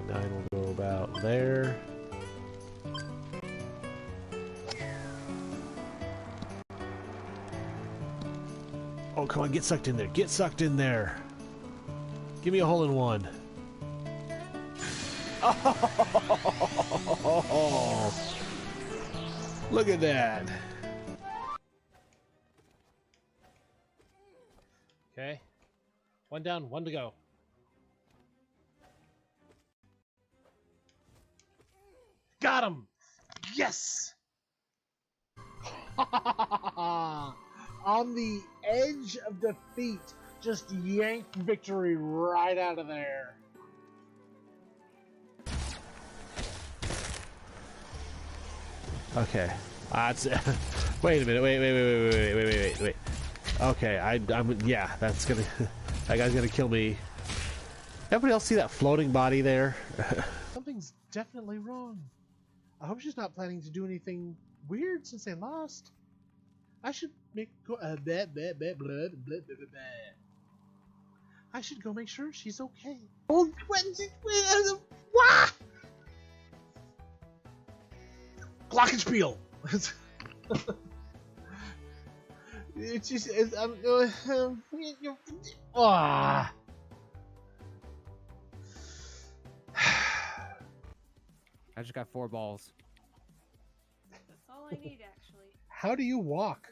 9 will go about there. Oh, come on, get sucked in there. Get sucked in there. Give me a hole in one. Oh, look at that. Okay. One down, one to go. Got him! Yes! On the edge of defeat, just yanked victory right out of there. Okay. Wait a minute. Wait. Okay, I'm yeah, that's gonna that guy's gonna kill me. Everybody else see that floating body there? Something's definitely wrong. I hope she's not planning to do anything weird since they lost. I should I should go make sure she's okay. Oh, what? Glockenspiel. It's just I just got 4 balls. That's all I need, actually. How do you walk?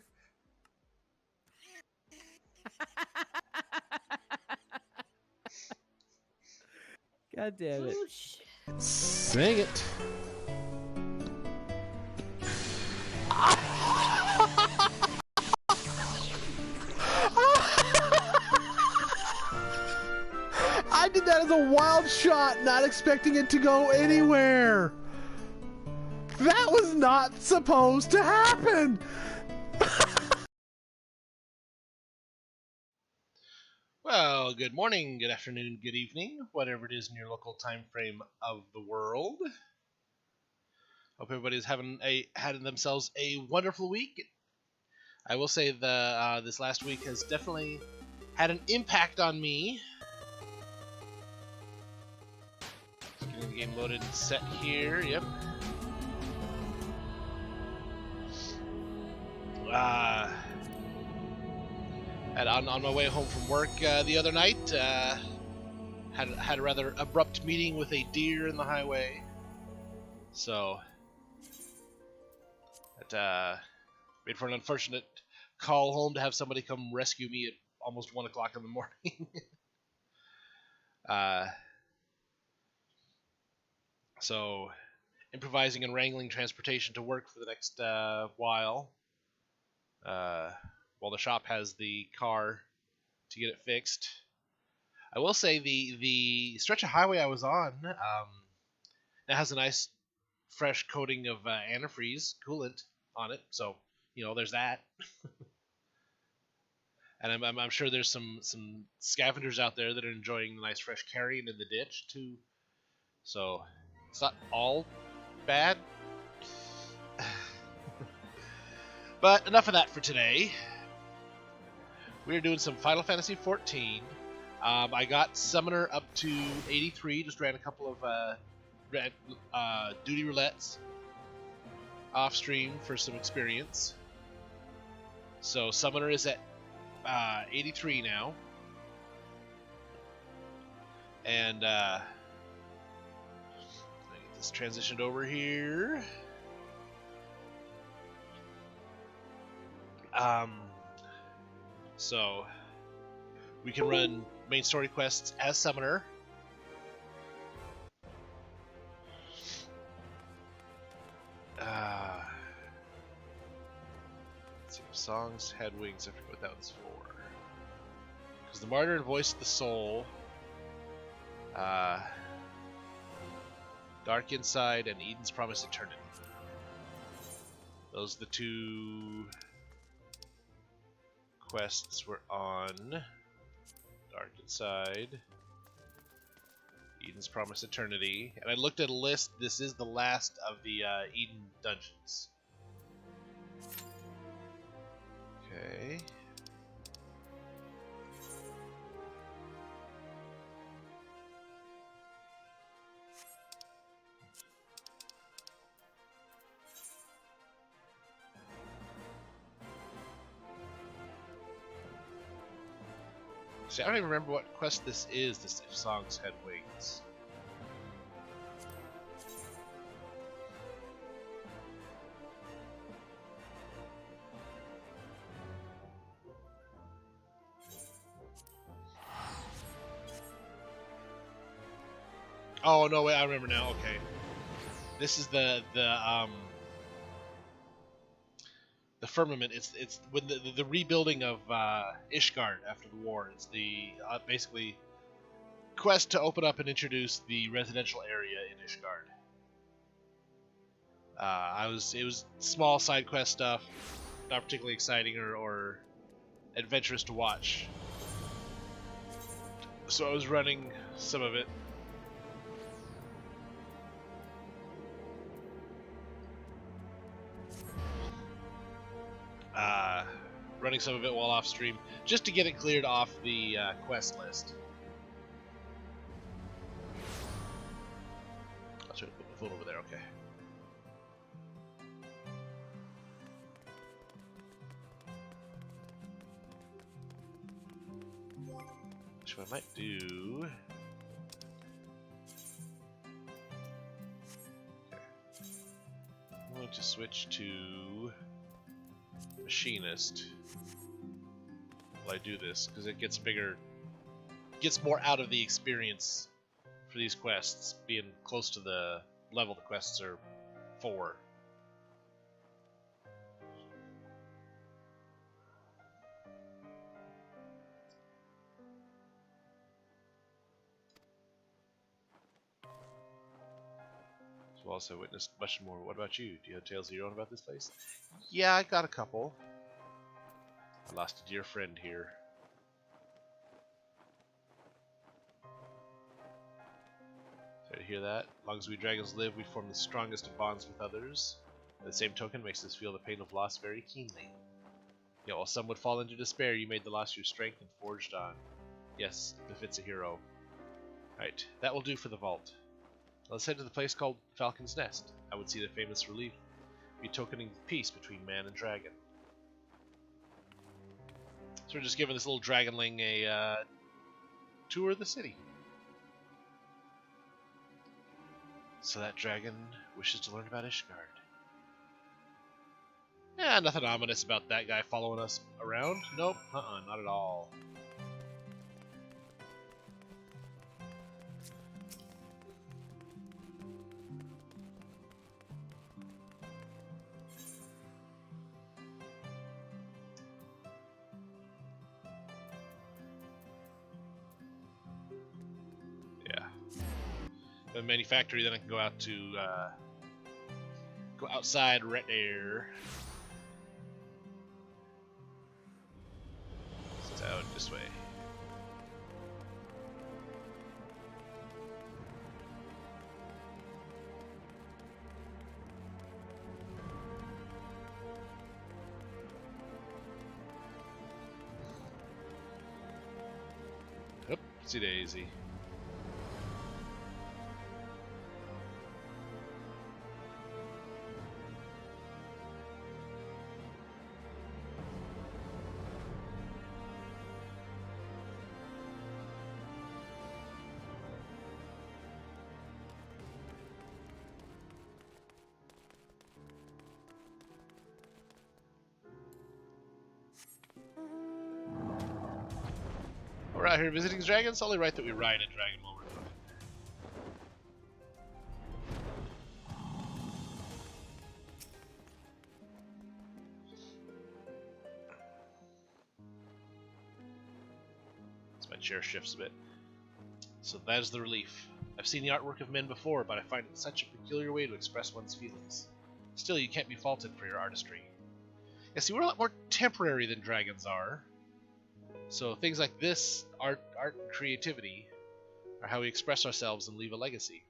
God damn it. Sing it. I did that as a wild shot, not expecting it to go anywhere. That was not supposed to happen. Well, good morning, good afternoon, good evening, whatever it is in your local time frame of the world. Hope everybody's had themselves a wonderful week. I will say this last week has definitely had an impact on me. Getting the game loaded and set here. Yep. On my way home from work the other night, had a rather abrupt meeting with a deer in the highway. So that made for an unfortunate call home to have somebody come rescue me at almost 1 o'clock in the morning. So improvising and wrangling transportation to work for the next while the shop has the car to get it fixed. I will say the stretch of highway I was on, it has a nice fresh coating of antifreeze coolant on it, so there's that. And I'm sure there's some scavengers out there that are enjoying the nice fresh carrion in the ditch too. So it's not all bad. But enough of that for today. We're doing some Final Fantasy XIV. I got Summoner up to 83. Just ran a couple of duty roulettes off stream for some experience. So Summoner is at 83 now. And let me get this transitioned over here. So we can run main story quests as Summoner. Let's see, songs had wings. I forget what that was for. Because the Martyr and Voice of the Soul, Dark Inside, and Eden's Promised Eternity. Those are the 2 quests we're on. Dark Inside, Eden's Promised Eternity. And I looked at a list. This is the last of the Eden dungeons. Okay. See, I don't even remember what quest this is, this If Songs Had Wings. Oh, no, wait, I remember now, okay. This is the firmament. It's when the rebuilding of Ishgard after the war. It's the basically quest to open up and introduce the residential area in Ishgard. It was small side quest stuff, not particularly exciting or adventurous to watch. So I was running some of it. Running some of it while off stream, just to get it cleared off the quest list. I'll try to put my phone over there, okay. So what I might do... Okay. I'm going to switch to Machinist while I do this, because it gets bigger, gets more out of the experience for these quests, being close to the level the quests are for. So also witnessed much more. What about you? Do you have tales of your own about this place? Yeah, I got a couple. I lost a dear friend here. Sorry to hear that. As long as we dragons live, we form the strongest of bonds with others. By the same token, makes us feel the pain of loss very keenly. Yet while some would fall into despair, you made the loss your strength and forged on. Yes, it befits a hero. Right, that will do for the vault. Let's head to the place called Falcon's Nest. I would see the famous relief, betokening peace between man and dragon. So we're just giving this little dragonling a tour of the city. So that dragon wishes to learn about Ishgard. Yeah, nothing ominous about that guy following us around. Nope, not at all. The manufactory, then I can go out to go outside right there. It's out this way. Oopsie daisy. We're out here visiting dragons. It's only right that we ride a dragon while we're doing it. So my chair shifts a bit. So that is the relief. I've seen the artwork of men before, but I find it such a peculiar way to express one's feelings. Still, you can't be faulted for your artistry. Yeah, see, we're a lot more temporary than dragons are. So things like this, art and creativity, are how we express ourselves and leave a legacy.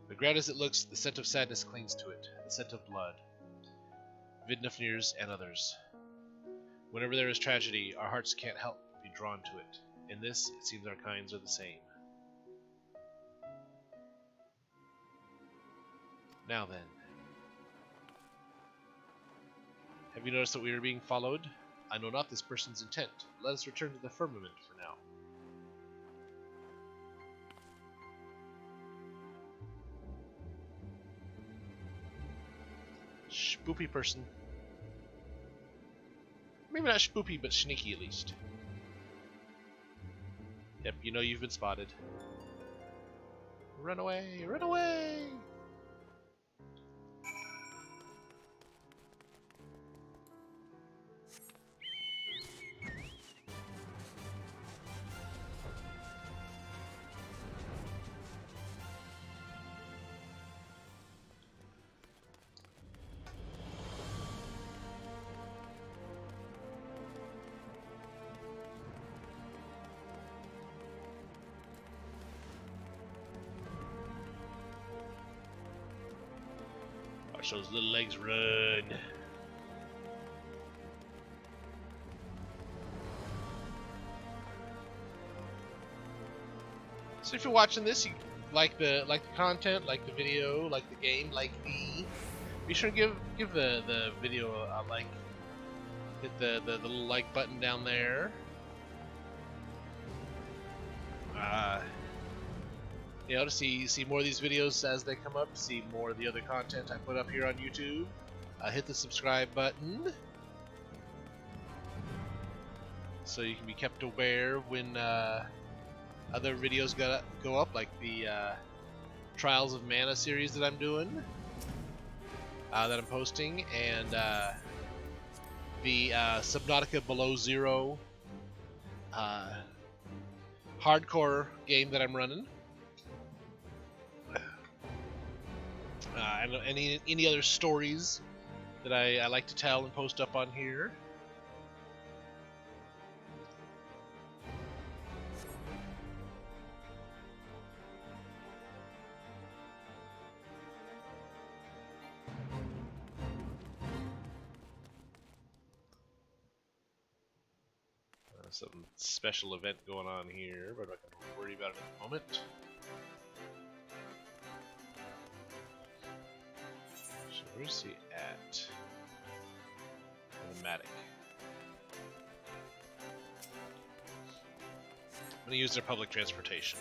But grand as it looks, the scent of sadness clings to it, the scent of blood. Vidnafnir's and others. Whenever there is tragedy, our hearts can't help but be drawn to it. In this, it seems our kinds are the same. Now then. Have you noticed that we are being followed? I know not this person's intent. Let us return to the firmament for now. Spoopy person. Maybe not spoopy, but sneaky at least. Yep, you know you've been spotted. Run away! Run away! Watch those little legs run. So if you're watching this, you like the content, like the video, like the game, like me, be sure to give the video a like. Hit the little like button down there. You know, to see more of these videos as they come up, see more of the other content I put up here on YouTube. Hit the subscribe button so you can be kept aware when other videos go up, like the Trials of Mana series that I'm doing, that I'm posting, and the Subnautica Below Zero hardcore game that I'm running. And any other stories that I like to tell and post up on here. Some special event going on here, but I'm not going to worry about it at the moment. So where's he at? The Matic. I'm going to use their public transportation.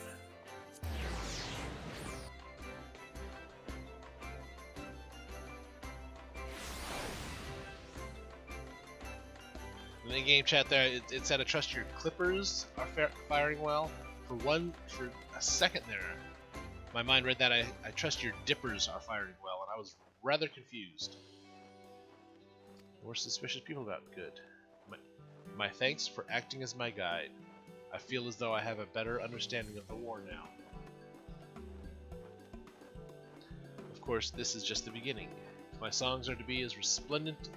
In the game chat there, it said I trust your clippers are firing well. For a second there, my mind read that I trust your dippers are firing well, and I was rather confused. More suspicious people about good. My thanks for acting as my guide. I feel as though I have a better understanding of the war now. Of course, this is just the beginning. If my songs are to be as resplendent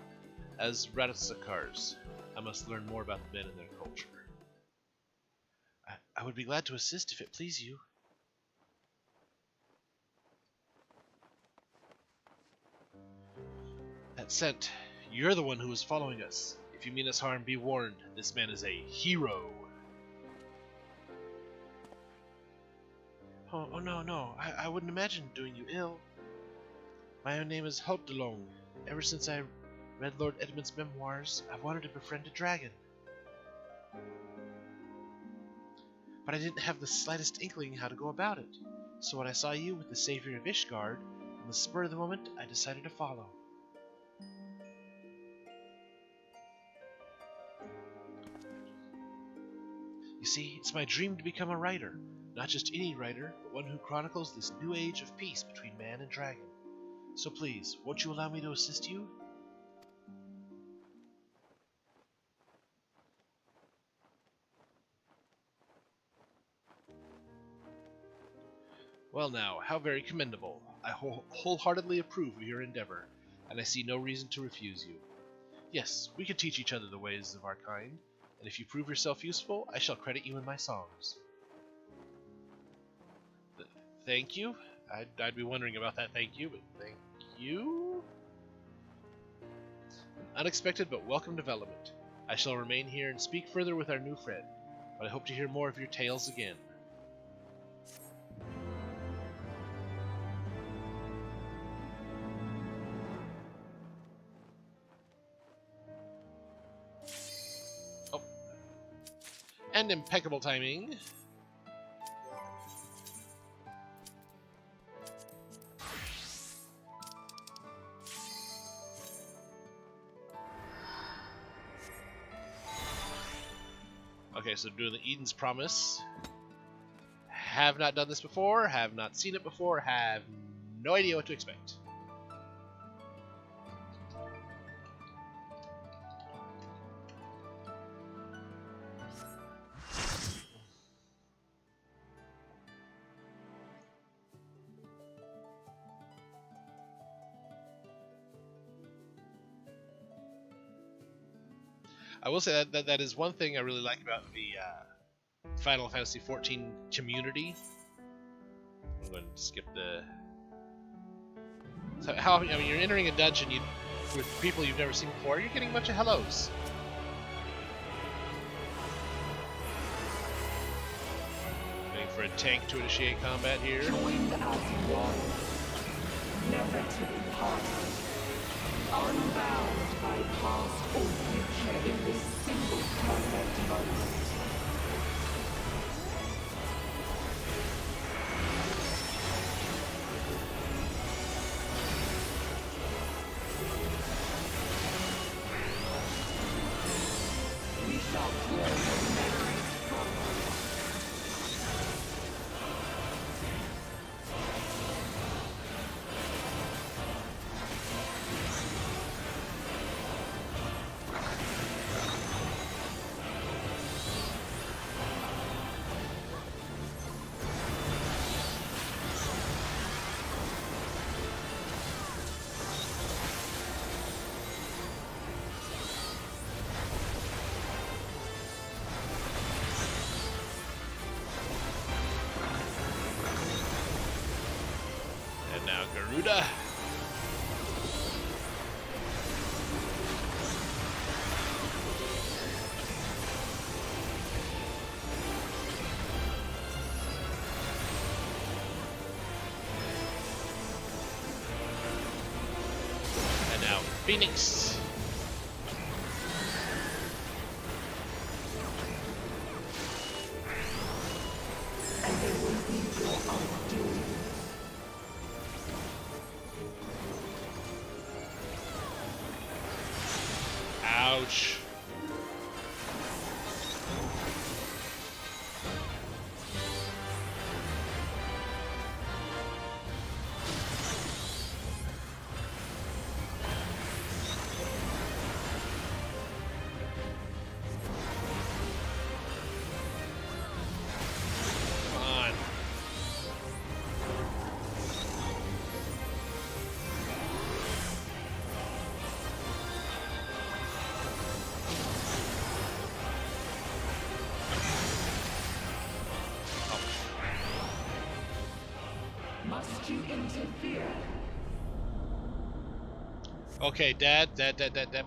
as Ratsakar's, I must learn more about the men and their culture. I would be glad to assist if it please you. That scent. You're the one who is following us. If you mean us harm, be warned. This man is a hero. Oh no. I wouldn't imagine doing you ill. My own name is Hultdelong. Ever since I read Lord Edmund's memoirs, I've wanted to befriend a dragon. But I didn't have the slightest inkling how to go about it. So when I saw you with the savior of Ishgard, on the spur of the moment, I decided to follow. You see, it's my dream to become a writer. Not just any writer, but one who chronicles this new age of peace between man and dragon. So please, won't you allow me to assist you? Well now, how very commendable. I wholeheartedly approve of your endeavor, and I see no reason to refuse you. Yes, we can teach each other the ways of our kind, and if you prove yourself useful, I shall credit you in my songs. Thank you? I'd be wondering about that thank you, but thank you? An unexpected but welcome development. I shall remain here and speak further with our new friend, but I hope to hear more of your tales again. And impeccable timing. Okay, so doing the Eden's Promise. Have not done this before, have not seen it before, have no idea what to expect. I will say that is one thing I really like about the Final Fantasy XIV community. I'm going to skip the. So how, I mean, you're entering a dungeon with people you've never seen before. You're getting a bunch of hellos. Waiting for a tank to initiate combat here. Joined as one, never to be parted, unbound by past or future in this single perfect moment. We shall clear your memories from us. And now Garuda. And now Phoenix. And they will be your undoing. Ouch. Come on. Must you interfere? Okay, Dad, that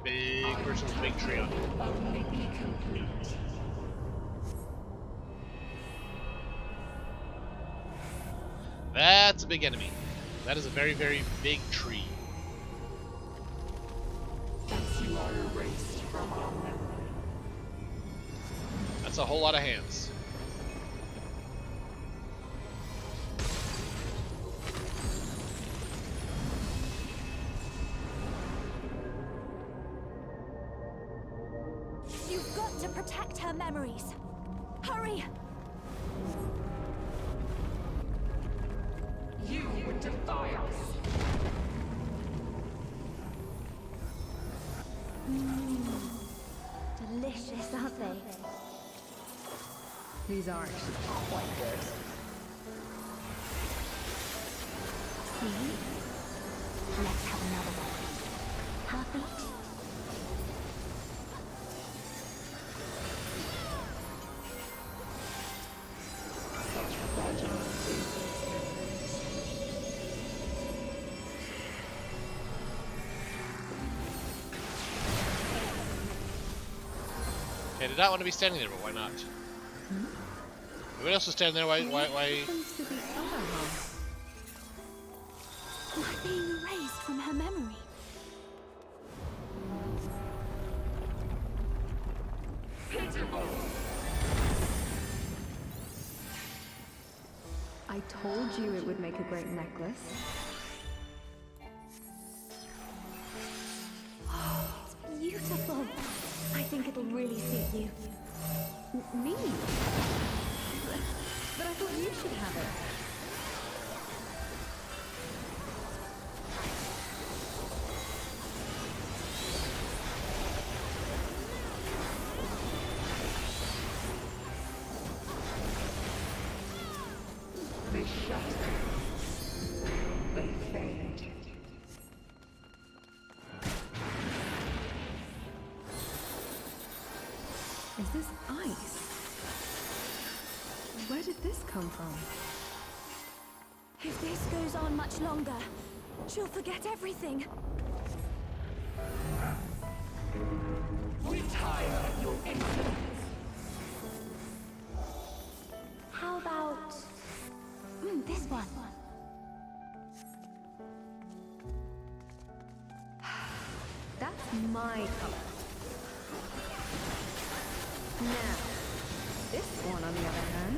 big person's big tree on you. Only be complete. That's a big enemy. That is a very, very big tree. As you are erased from our memory. That's a whole lot of hands. You've got to protect her memories. Hurry! You would defy us. Delicious, aren't they? These are actually quite good. See? Let's have another one. Heartbeat? Okay, I did not want to be standing there, but why not? Everybody else was standing there, why? What happens to the other half? Not being erased from her memory. Pitiful. Told you it would make a great necklace. It's beautiful. I think it'll really suit you. Me? But I thought you should have it. They shatter. They fade. Is this ice? Where did this come from? If this goes on much longer, she'll forget everything. Retire your insolence. How about this one? That's my color. Now, this one on the other hand.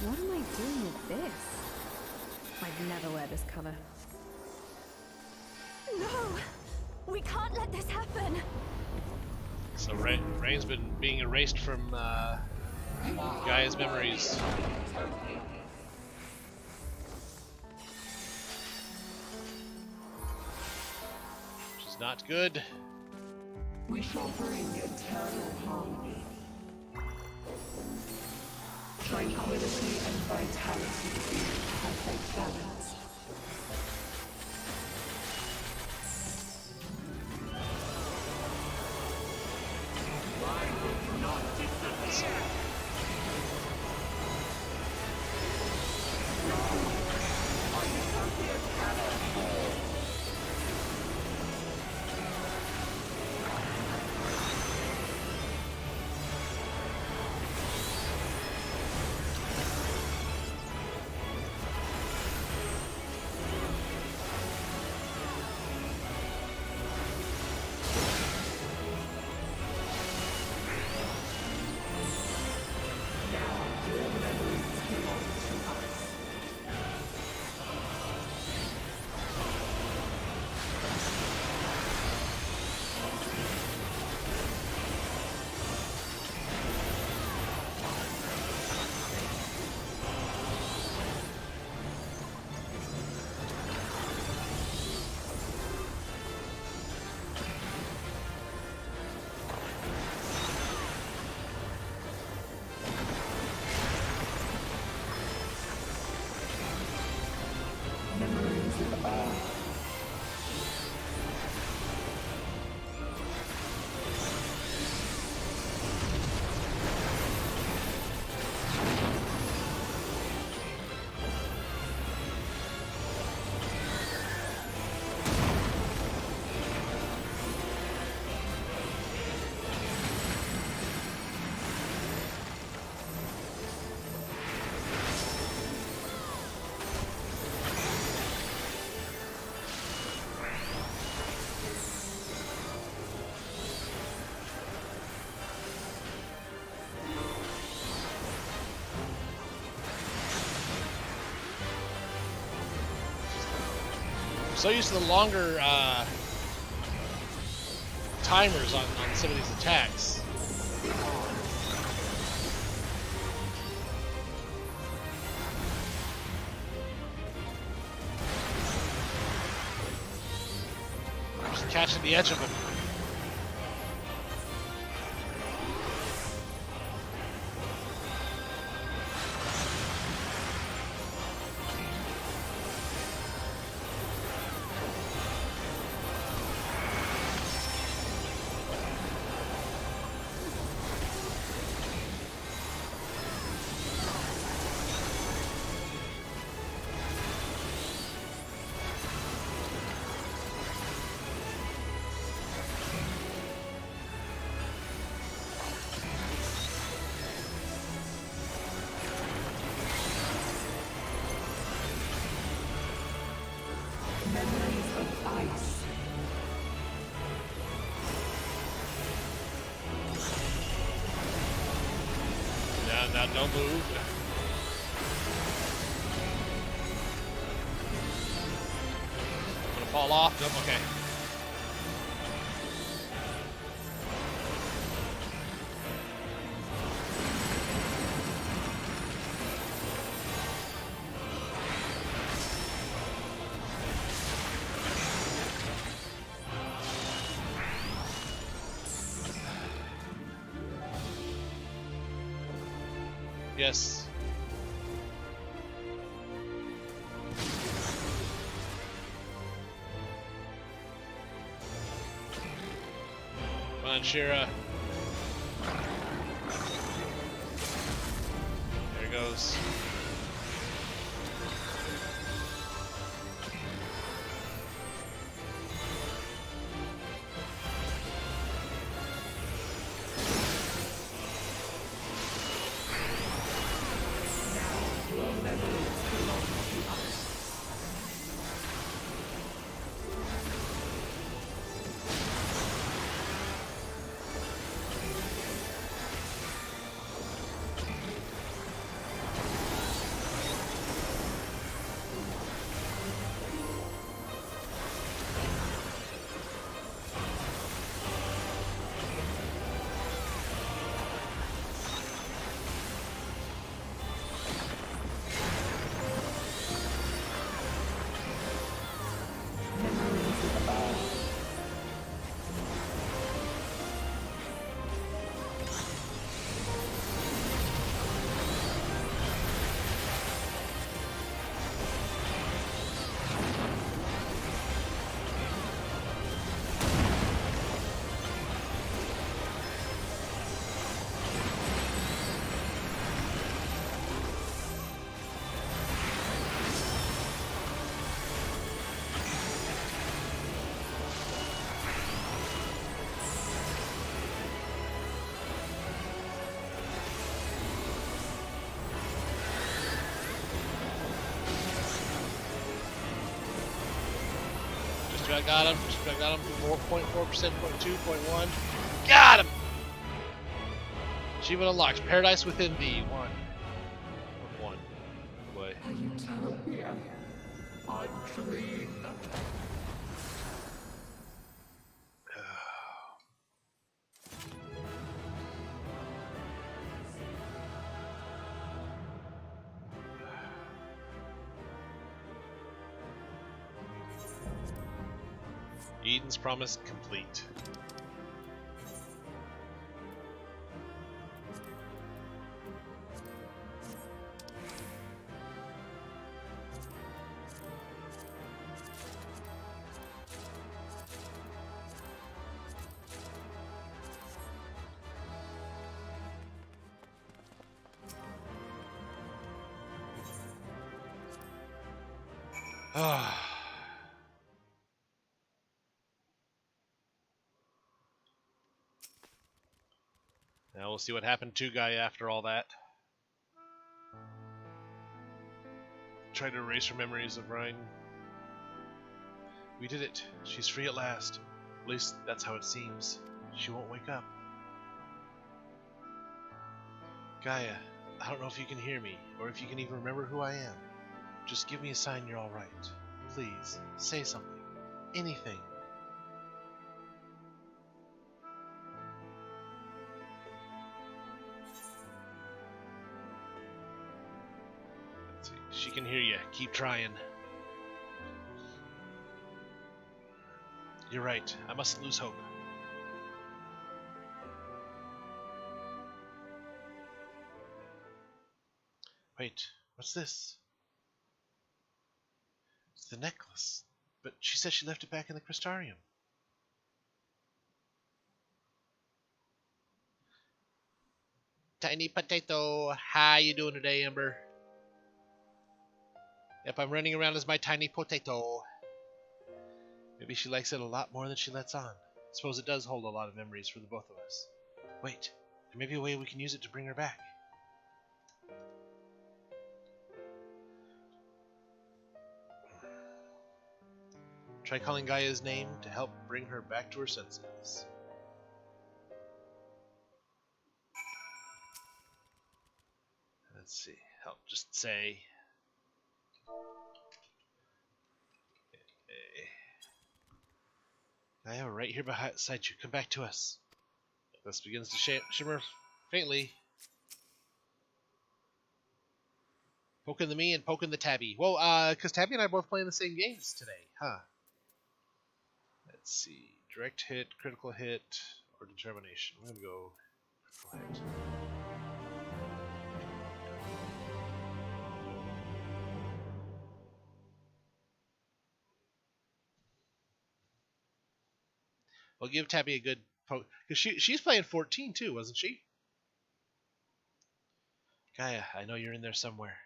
What am I doing with this? I'd never wear this color. No! We can't let this happen! So Rain's been being erased from Gaia's memories. Which is not good. We shall bring eternal harmony. Tranquility and vitality in perfect balance. So used to the longer timers on some of these attacks. Just catching the edge of them. ice. Now, don't move. I'm gonna fall off. Nope, okay. Yes. Come on, Shira. There it goes. I got him. I got him. 4.4%, 0.2, 0.1. Got him! Achievement unlocked. Paradise within thee. One. Boy. A utopia. A dream. Eden's Promise complete. Now we'll see what happened to Gaia after all that. Try to erase her memories of Rhine. We did it. She's free at last. At least that's how it seems. She won't wake up. Gaia, I don't know if you can hear me, or if you can even remember who I am. Just give me a sign you're alright. Please, say something. Anything. Let's see. She can hear you. Keep trying. You're right. I mustn't lose hope. Wait, what's this? It's the necklace. But she said she left it back in the Crystarium. Tiny potato. How you doing today, Ember? Yep, I'm running around as my tiny potato. Maybe she likes it a lot more than she lets on. I suppose it does hold a lot of memories for the both of us. Wait, there may be a way we can use it to bring her back. Try calling Gaia's name to help bring her back to her senses. Let's see. Help. Just say. Okay. Gaia, we're right here beside you. Come back to us. This begins to shimmer faintly. Poking the me and poking the Tabby. Well, because Tabby and I are both playing the same games today, huh? Let's see. Direct hit, critical hit, or determination. I'm gonna go critical hit. We'll give Tabby a good poke. Because she's playing 14 too, wasn't she? Gaia, I know you're in there somewhere.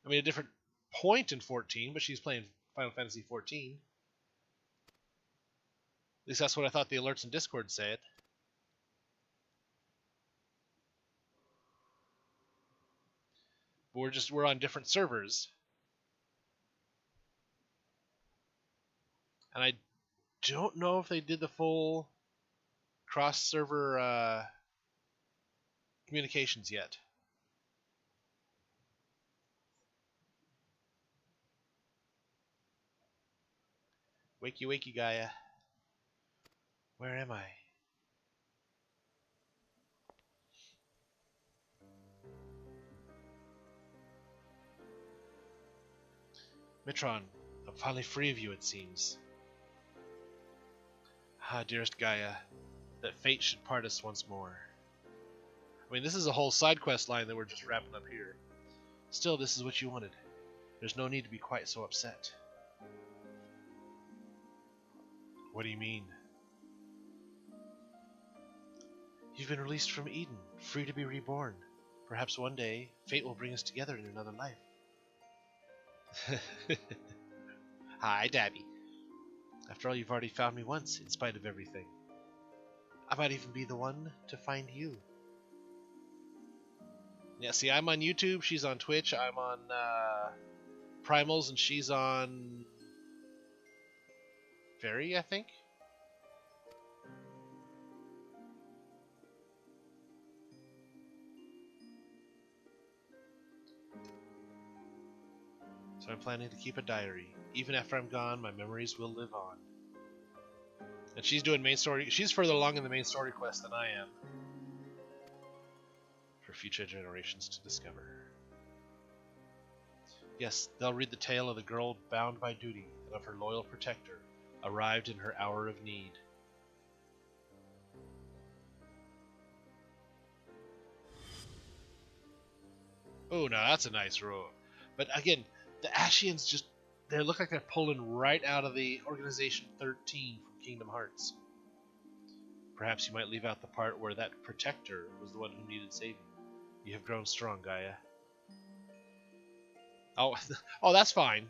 I mean, a different point in 14, but she's playing Final Fantasy 14. At least that's what I thought the alerts in Discord said. But we're on different servers. And I don't know if they did the full cross-server communications yet. Wakey, wakey, Gaia. Where am I? Mitron, I'm finally free of you, it seems. Ah, dearest Gaia, that fate should part us once more. I mean, this is a whole side quest line that we're just wrapping up here. Still, this is what you wanted. There's no need to be quite so upset. What do you mean? You've been released from Eden, free to be reborn. Perhaps one day, fate will bring us together in another life. Hi, Dabby. After all, you've already found me once, in spite of everything. I might even be the one to find you. Yeah, see, I'm on YouTube, she's on Twitch, I'm on Primals, and she's on Fairy, I think? So I'm planning to keep a diary. Even after I'm gone, my memories will live on. And she's doing main story. She's further along in the main story quest than I am. For future generations to discover. Yes, they'll read the tale of the girl bound by duty and of her loyal protector, arrived in her hour of need. Oh, now that's a nice row. But again, the Ashians just, they look like they're pulling right out of the Organization 13 from Kingdom Hearts. Perhaps you might leave out the part where that protector was the one who needed saving. You have grown strong, Gaia. Oh, oh, that's fine.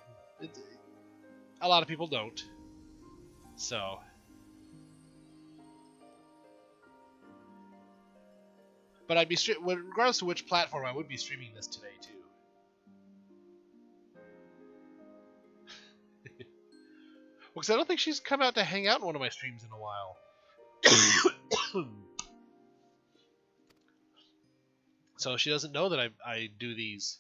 A lot of people don't. So. But I'd be, regardless of which platform, I would be streaming this today, too. Well, because I don't think she's come out to hang out in one of my streams in a while. So she doesn't know that I do these.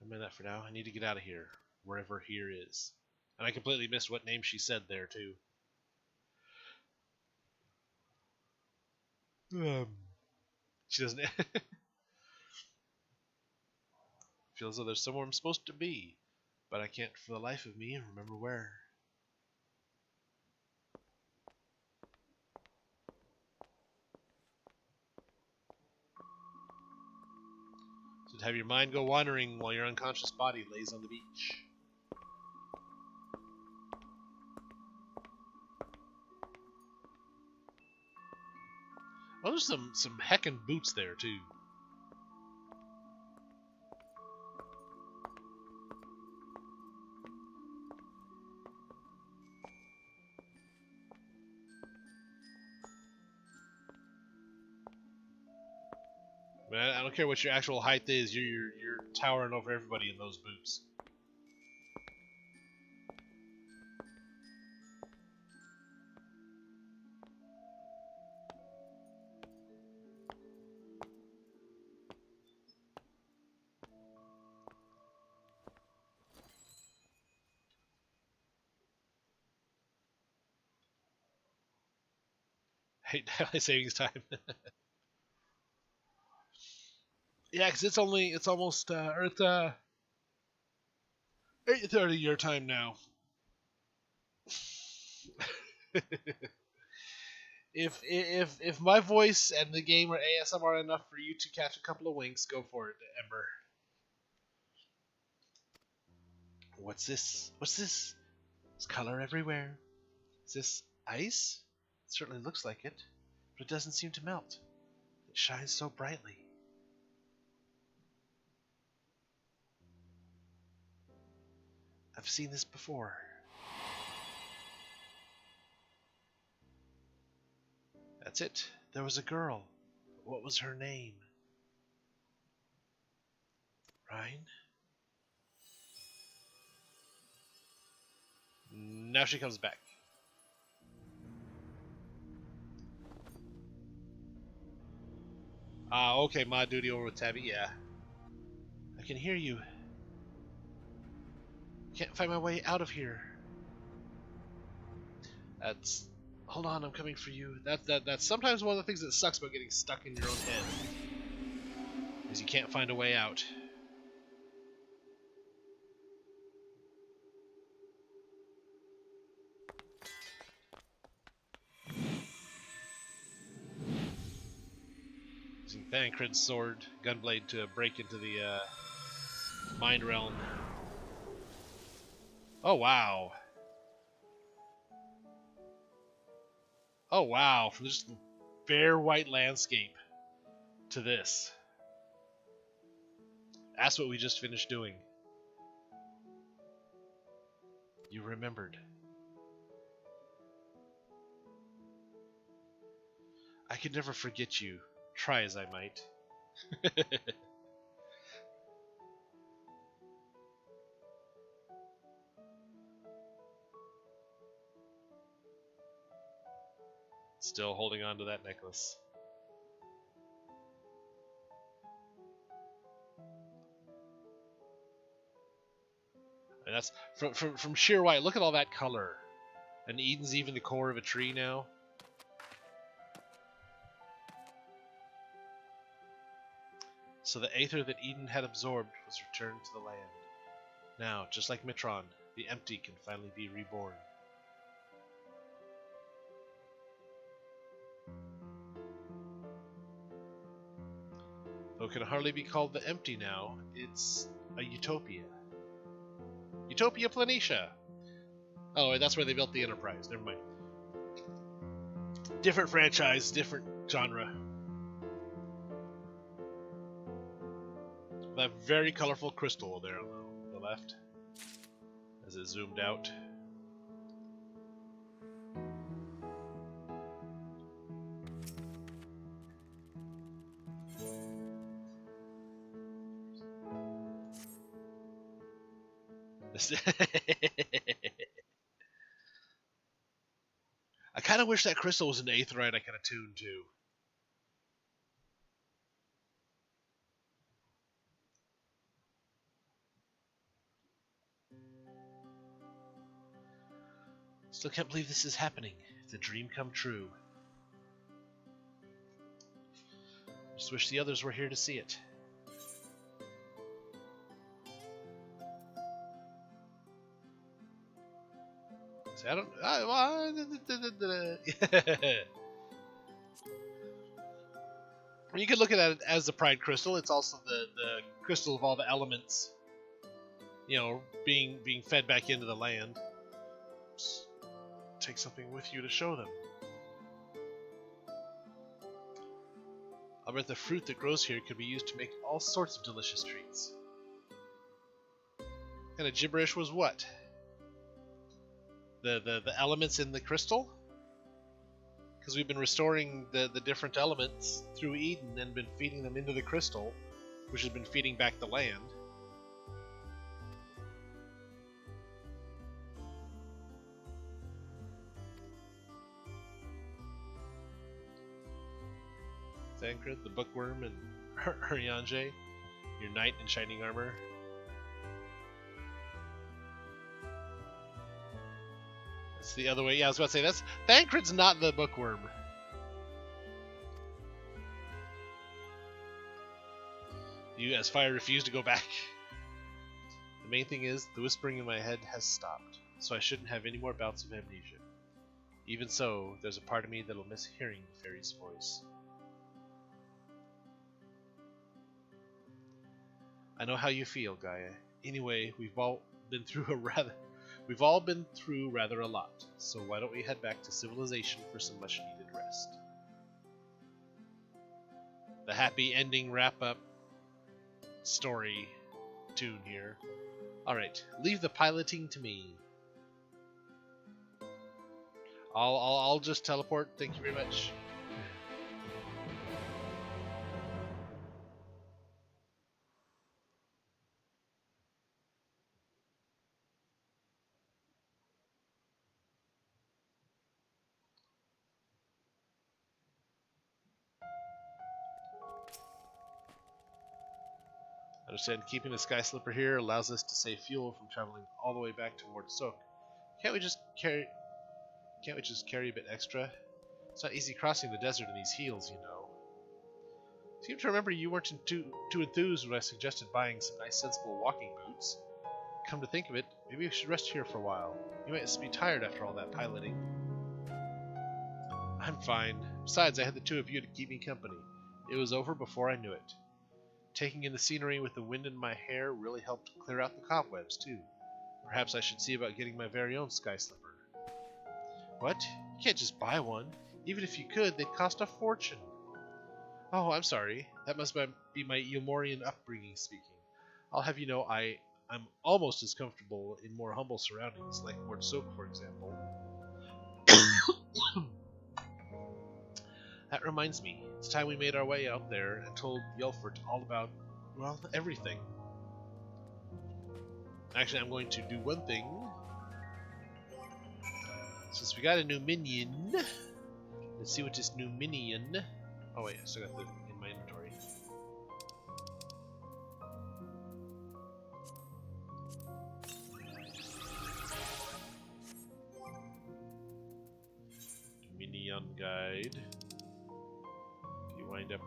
I'm in that for now. I need to get out of here, wherever here is. And I completely missed what name she said there, too. She doesn't... Feels as though there's somewhere I'm supposed to be, but I can't for the life of me remember where. So to have your mind go wandering while your unconscious body lays on the beach. Oh, there's some heckin' boots there, too. mean, I don't care what your actual height is. You're towering over everybody in those boots. Hate daylight savings time. Yeah, because it's almost Earth 8:30 your time now. If my voice and the game are ASMR enough for you to catch a couple of winks, go for it, Ember. What's this? What's this? There's color everywhere. Is this ice? It certainly looks like it, but it doesn't seem to melt. It shines so brightly. I've seen this before. That's it. There was a girl. What was her name? Ryan? Now she comes back. Okay, mod duty over with Tabby, yeah. I can hear you. Can't find my way out of here. That's... Hold on, I'm coming for you. That's sometimes one of the things that sucks about getting stuck in your own head. Is you can't find a way out. Using Thancred's sword, gunblade to break into the mind realm. Oh wow. Oh wow, from just bare white landscape to this. That's what we just finished doing. You remembered. I could never forget you, try as I might. Still holding on to that necklace. And that's from sheer white. Look at all that color. And Eden's even the core of a tree now. So the aether that Eden had absorbed was returned to the land. Now, just like Mitron, the empty can finally be reborn. Though it can hardly be called the empty now, it's a utopia. Utopia Planitia! Oh, wait, that's where they built the Enterprise. Never mind. Different franchise, different genre. That very colorful crystal there on the left, as it zoomed out. I kind of wish that crystal was an aetheryte I could attune to. Still can't believe this is happening. It's a dream come true. Just wish the others were here to see it. See, I don't... You could look at it as the Pride Crystal. It's also the crystal of all the elements, you know, being fed back into the land. Just take something with you to show them. I'll bet the fruit that grows here could be used to make all sorts of delicious treats. What kind of gibberish was what? The elements in the crystal? because we've been restoring the different elements through Eden and been feeding them into the crystal, which has been feeding back the land. Thancred, the bookworm, and Huryange, your knight in shining armor. That's the other way. Yeah, I was about to say that's Thancred's not the bookworm. You, as fire, refuse to go back. The main thing is, the whispering in my head has stopped, so I shouldn't have any more bouts of amnesia. Even so, there's a part of me that'll miss hearing the fairy's voice. I know how you feel, Gaia. Anyway, we've all been through rather a lot, so why don't we head back to civilization for some much-needed rest? The happy ending wrap-up story tune here. Alright, leave the piloting to me. I'll just teleport, thank you very much. Understand keeping the Sky Slipper here allows us to save fuel from traveling all the way back to Mordsok. Can't we just carry a bit extra? It's not easy crossing the desert in these heels, you know. Seem to remember you weren't too enthused when I suggested buying some nice sensible walking boots. Come to think of it, maybe we should rest here for a while. You might be tired after all that piloting. I'm fine. Besides, I had the two of you to keep me company. It was over before I knew it. Taking in the scenery with the wind in my hair really helped clear out the cobwebs, too. Perhaps I should see about getting my very own Sky Slipper. What? You can't just buy one. Even if you could, they'd cost a fortune. Oh, I'm sorry. That must be my Eomorian upbringing speaking. I'll have you know I'm almost as comfortable in more humble surroundings, like Mordsok, for example. That reminds me, it's time we made our way out there and told Yelfert all about, well, everything. Actually, I'm going to do one thing. Since we got a new minion, let's see what this new minion... Oh wait, I still got the in my inventory. Minion guide.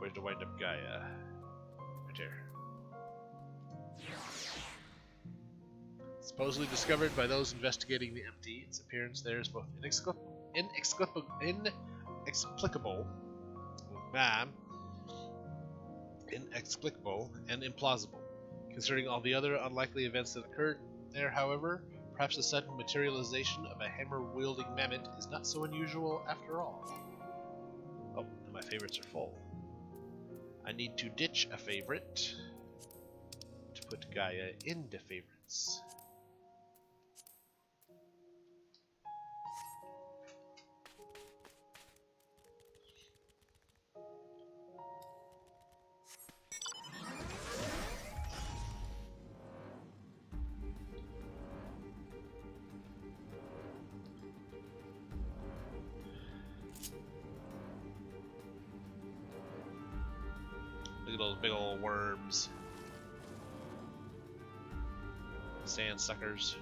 Where's the wind up Gaia? Right here. Supposedly discovered by those investigating the empty, its appearance there is both inexplicable and implausible. Considering all the other unlikely events that occurred there, however, perhaps the sudden materialization of a hammer-wielding mammoth is not so unusual after all. Oh, and my favorites are full. I need to ditch a favorite to put Gaia into favorites. Look at those big old worms. Sand suckers.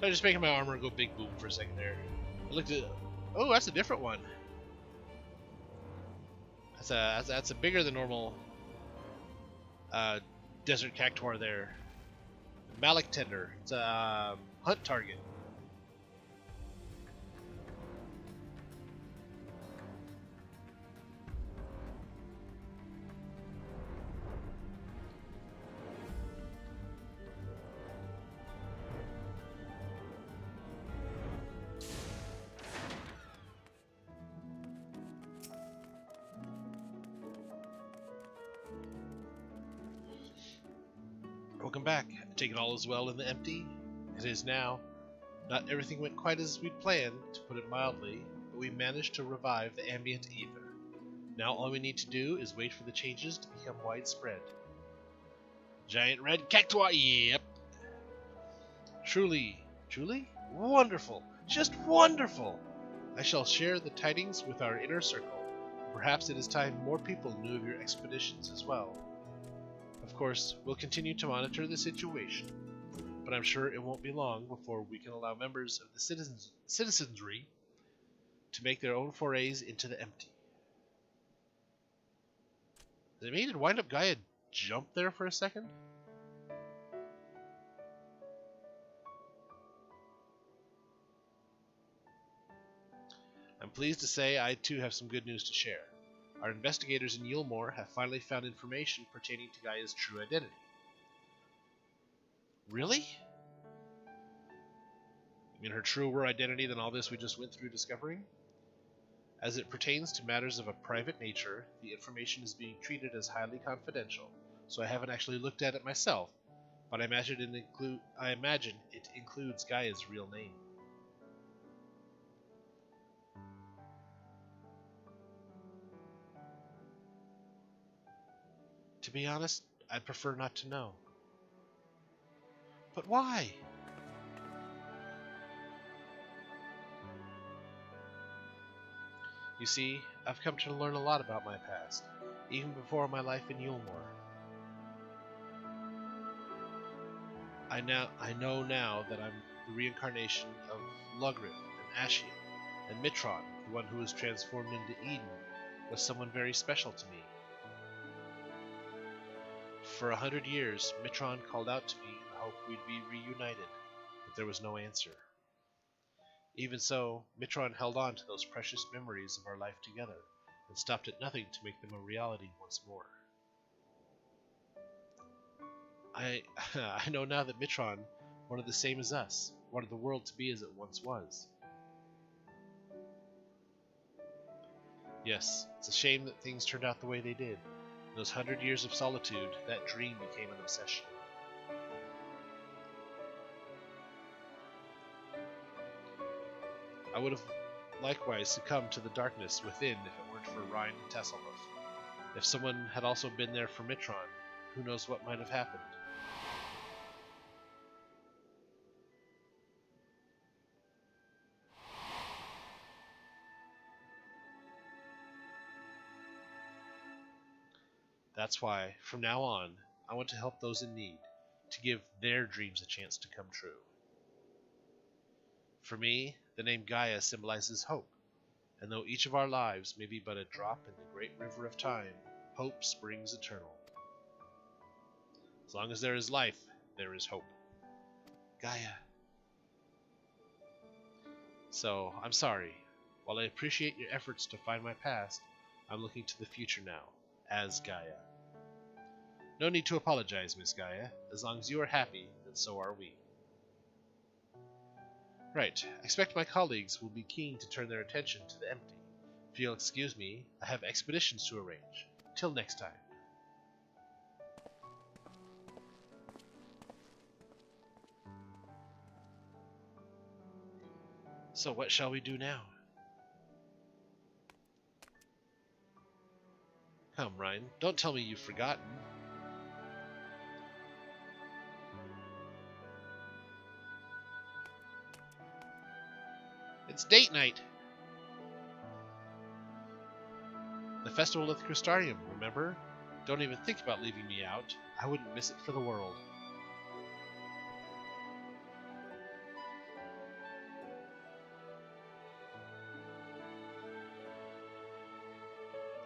I'm just making my armor go big boom for a second there. I looked at. Oh, that's a different one. That's a bigger than normal desert cactuar there. Malik tender. It's a hunt target. Welcome back. I take it all is well in the empty? It is now. Not everything went quite as we'd planned, to put it mildly, but we managed to revive the ambient ether. Now all we need to do is wait for the changes to become widespread. Giant red cacti, yep. Truly wonderful, just wonderful. I shall share the tidings with our inner circle. Perhaps it is time more people knew of your expeditions as well. Of course, we'll continue to monitor the situation, but I'm sure it won't be long before we can allow members of the citizenry to make their own forays into the empty. Did it mean to wind up Gaia jump there for a second? I'm pleased to say I too have some good news to share. Our investigators in Yulmore have finally found information pertaining to Gaia's true identity. Really? You mean her truer identity than all this we just went through discovering? As it pertains to matters of a private nature, the information is being treated as highly confidential, so I haven't actually looked at it myself, but I imagine it includes Gaia's real name. To be honest, I'd prefer not to know. But why? You see, I've come to learn a lot about my past, even before my life in Yulmore. I know now that I'm the reincarnation of Lugrith and Ashian, and Mitron, the one who was transformed into Eden, was someone very special to me. For 100 years, Mitron called out to me in the hope we'd be reunited, but there was no answer. Even so, Mitron held on to those precious memories of our life together, and stopped at nothing to make them a reality once more. I know now that Mitron wanted the same as us, wanted the world to be as it once was. Yes, it's a shame that things turned out the way they did. In those 100 years of solitude, that dream became an obsession. I would have likewise succumbed to the darkness within if it weren't for Rhine and Tasselhoff. If someone had also been there for Mitron, who knows what might have happened. That's why, from now on, I want to help those in need, to give their dreams a chance to come true. For me, the name Gaia symbolizes hope, and though each of our lives may be but a drop in the great river of time, hope springs eternal. As long as there is life, there is hope. Gaia. So, I'm sorry. While I appreciate your efforts to find my past, I'm looking to the future now, as Gaia. No need to apologize, Miss Gaia. As long as you are happy, then so are we. Right. I expect my colleagues will be keen to turn their attention to the empty. If you'll excuse me, I have expeditions to arrange. Till next time. So what shall we do now? Come, Ryan, don't tell me you've forgotten. It's date night. The festival at the Crystarium, remember? Don't even think about leaving me out. I wouldn't miss it for the world.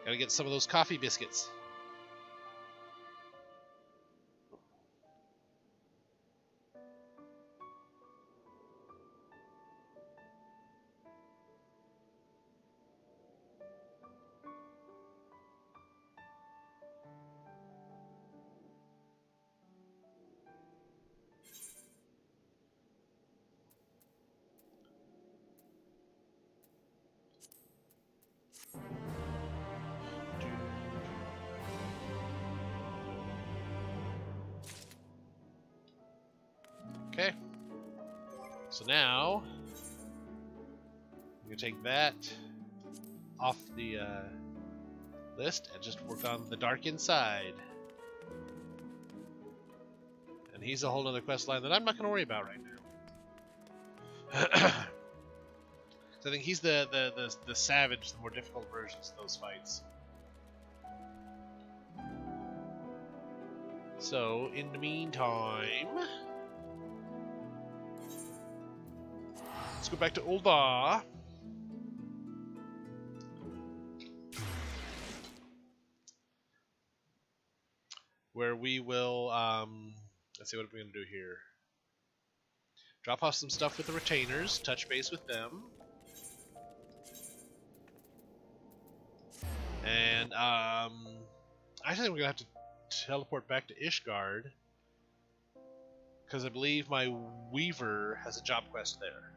Gotta get some of those coffee biscuits. Okay. So now, I'm going to take that off the list and just work on the Dark Inside. And he's a whole other quest line that I'm not going to worry about right now. So I think he's the savage, the more difficult versions of those fights. So, in the meantime, let's go back to Ul'dah. Where we will, let's see what we're going to do here. Drop off some stuff with the retainers, touch base with them. And, I think we're going to have to teleport back to Ishgard. Because I believe my Weaver has a job quest there.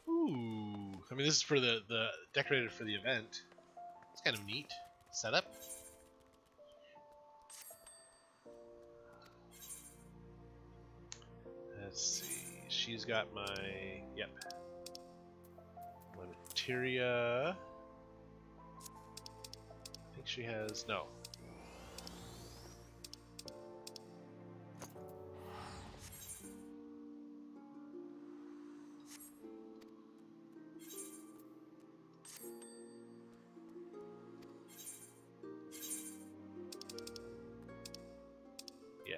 Ooh, I mean this is for the decorated for the event. It's kind of neat setup. Let's see. She's got my my materia. I think she has no. Yeah.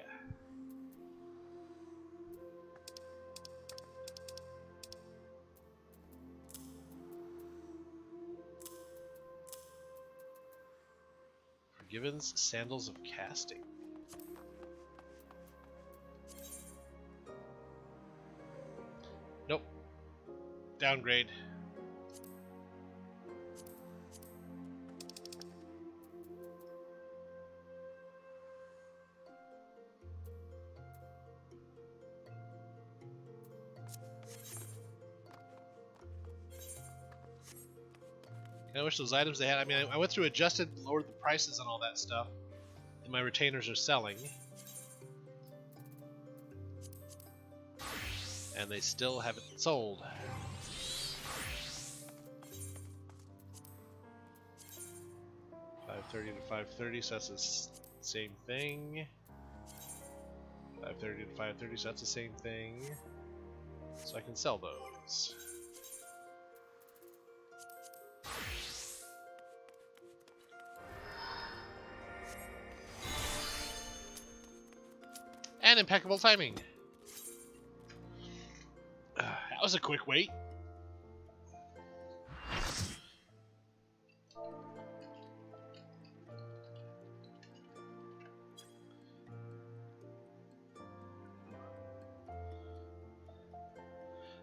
Forgiven's Sandals of Casting. Nope. Downgrade. I wish those items they had. I mean, I went through, adjusted, lowered the prices and all that stuff. And my retainers are selling. And they still haven't sold. $530 to $530, so that's the same thing. $530 to $530, so that's the same thing. So I can sell those. And impeccable timing. That was a quick wait.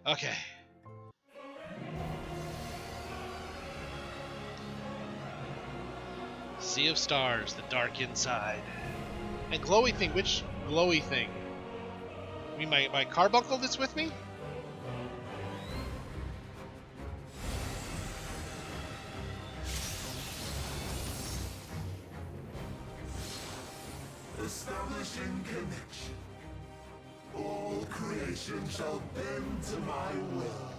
Okay. Sea of Stars, the Dark Inside. And glowy thing, which glowy thing? You mean my carbuncle that's with me? Establishing connection. All creation shall bend to my will.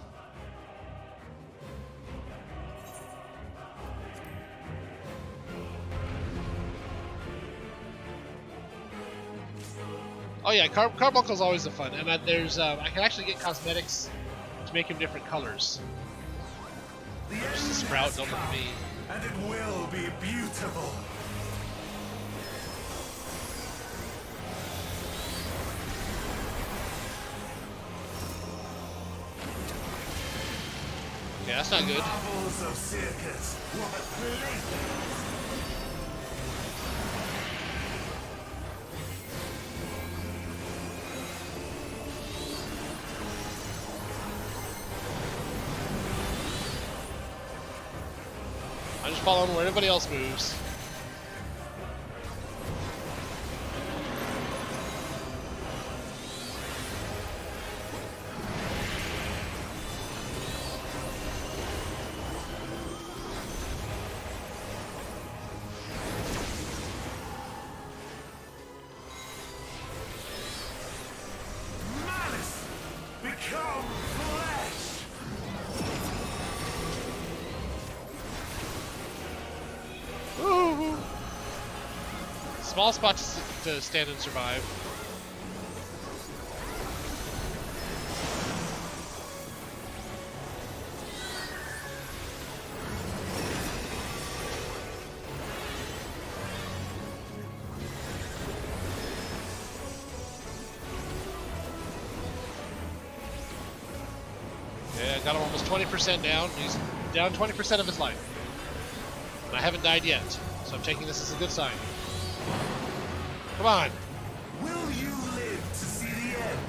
Oh yeah, carbuncle's always the fun, and there's I can actually get cosmetics to make him different colors. Just a sprout, don't look at me. And it will be beautiful. Okay, that's not good. Marvels of circus. What playthings. I'm just following where everybody else moves. Small spot to stand and survive. Yeah, got him almost 20% down. He's down 20% of his life. And I haven't died yet, so I'm taking this as a good sign. Come on. Will you live to see the end?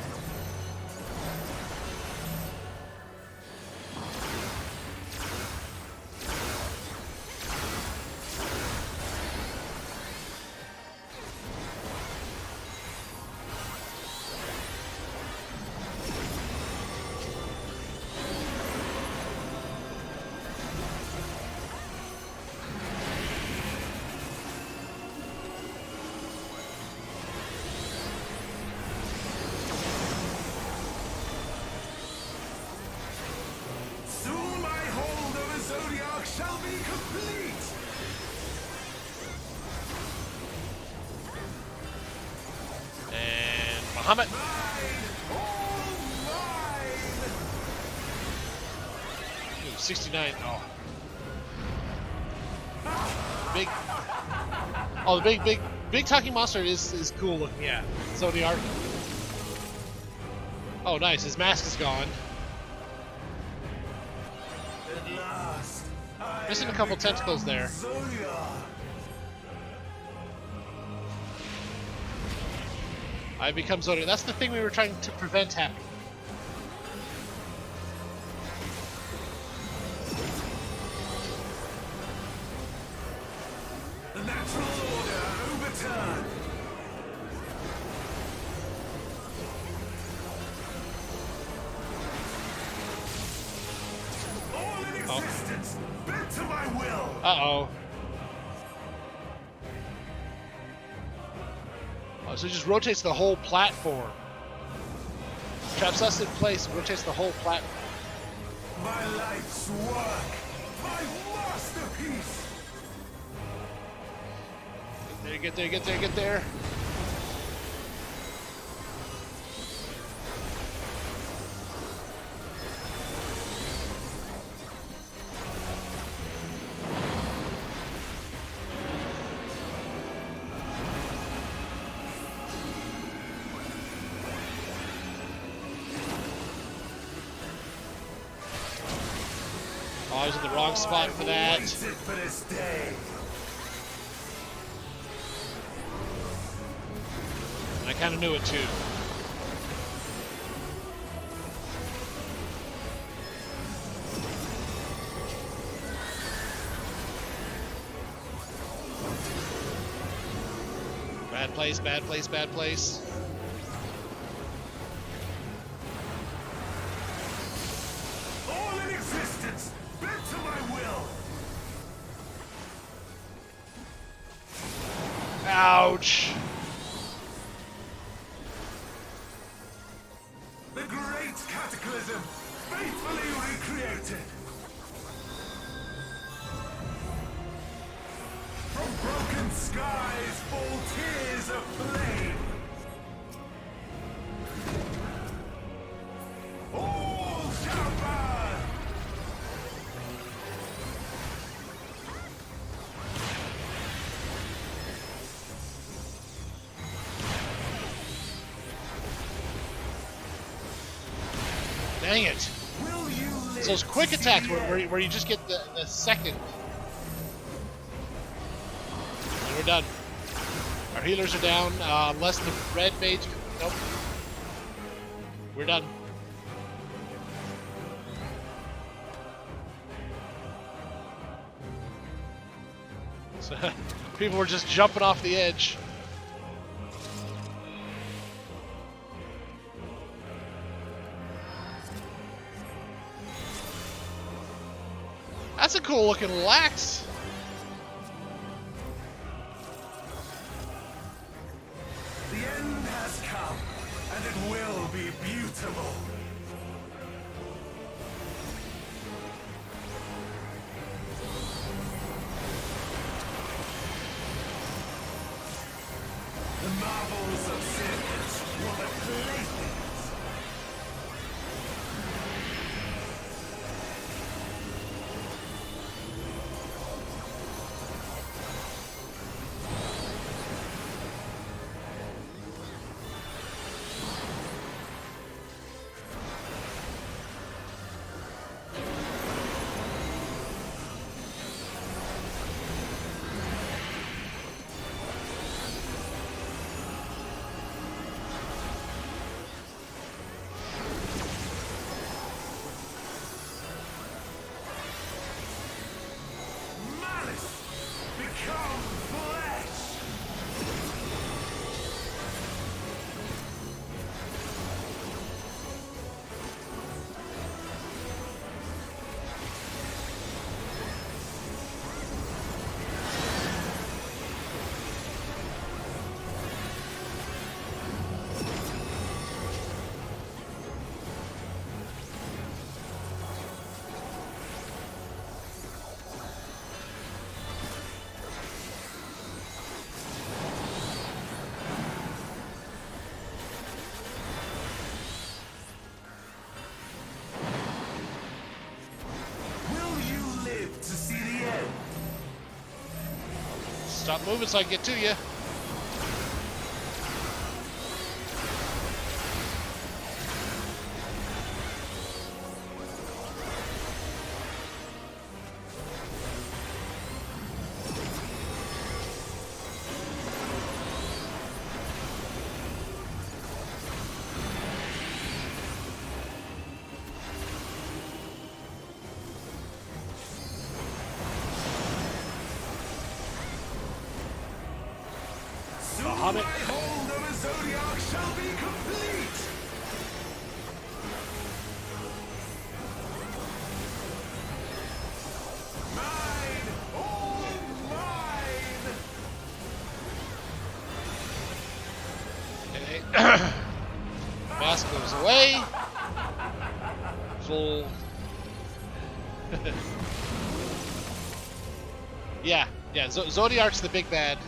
Soon my hold of a Zodiac shall be complete! And Muhammad. Mine! All mine! Ooh, 69. Oh. Big. Oh, the big talking monster is cool looking. Yeah. Zodiac. Oh, nice. His mask is gone. At last, I Missing a have couple become tentacles there. Zodiac. I become Zodiac. That's the thing we were trying to prevent happening. The natural order overturned. All in existence, bent to my will. Uh-oh. Oh, so it just rotates the whole platform. Traps us in place, rotates the whole platform. My life's work, my masterpiece. Get there, get there, get there. Oh, I was in the wrong spot for that. Waited for this day. And I kind of knew it too. Bad place, bad place, bad place. All in existence, bent to my will. Ouch! The great cataclysm, faithfully recreated. From broken skies fall tears of flame. All shall burn. Dang it! Will you live It's those quick to see attacks the where end? you just get the second. And we're done. Our healers are down, unless the red mage. Nope. We're done. So, people were just jumping off the edge. That's a cool looking lax. The end has come, and it will be beautiful. Stop moving so I can get to you. Soon my hold of a Zodiac shall be complete! Mine! All mine! Okay. Mask goes away. Full. yeah. Zodiarc's the big bad.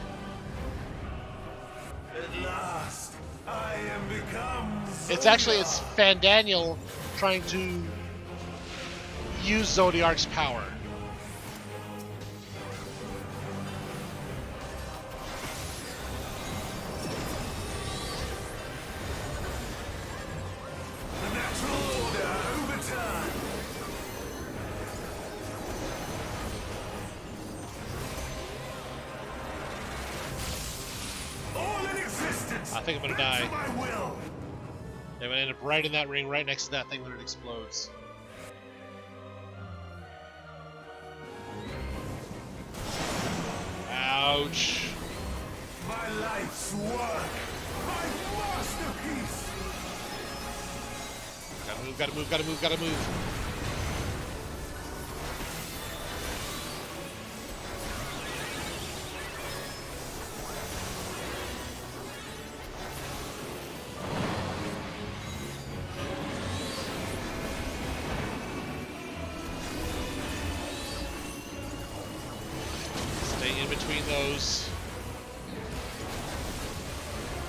At last, I am become It's actually Zodiac. Fandaniel trying to use Zodiarc's power. The natural order overturned. All in existence. I think I'm gonna bent die. to my will. I'm gonna end up right in that ring, right next to that thing when it explodes. Ouch. My life's work. My masterpiece. Gotta move, gotta move, gotta move, gotta move. Stay in between those.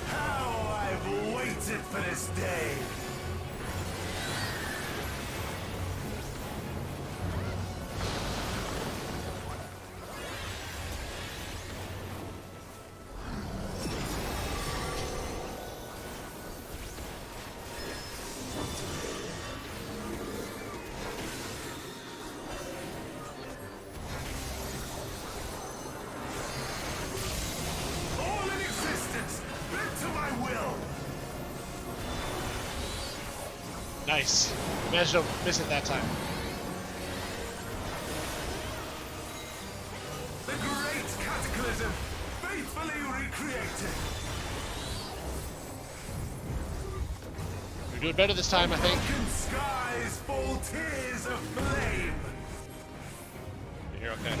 How I've waited for this day. All in existence, bent to my will. Nice. Managed to miss it that time. The great cataclysm, faithfully recreated. You're doing better this time, I think. Broken skies fall tears of flame. You're okay.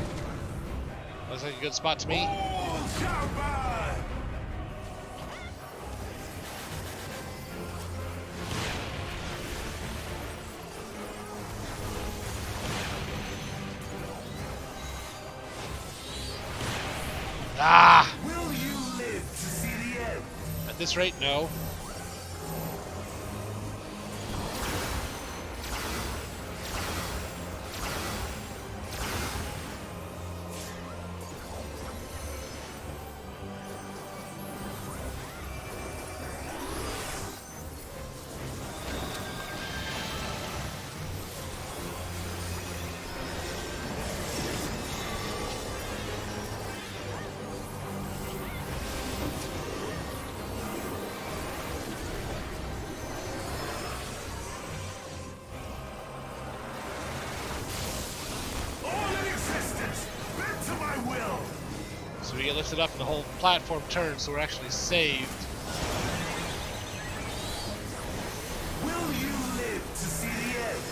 Looks like a good spot to me. All shall burn. Ah! Will you live to see the end? At this rate, no. All in existence, bent to my will. So we get lifted up and the whole platform turns, so we're actually saved. Will you live to see the end?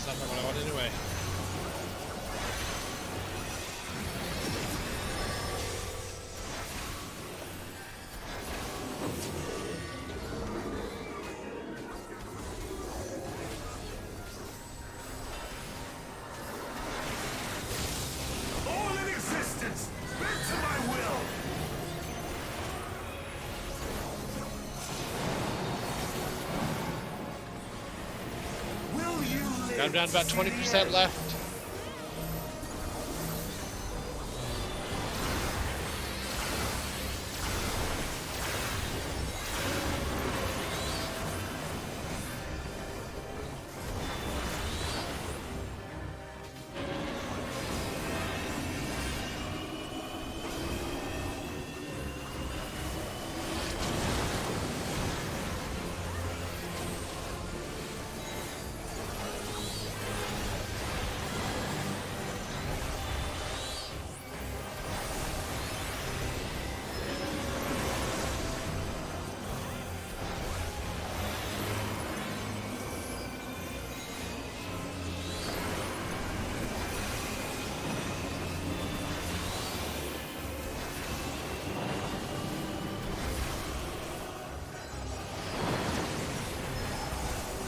That's not what I want anyway. All in existence, bend to my will. Will you live? Got him down to about 20% left.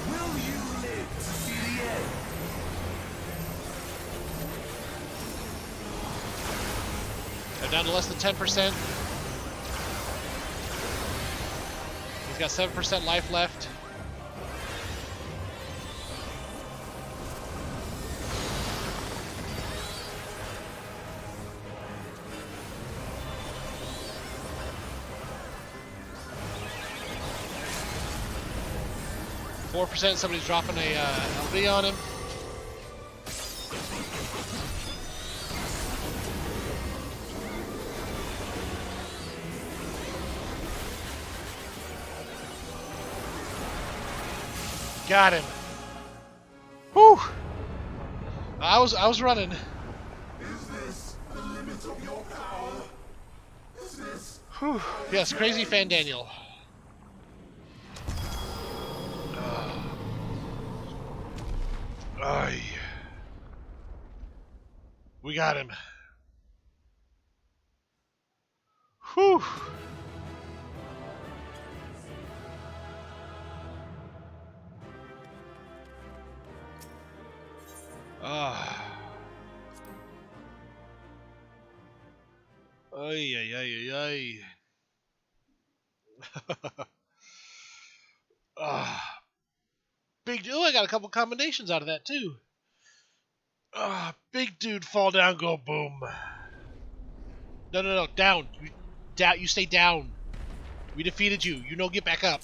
Will you live to see the end? They're down to less than 10%. He's got 7% life left. %. Somebody's dropping a LV on him. Got him. Whew. I was running. Is this the limit of your power? Is this? Whew. Yes, crazy Fan Daniel. Ay. We got him. Whew. Ay, ay, ay, ay, ay. Big dude. I got a couple combinations out of that too. Big dude, fall down, go boom. No, down. You stay down. We defeated you. You know, get back up.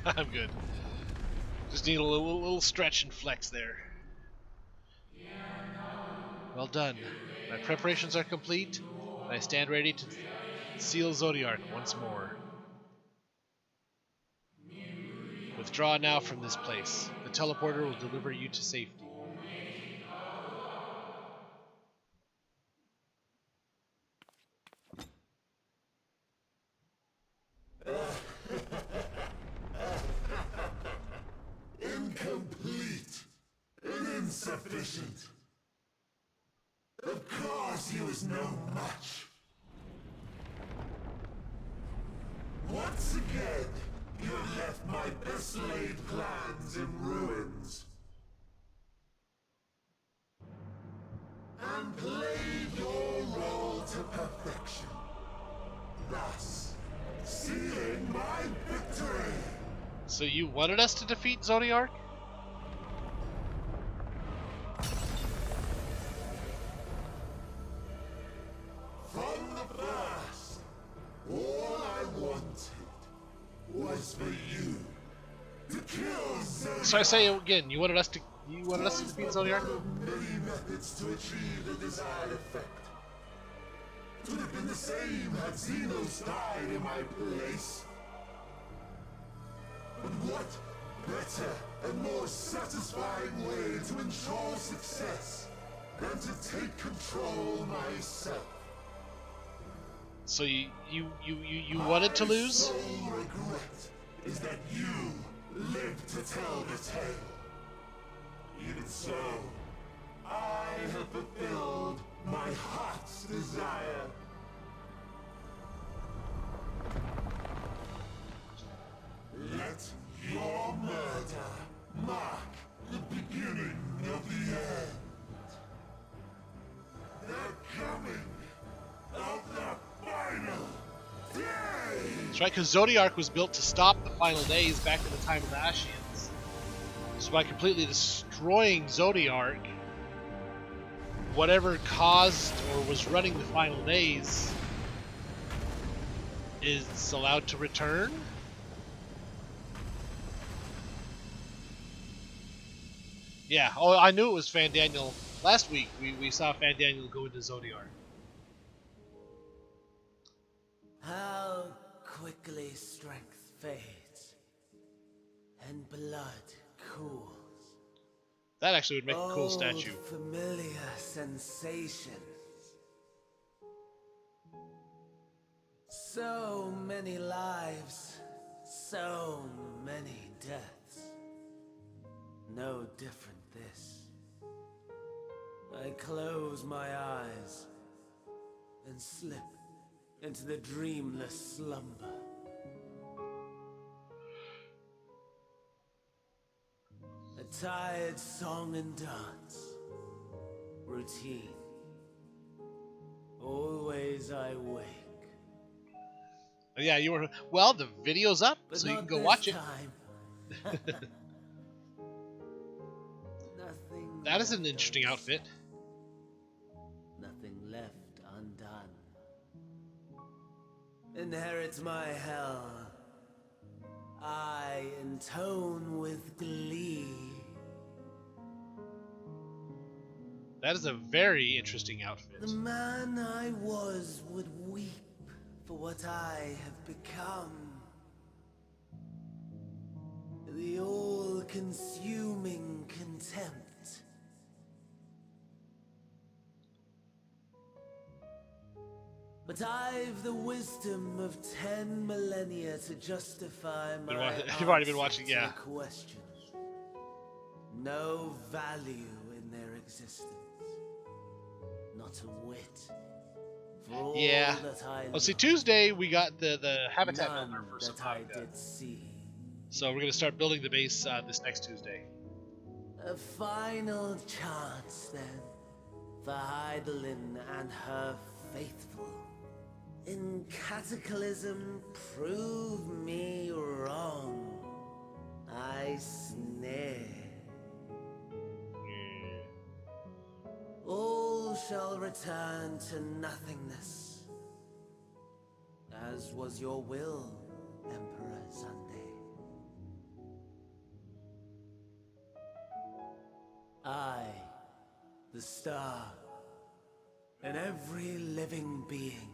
I'm good. Just need a little stretch and flex there. Well done. My preparations are complete, and I stand ready to seal Zodiark once more. Withdraw now from this place. The teleporter will deliver you to safety. Incomplete and insufficient. Of course he was no match. Once again, you have left my best laid plans in ruins. And played your role to perfection. Thus, sealing my victory. So you wanted us to defeat Zodiark? From the first, all I wanted was for you to kill Zodiac. So I say again, you wanted us to defeat Zodiark? Many methods to achieve the desired effect. It would have been the same had Xenos died in my place. But what better and more satisfying way to ensure success than to take control myself? So you wanted to My lose? sole regret is that you live to tell the tale. Even so, I have fulfilled my heart's desire. Let your murder mark the beginning of the end. The coming of the final day! That's right, because Zodiark was built to stop the final days back in the time of the Ashians. So by completely destroying Zodiark, whatever caused or was running the final days is allowed to return. Yeah, oh, I knew it was Fandaniel. Last week we saw Fandaniel go into Zodiark. How quickly strength fades and blood cools. That actually would make a cool Old statue. familiar sensations. So many lives, so many deaths. No different this. I close my eyes and slip into the dreamless slumber. A tired song and dance. Routine. Always I wake. Yeah, you were. Well, the video's up, But so you not can go this watch it. time. Nothing That is an left interesting outfit. Nothing left undone. Inherit my hell. I intone with glee. That is a very interesting outfit. The man I was would weep for what I have become. The all-consuming contempt. But I've the wisdom of 10 millennia to justify my You've already been answer watching, to yeah. the question. No value in their existence. Not a whit. For all Yeah. that I Well, see, love, Tuesday we got the habitat none builder for that I Subnautica. did see. So we're gonna start building the base this next Tuesday. A final chance then for Heidelin and her faithful. In Cataclysm, prove me wrong. I snare. All shall return to nothingness, as was your will, Emperor Sunday. I, the star, and every living being,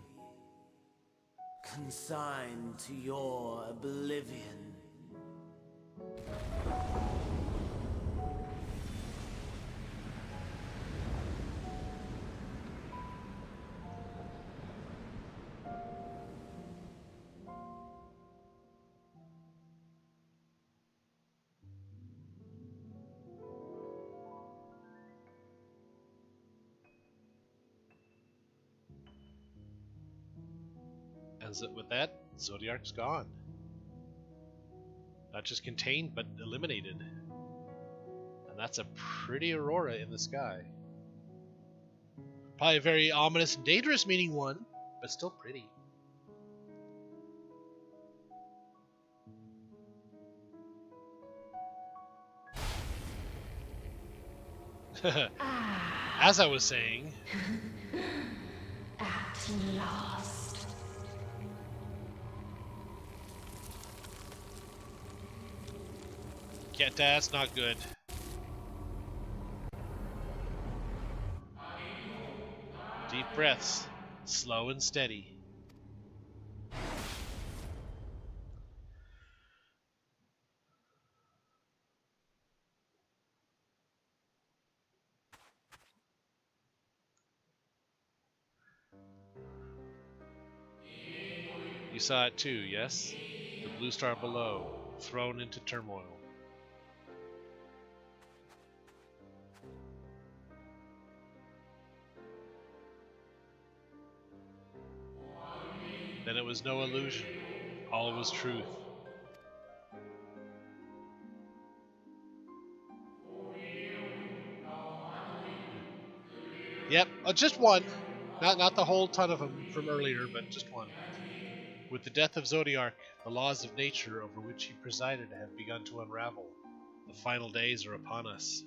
consigned to your oblivion. And with that, Zodiark's gone. Not just contained, but eliminated. And that's a pretty aurora in the sky. Probably a very ominous and dangerous meaning one, but still pretty. As I was saying, At last. get that's not good. Deep breaths, slow and steady. saw it too, yes? The blue star below, thrown into turmoil. Then it was no illusion. All was truth. Yep, just one. Not the whole ton of them from earlier, but just one. With the death of Zodiark, the laws of nature over which he presided have begun to unravel. The final days are upon us.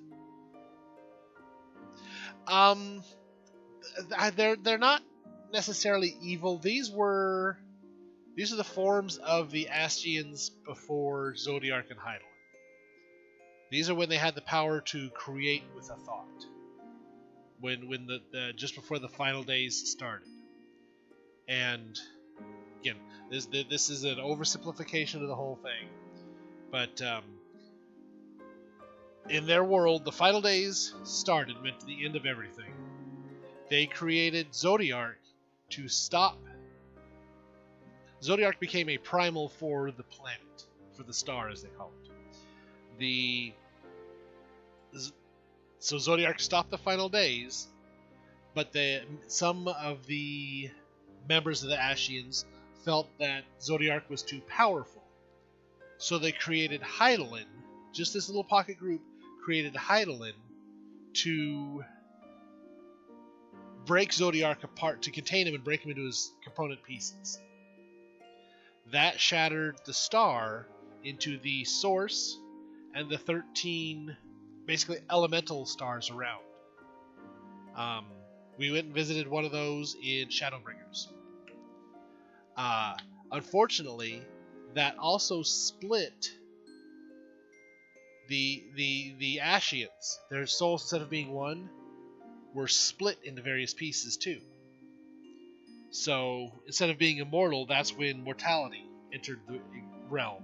They're not necessarily evil. These are the forms of the Astians before Zodiark and Hydaelyn. These are when they had the power to create with a thought. When the just before the final days started. And again, this is an oversimplification of the whole thing, but in their world, the final days started, meant the end of everything. They created Zodiark to stop. Zodiark became a primal for the planet, for the star, as they call it. So Zodiark stopped the final days, but some of the members of the Ashians felt that Zodiark was too powerful. So they created Hydaelyn, just this little pocket group created Hydaelyn to break Zodiark apart, to contain him and break him into his component pieces. That shattered the star into the source and the 13 basically elemental stars around. We went and visited one of those in Shadowbringers. Unfortunately, that also split the Ashians. Their souls, instead of being one, were split into various pieces too. So instead of being immortal, that's when mortality entered the realm.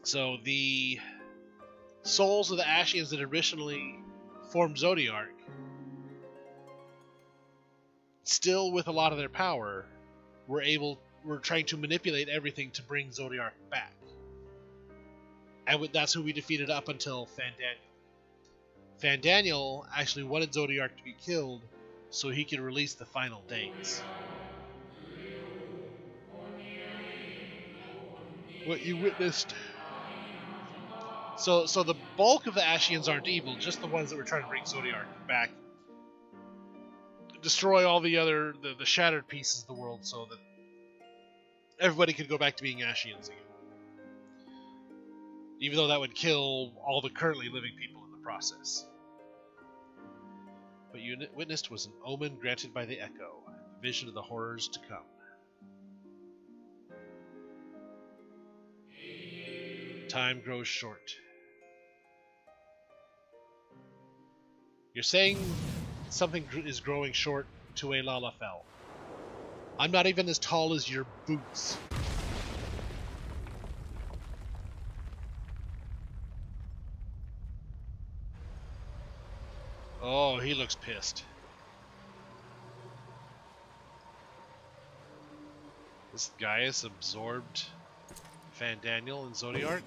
So the souls of the Ashians that originally formed Zodiark, still with a lot of their power, were trying to manipulate everything to bring Zodiark back. And that's who we defeated up until Fandaniel. Fandaniel actually wanted Zodiark to be killed so he could release the final days. What you witnessed. So the bulk of the Ashians aren't evil, just the ones that were trying to bring Zodiark back. Destroy all the other, the shattered pieces of the world so that everybody could go back to being Ashians again. Even though that would kill all the currently living people in the process. What you witnessed was an omen granted by the Echo, a vision of the horrors to come. Time grows short. You're saying something is growing short to a Lalafell. I'm not even as tall as your boots. Oh, he looks pissed. This guy has absorbed Fandaniel and Zodiark.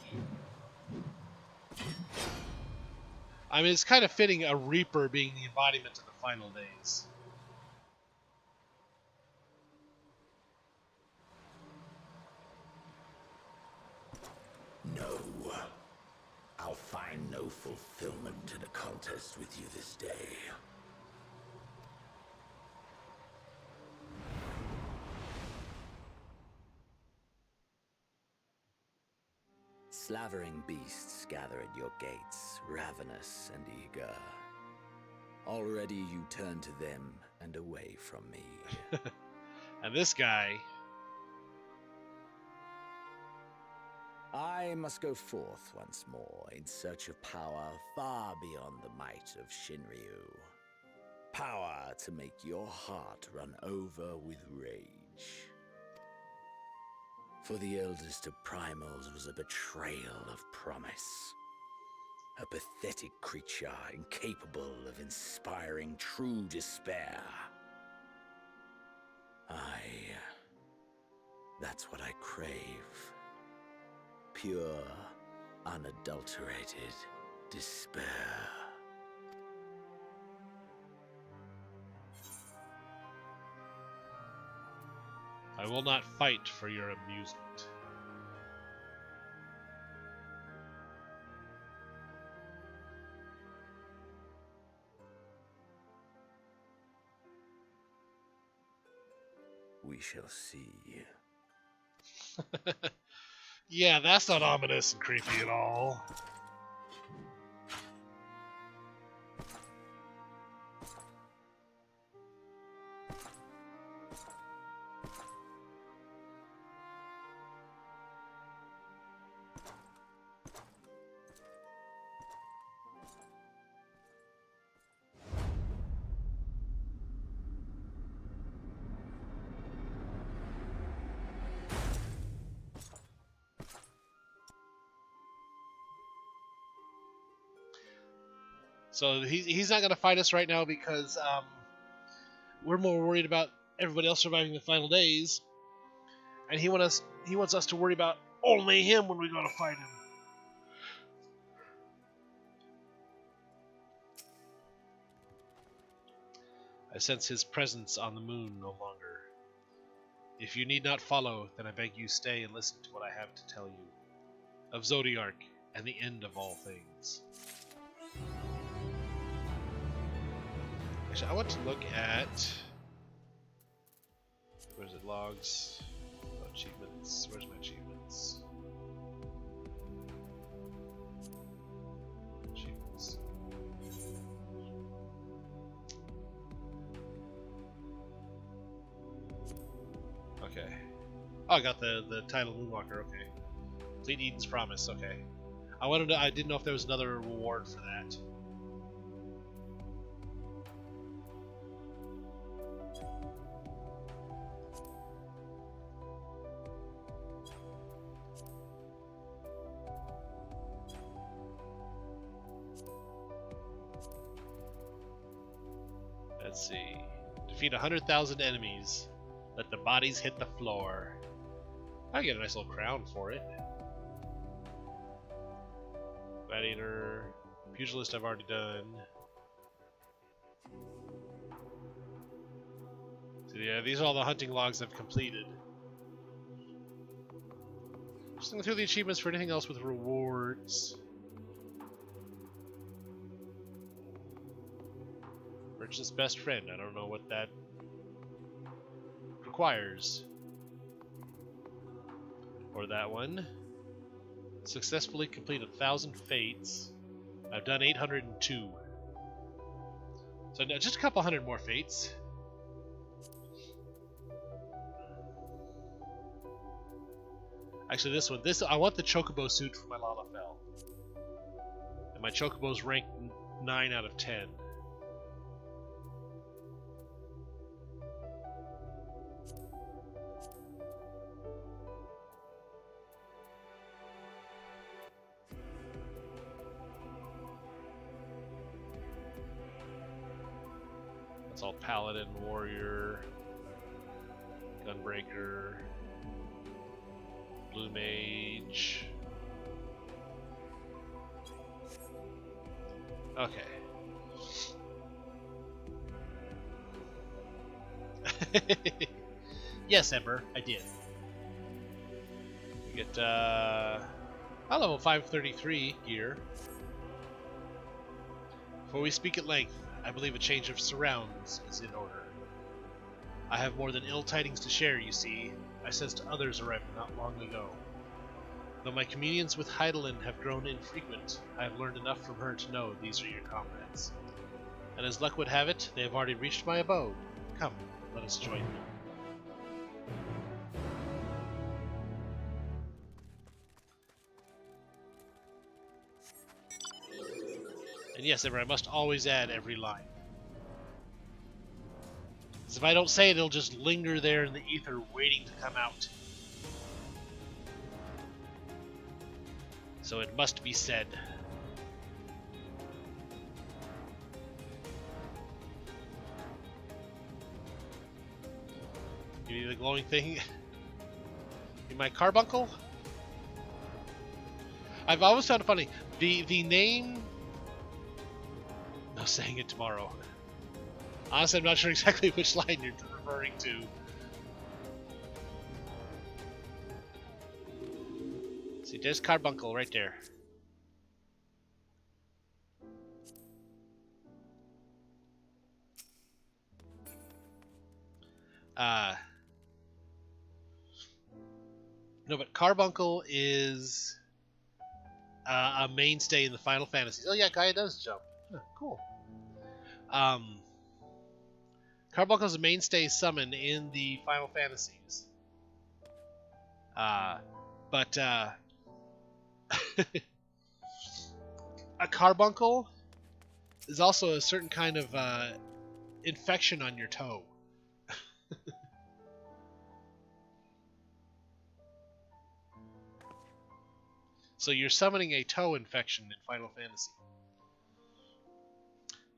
I mean, it's kind of fitting a Reaper being the embodiment of the final days. No. I'll find no fulfillment in a contest with you this day. Slavering beasts gather at your gates, ravenous and eager. Already you turn to them and away from me. And this guy... I must go forth once more in search of power far beyond the might of Shinryu. Power to make your heart run over with rage. For the eldest of primals was a betrayal of promise. A pathetic creature incapable of inspiring true despair. I That's what I crave. Pure, unadulterated despair. I will not fight for your amusement. We shall see. Yeah, that's not ominous and creepy at all. So he's not going to fight us right now because we're more worried about everybody else surviving the final days, and he wants us to worry about only him when we go to fight him. I sense his presence on the moon no longer. If you need not follow, then I beg you stay and listen to what I have to tell you of Zodiark and the end of all things. Actually, I want to look at... Where's it? Logs. Oh, achievements. Where's my achievements? Achievements. Okay. Oh, I got the title Moonwalker. Okay. Complete Eden's Promise. Okay. I didn't know if there was another reward for that. Let's see. Defeat 100,000 enemies. Let the bodies hit the floor. I get a nice little crown for it. Gladiator. Pugilist I've already done. So yeah, these are all the hunting logs I've completed. Just looking through the achievements for anything else with rewards. Merchant's best friend. I don't know what that requires. Or that one. Successfully complete 1,000 fates. I've done 802. So just a couple hundred more fates. Actually, this I want the Chocobo suit for my Lalafell. And my Chocobo's ranked 9 out of 10. It's all Paladin, Warrior, Gunbreaker, Blue Mage. Okay. Yes, Ember, I did. You get level 533 gear. Before we speak at length, I believe a change of surrounds is in order. I have more than ill tidings to share, you see. I sensed others arriving not long ago. Though my communions with Heidelin have grown infrequent, I have learned enough from her to know these are your comrades. And as luck would have it, they have already reached my abode. Come, let us join them. And yes, Ember, I must always add every line. Because if I don't say it, it'll just linger there in the ether waiting to come out. So it must be said. Give me the glowing thing. My carbuncle? I've always found it funny. The name... No, saying it tomorrow. Honestly, I'm not sure exactly which line you're referring to. See, there's carbuncle right there. No, but carbuncle is a mainstay in the Final Fantasies. Oh yeah, Gaia does jump. Huh, cool. Carbuncle is a mainstay summon in the Final Fantasies. But a carbuncle is also a certain kind of infection on your toe. So you're summoning a toe infection in Final Fantasy.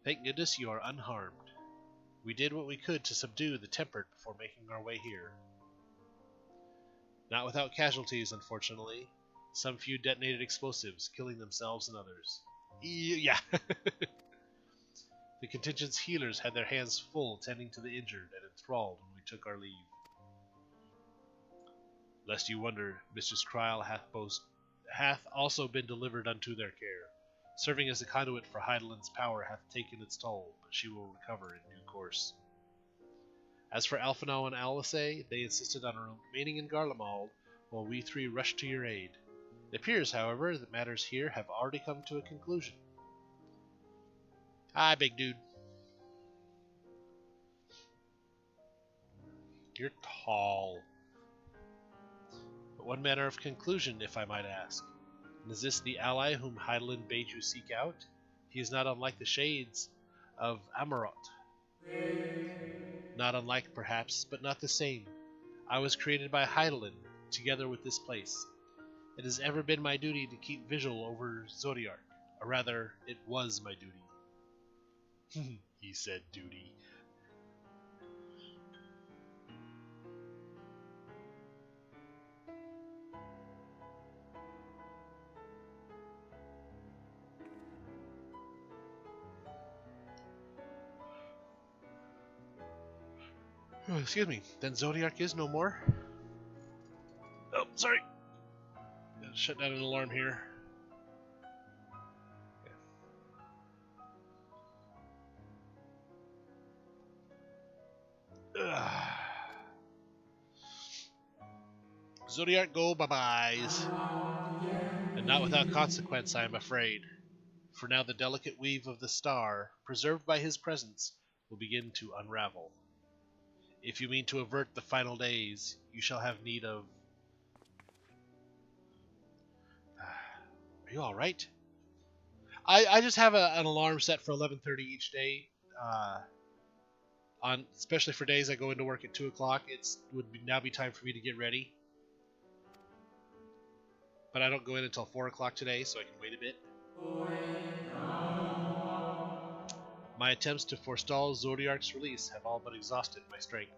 Thank goodness you are unharmed. We did what we could to subdue the Tempered before making our way here. Not without casualties, unfortunately. Some few detonated explosives, killing themselves and others. Yeah. The contingent's healers had their hands full tending to the injured and enthralled when we took our leave. Lest you wonder, Mistress Kryl hath also been delivered unto their care. Serving as a conduit for Heidelin's power hath taken its toll, but she will recover in due course. As for Alphinaud and Alice, they insisted on remaining in Garlemald while we three rushed to your aid. It appears, however, that matters here have already come to a conclusion. Hi, big dude. You're tall. But what manner of conclusion, if I might ask? And is this the ally whom Heidelin bade you seek out? He is not unlike the shades of Amarot. Not unlike, perhaps, but not the same. I was created by Heidelin, together with this place. It has ever been my duty to keep vigil over Zodiark, or rather, it was my duty. He said duty. Excuse me, then Zodiark is no more? Oh, sorry. Gotta shut down an alarm here. Ugh. Zodiark go bye-byes. And not without consequence, I am afraid. For now the delicate weave of the star, preserved by his presence, will begin to unravel. If you mean to avert the final days, you shall have need of... Are you alright? I just have an alarm set for 11:30 each day. Especially for days I go into work at 2 o'clock. It would now be time for me to get ready. But I don't go in until 4 o'clock today, so I can wait a bit. My attempts to forestall Zodiark's release have all but exhausted my strength.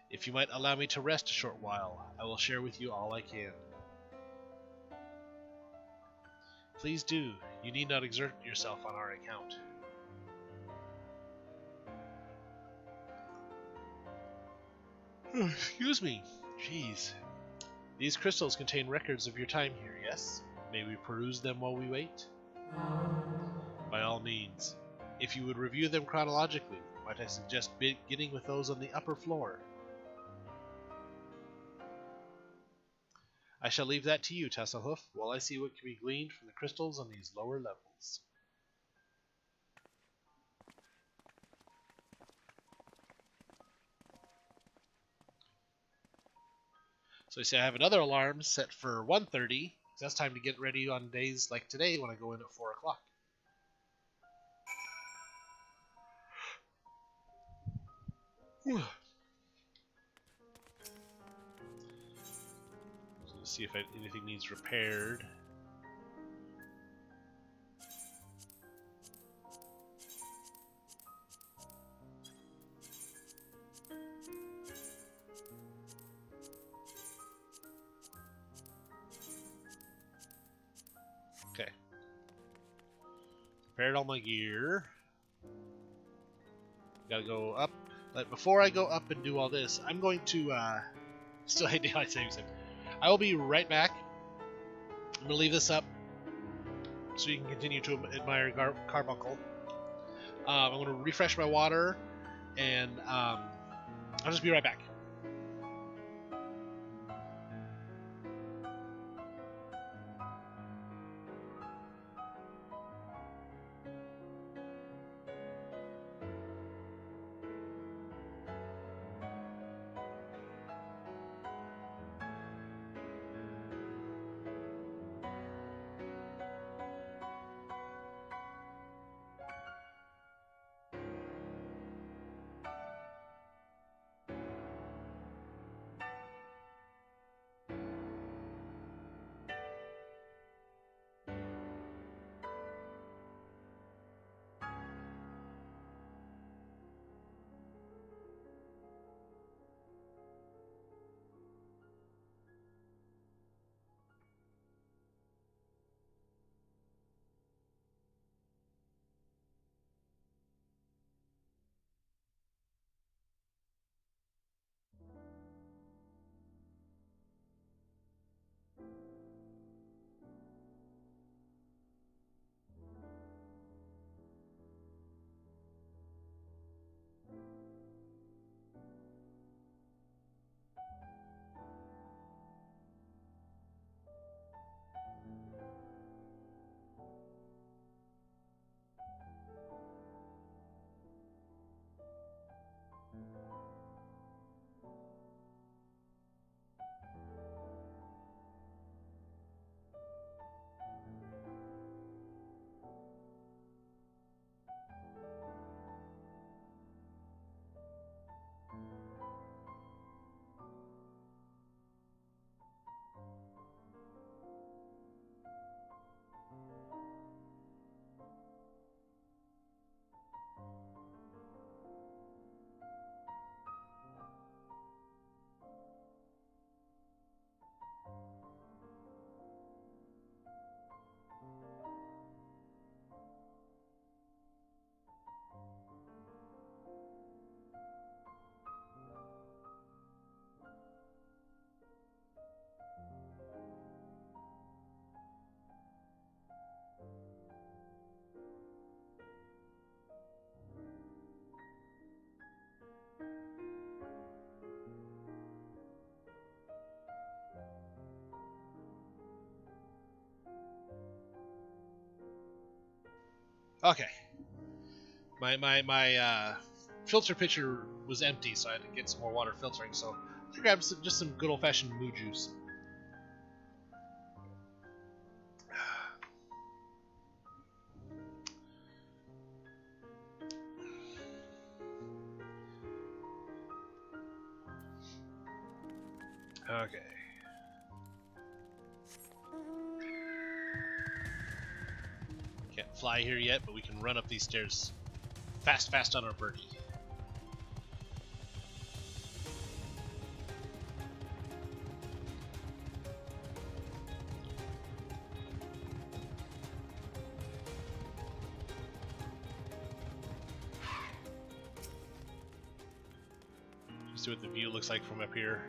If you might allow me to rest a short while, I will share with you all I can. Please do. You need not exert yourself on our account. Excuse me. Jeez. These crystals contain records of your time here, yes? May we peruse them while we wait? By all means. If you would review them chronologically, might I suggest beginning with those on the upper floor? I shall leave that to you, Tasselhoof, while I see what can be gleaned from the crystals on these lower levels. So I say I have another alarm set for 1:30. That's time to get ready on days like today when I go in at 4 o'clock. Let's see if anything needs repaired. Prepared all my gear. Gotta go up. But before I go up and do all this, I'm going to still hate daylight savings time. I will be right back. I'm gonna leave this up so you can continue to admire Carbuncle. I'm gonna refresh my water, and I'll just be right back. Okay. My filter pitcher was empty, so I had to get some more water filtering. So I grabbed just some good old fashioned moo juice. Okay. Can't fly here yet, but we can run up these stairs fast on our birdie. See what the view looks like from up here.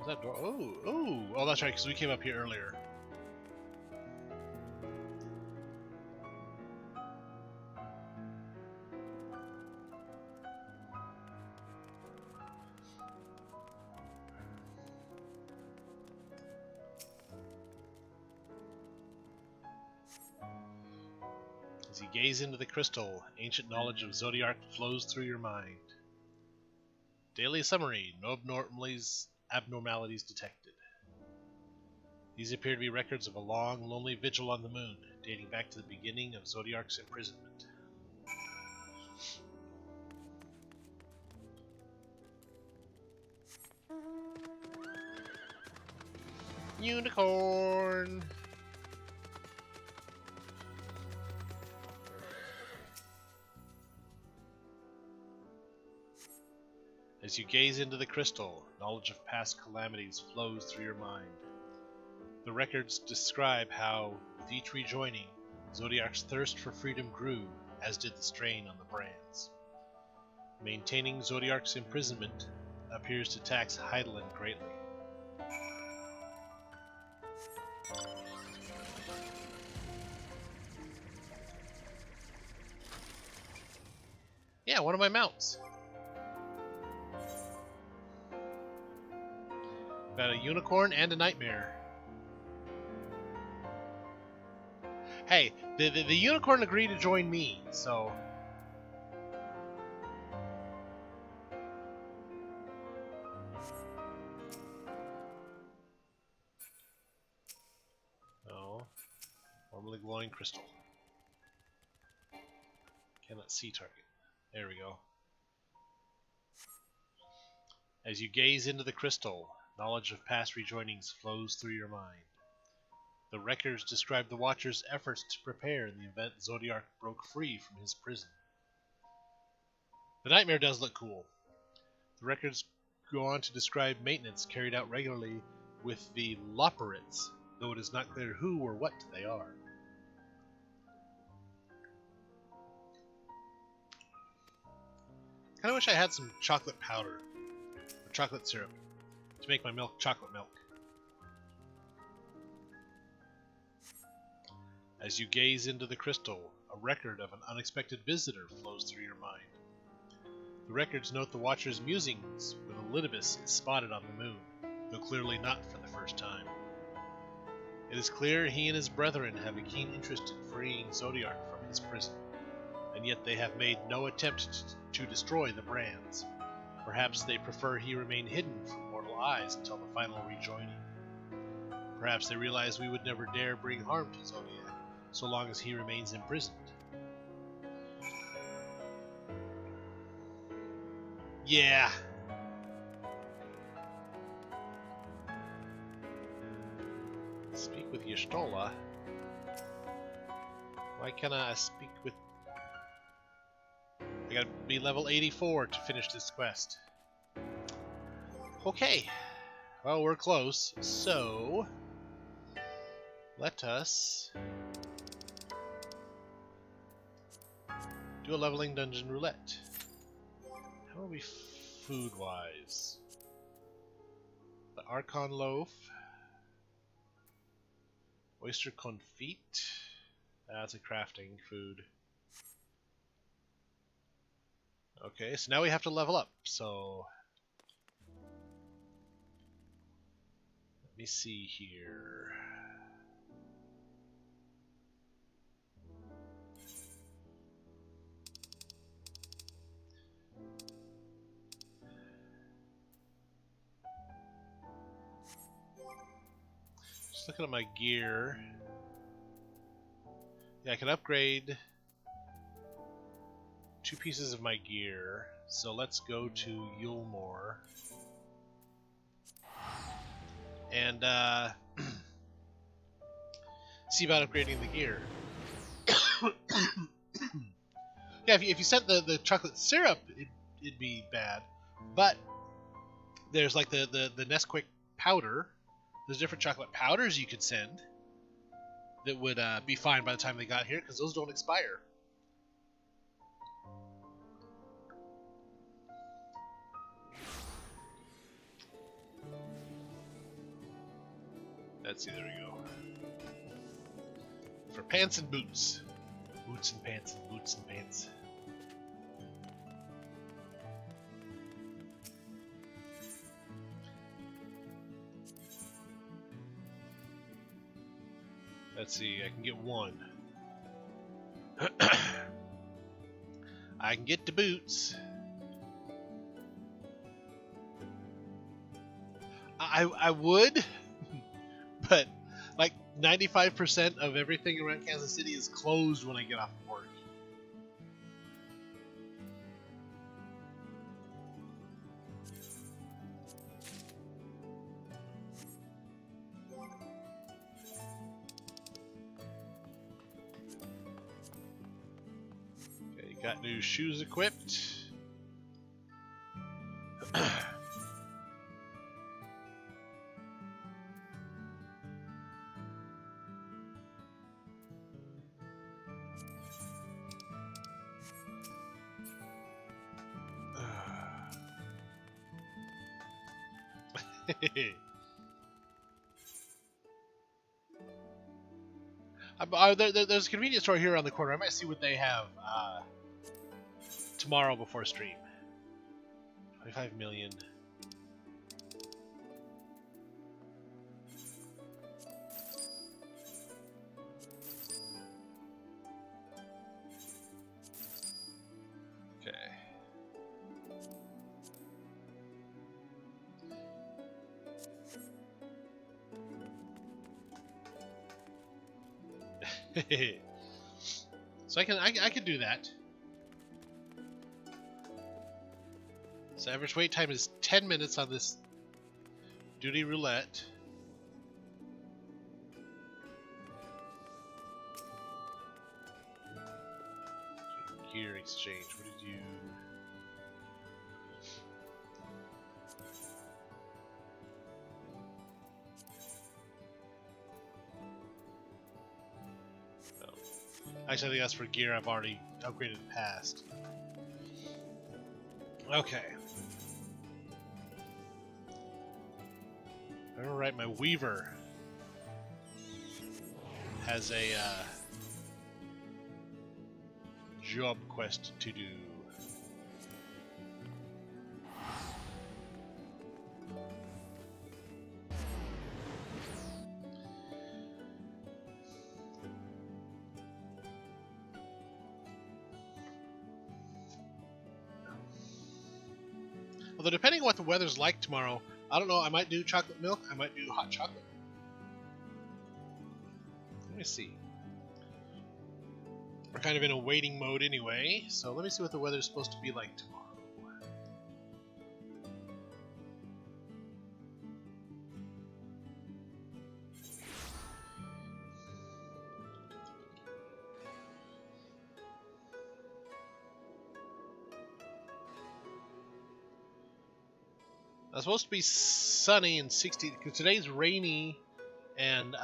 Is that door? Oh, that's right, because we came up here earlier. As you gaze into the crystal, ancient knowledge of Zodiac flows through your mind. Daily summary: no abnormalities detected. These appear to be records of a long, lonely vigil on the moon, dating back to the beginning of Zodiac's imprisonment. Unicorn! As As you gaze into the crystal, knowledge of past calamities flows through your mind. The records describe how, with each rejoining, Zodiac's thirst for freedom grew, as did the strain on the brands. Maintaining Zodiac's imprisonment appears to tax Heidelin greatly. Yeah, one of my mounts. Got a unicorn and a nightmare. Hey, the unicorn agreed to join me, so... Oh. Normally glowing crystal. Cannot see target. There we go. As you gaze into the crystal, knowledge of past rejoinings flows through your mind. The records describe the Watcher's efforts to prepare in the event Zodiac broke free from his prison. The nightmare does look cool. The records go on to describe maintenance carried out regularly with the Loperites, though it is not clear who or what they are. Kinda wish I had some chocolate powder, or chocolate syrup, to make my milk chocolate milk. As you gaze into the crystal, a record of an unexpected visitor flows through your mind. The records note the Watcher's musings when Elidibus is spotted on the moon, though clearly not for the first time. It is clear he and his brethren have a keen interest in freeing Zodiac from his prison, and yet they have made no attempt to destroy the brands. Perhaps they prefer he remain hidden from mortal eyes until the final rejoining. Perhaps they realize we would never dare bring harm to Zodiac, so long as he remains imprisoned. Yeah. Speak with Y'shtola. Why can't I speak with... I gotta be level 84 to finish this quest. Okay. Well, we're close, so... let us... do a leveling dungeon roulette. How are we food-wise? The Archon Loaf. Oyster Confit. That's a crafting food. Okay, so now we have to level up, so... let me see here... just looking at my gear. Yeah, I can upgrade 2 pieces of my gear. So let's go to Yulmore. And see about upgrading the gear. Yeah, if you sent the chocolate syrup, it'd be bad. But there's like the Nesquik powder. There's different chocolate powders you could send that would be fine by the time they got here, because those don't expire. Let's see, there we go. For pants and boots. Boots and pants and boots and pants. Let's see, I can get 1. I can get the boots. I would, but like 95% of everything around Kansas City is closed when I get off of work. Okay, got new shoes equipped. There's a convenience store here on the corner. I might see what they have tomorrow before stream. 25 million. Okay. So I can do that. So average wait time is 10 minutes on this duty roulette. Gear exchange. What did you? Actually, I think that's for gear I've already upgraded past. Okay. Alright, my Weaver has a job quest to do. Although depending on what the weather's like tomorrow, I don't know, I might do chocolate milk, I might do hot chocolate. Let me see. We're kind of in a waiting mode anyway, so let me see what the weather's supposed to be like tomorrow. It's supposed to be sunny and 60, because today's rainy and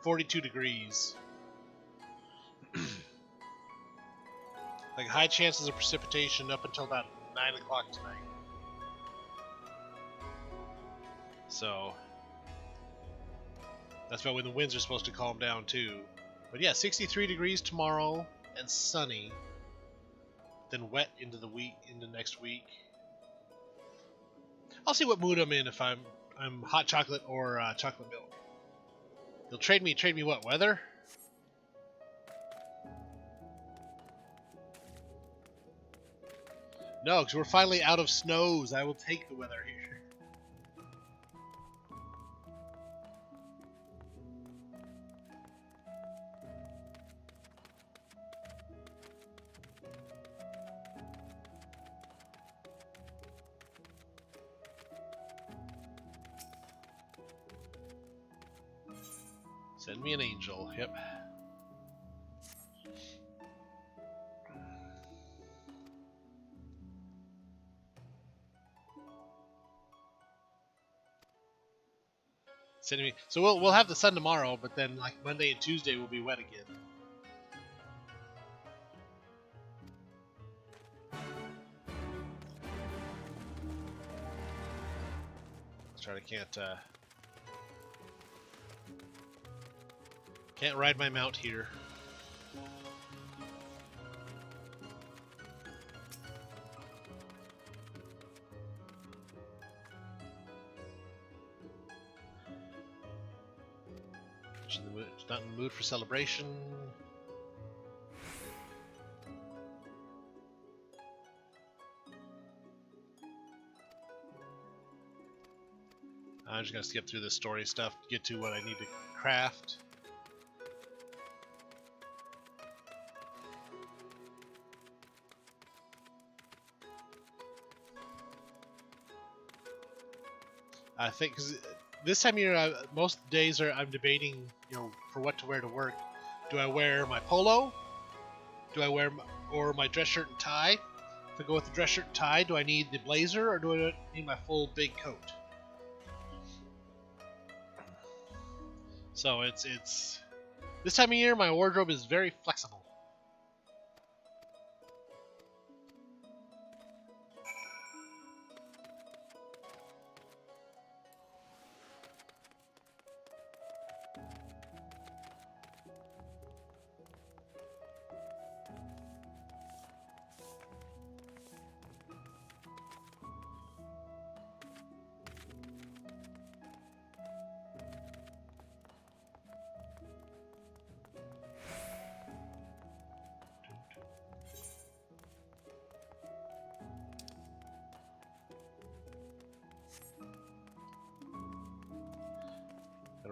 42 degrees. Like high chances of precipitation up until about 9 o'clock tonight. So that's about when the winds are supposed to calm down too. But yeah, 63 degrees tomorrow and sunny. Then wet into the week, into next week. I'll see what mood I'm in if I'm hot chocolate or chocolate milk. You'll trade me what, weather? No, because we're finally out of snows. I will take the weather here. Send me an angel. Yep. Send me. So we'll have the sun tomorrow, but then like Monday and Tuesday will be wet again. Sorry, I can't ride my mount here. She's not in the mood for celebration. I'm just gonna skip through this story stuff to get to what I need to craft. I think because this time of year, most days I'm debating, for what to wear to work. Do I wear my polo? Do I wear my dress shirt and tie? If I go with the dress shirt and tie, do I need the blazer or do I need my full big coat? So it's this time of year, my wardrobe is very flexible.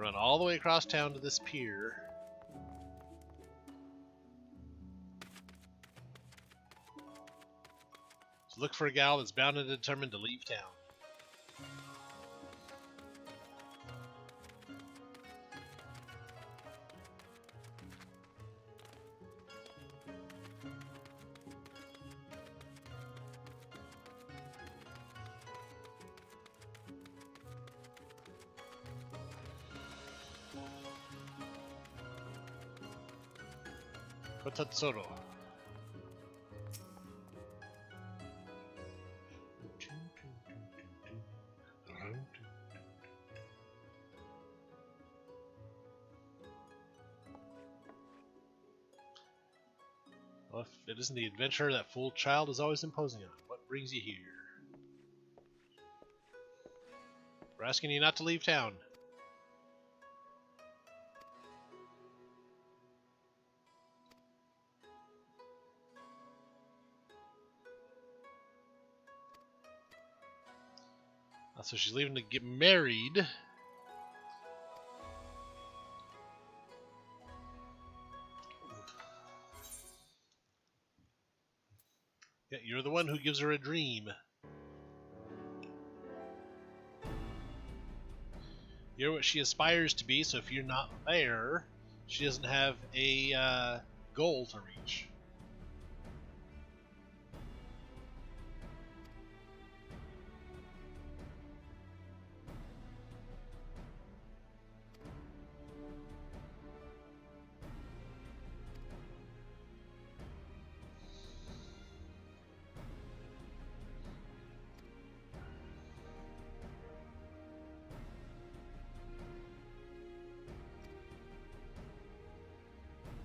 Run all the way across town to this pier. So look for a gal that's bound and determined to leave town. Kotatsuro. Well, if it isn't the adventure that fool child is always imposing on, what brings you here? We're asking you not to leave town. So she's leaving to get married. Yeah, you're the one who gives her a dream. You're what she aspires to be, so if you're not there, she doesn't have a goal to reach.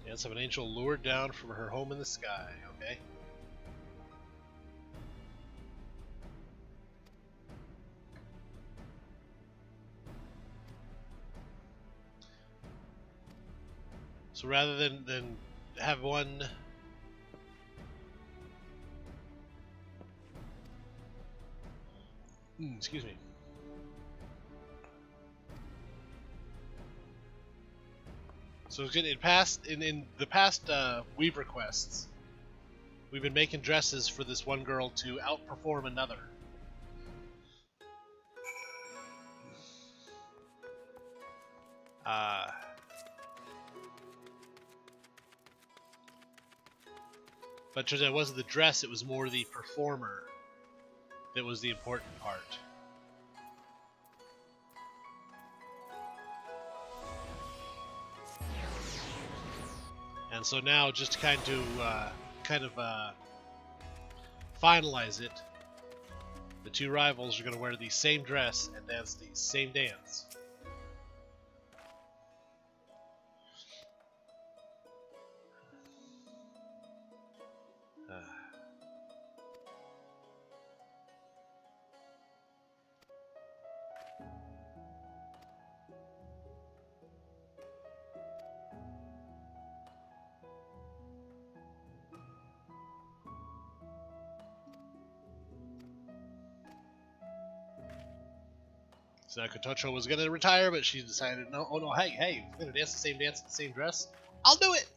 Dance of an angel lured down from her home in the sky, okay? So rather than have one excuse me. So in the past Weave requests, we've been making dresses for this one girl to outperform another. But turns out it wasn't the dress, it was more the performer that was the important part. And so now, just to kind of finalize it, the two rivals are going to wear the same dress and dance the same dance. So Kotocho was going to retire, but she decided, no, oh no, hey, we're going to dance the same dance in the same dress. I'll do it!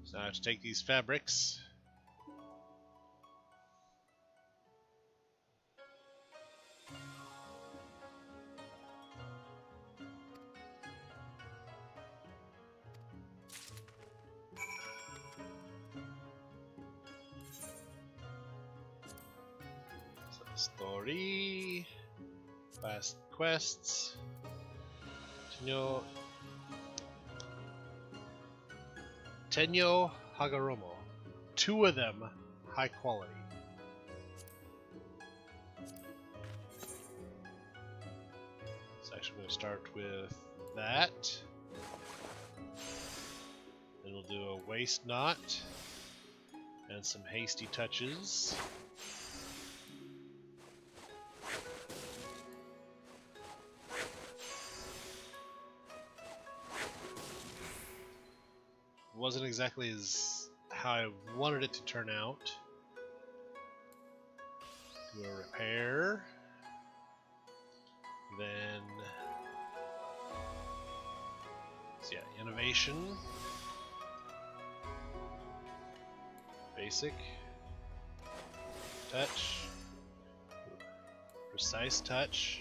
So I have to take these fabrics. Story, past quests, Tenyo Hagaromo, 2 of them high quality. So actually I'm going to start with that. Then we'll do a waist knot and some hasty touches. wasn't exactly as how I wanted it to turn out. Do a repair. Then, so yeah, innovation. Basic. Touch. Precise touch.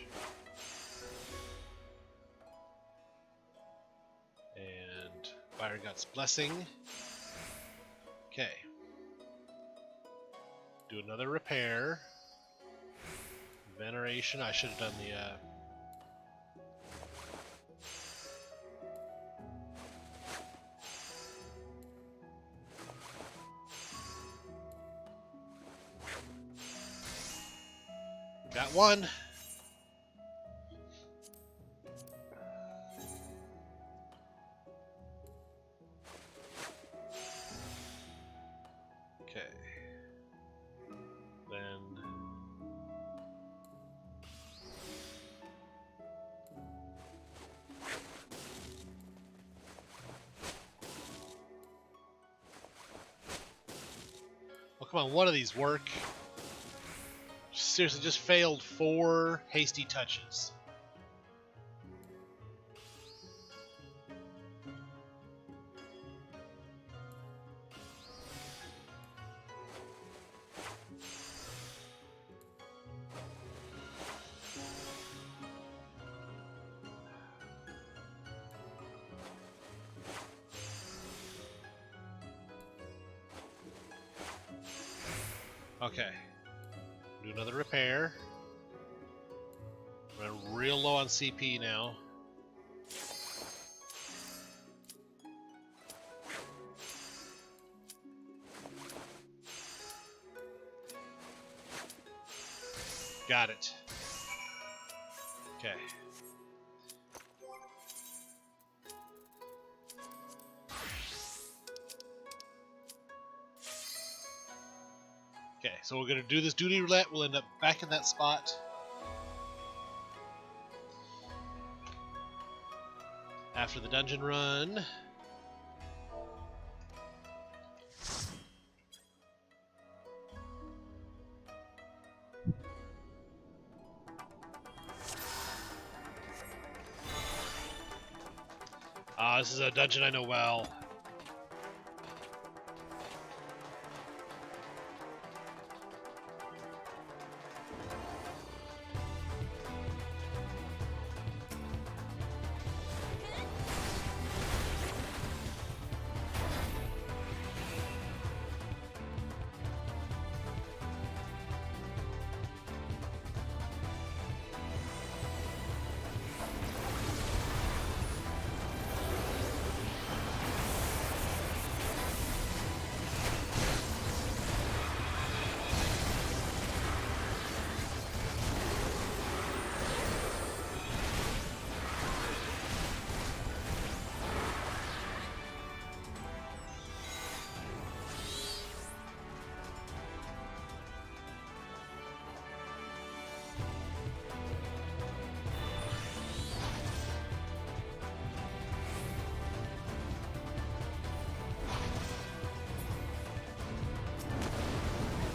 And Fire God's Blessing. Okay. Do another repair. Veneration. I should have done the got one. Okay. Then oh, come on, one of these work. Seriously, just failed 4 hasty touches. Okay. Do another repair. We're real low on CP now. Got it. Okay. Okay, so we're going to do this duty roulette. We'll end up back in that spot. After the dungeon run. This is a dungeon I know well.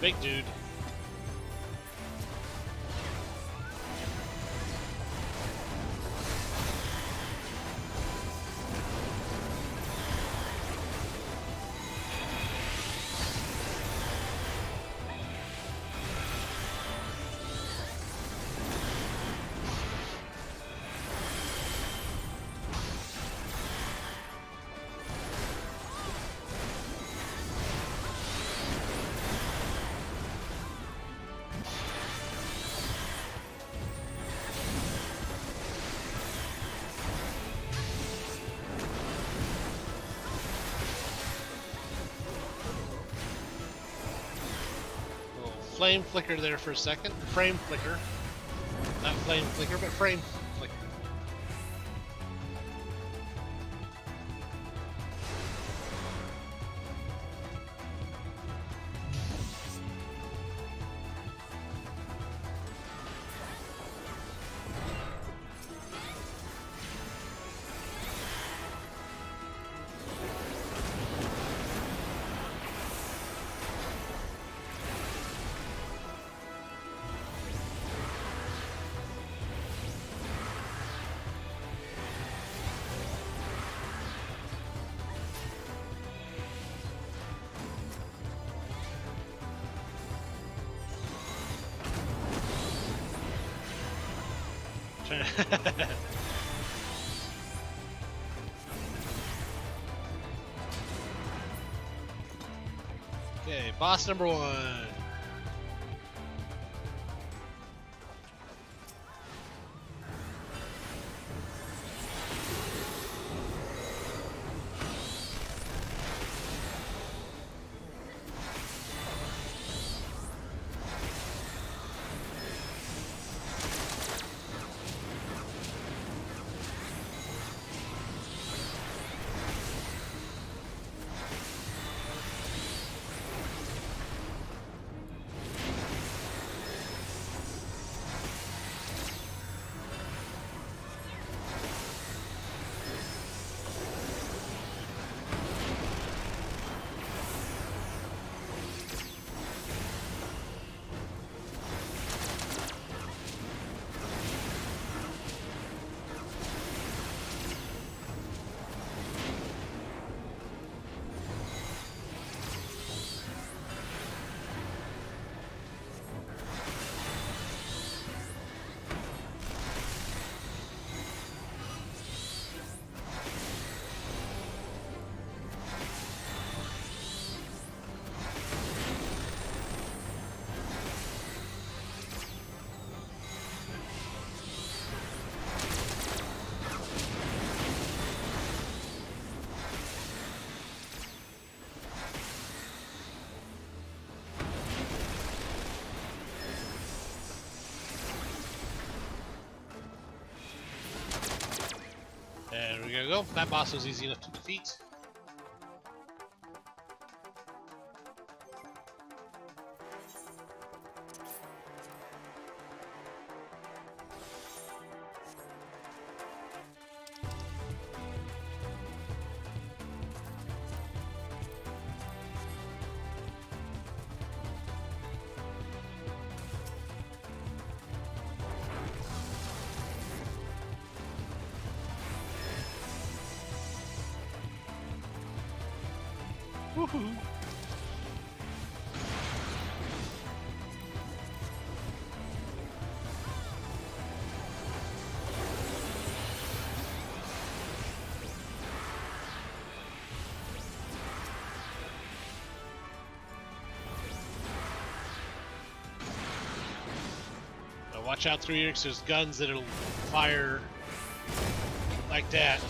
Big dude. Flame flicker there for a second. Frame flicker. Not flame flicker, but frame flicker. Okay, boss number 1. And we're gonna go. That boss was easy enough to defeat. Woohoo! Now watch out through here, 'cause there's guns that'll fire like that.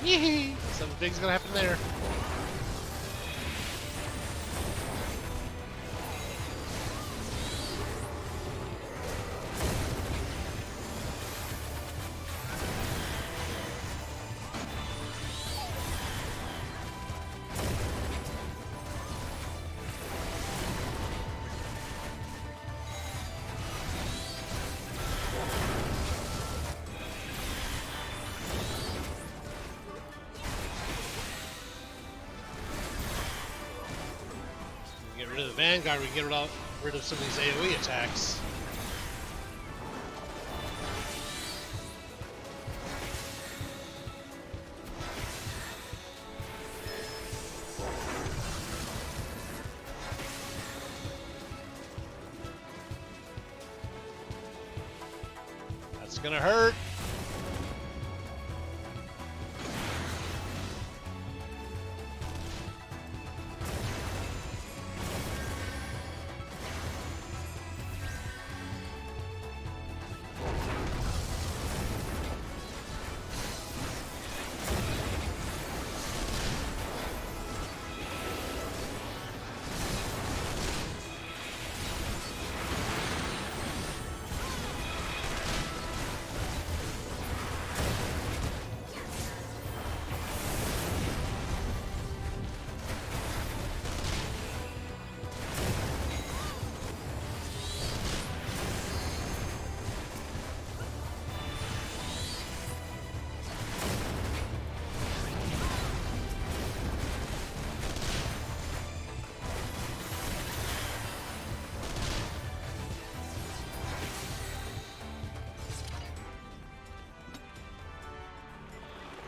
Yee! Something big's gonna happen there. Get rid of the Vanguard, we can get rid of some of these AoE attacks. That's gonna hurt.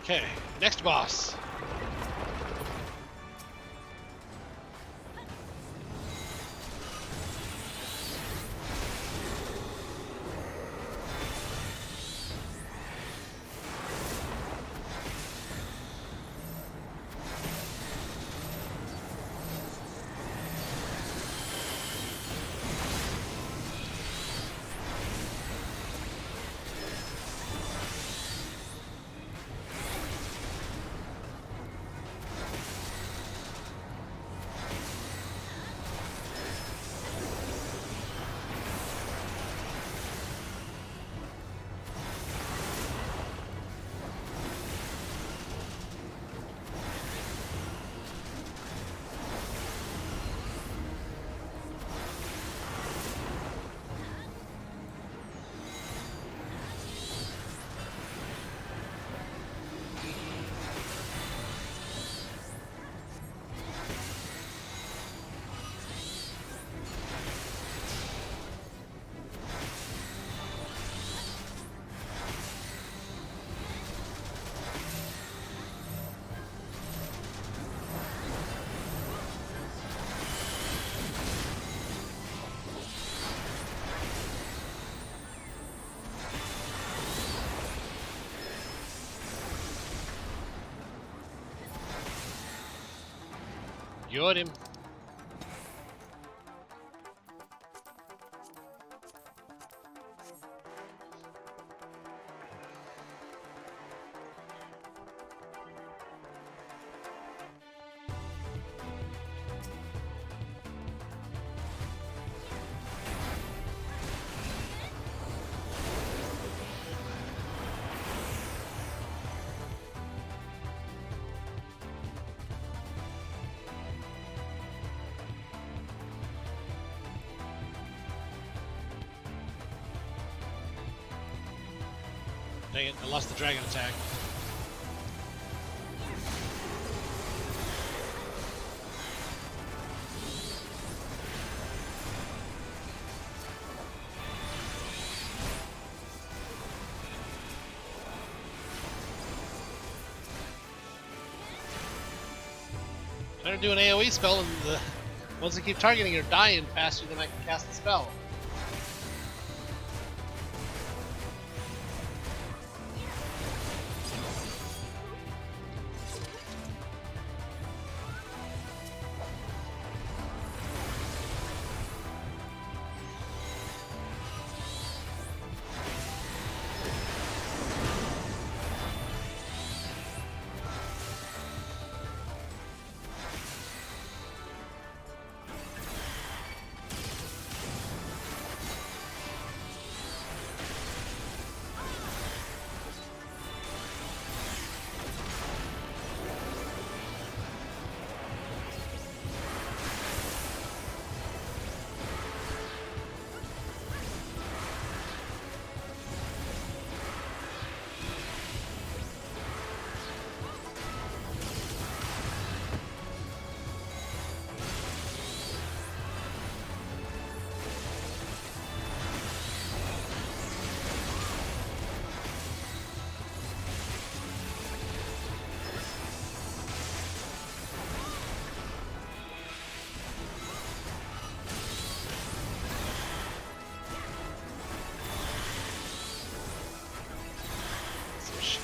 Okay, next boss. Got him. Dang it, I lost the dragon attack. Better do an AoE spell, and the ones that keep targeting are dying faster than I can cast the spell.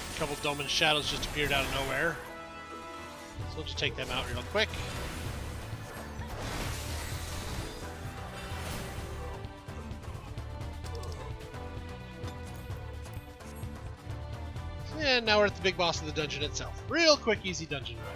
A couple Doman shadows just appeared out of nowhere. So we'll just take them out real quick. And now we're at the big boss of the dungeon itself. Real quick, easy dungeon run.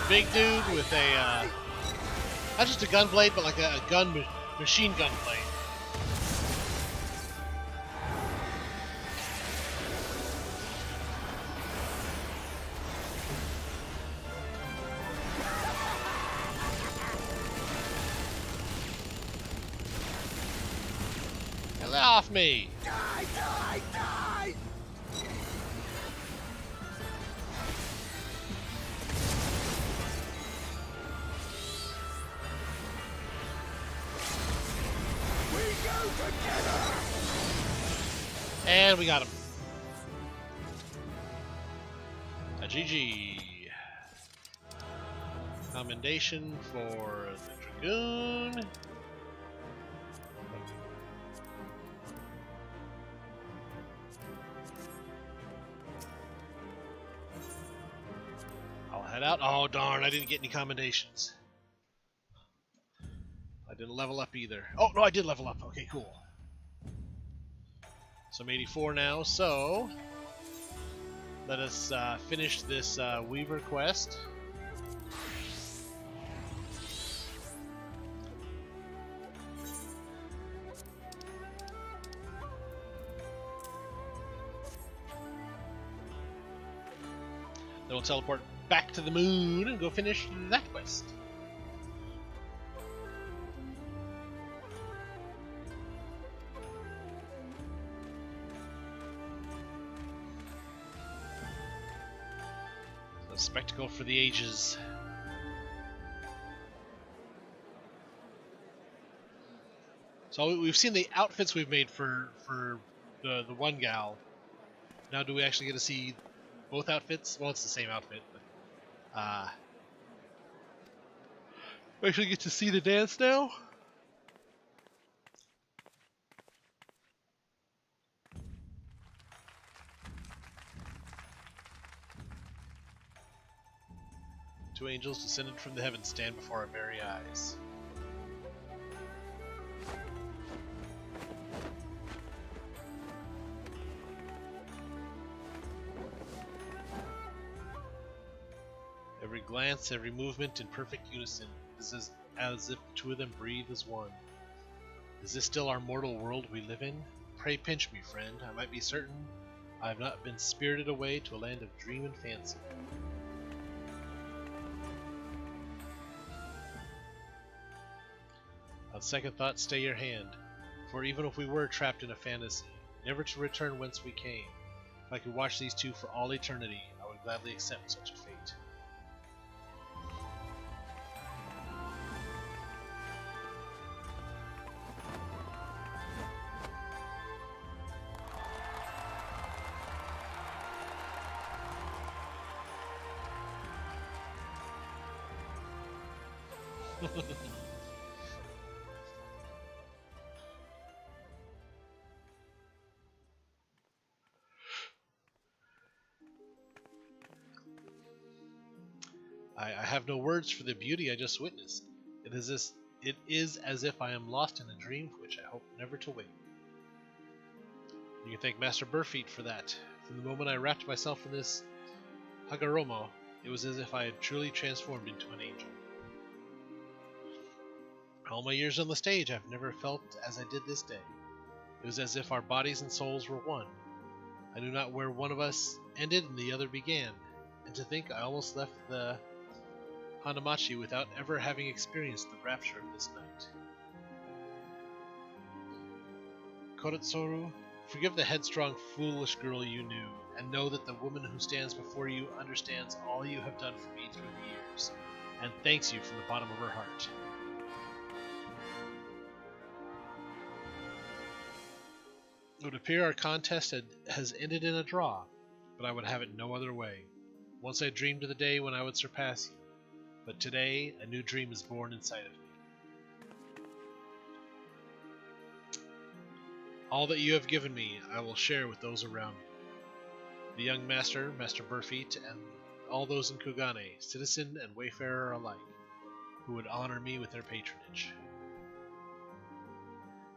Big dude with a, not just a gun blade, but like a machine gun blade. Get off me! Die, die, die! And we got him. A GG. Commendation for the Dragoon. I'll head out. Oh darn, I didn't get any commendations. I didn't level up either. Oh no, I did level up. Okay, cool. So I'm 84 now, so let us finish this Weaver quest. Then we'll teleport back to the moon and go finish that quest. A spectacle for the ages. So we've seen the outfits we've made for the one gal. Now do we actually get to see both outfits? Well, it's the same outfit, but we actually get to see the dance now. Two angels descended from the heavens stand before our very eyes. Every glance, every movement in perfect unison, is as if the two of them breathe as one. Is this still our mortal world we live in? Pray pinch me, friend. I might be certain I have not been spirited away to a land of dream and fancy. On second thought, stay your hand, for even if we were trapped in a fantasy, never to return whence we came, if I could watch these two for all eternity, I would gladly accept such a fate. I have no words for the beauty I just witnessed. It is as if I am lost in a dream for which I hope never to wake. You can thank Master Burfeet for that. From the moment I wrapped myself in this Hagaromo, it was as if I had truly transformed into an angel. All my years on the stage, I've never felt as I did this day. It was as if our bodies and souls were one. I knew not where one of us ended and the other began, and to think I almost left the Hanamachi without ever having experienced the rapture of this night. Koretsoru, forgive the headstrong, foolish girl you knew, and know that the woman who stands before you understands all you have done for me through the years, and thanks you from the bottom of her heart. It would appear our contest has ended in a draw, but I would have it no other way. Once I dreamed of the day when I would surpass you, but today a new dream is born inside of me. All that you have given me, I will share with those around me. The young master, Master Burfeet, and all those in Kugane, citizen and wayfarer alike, who would honor me with their patronage.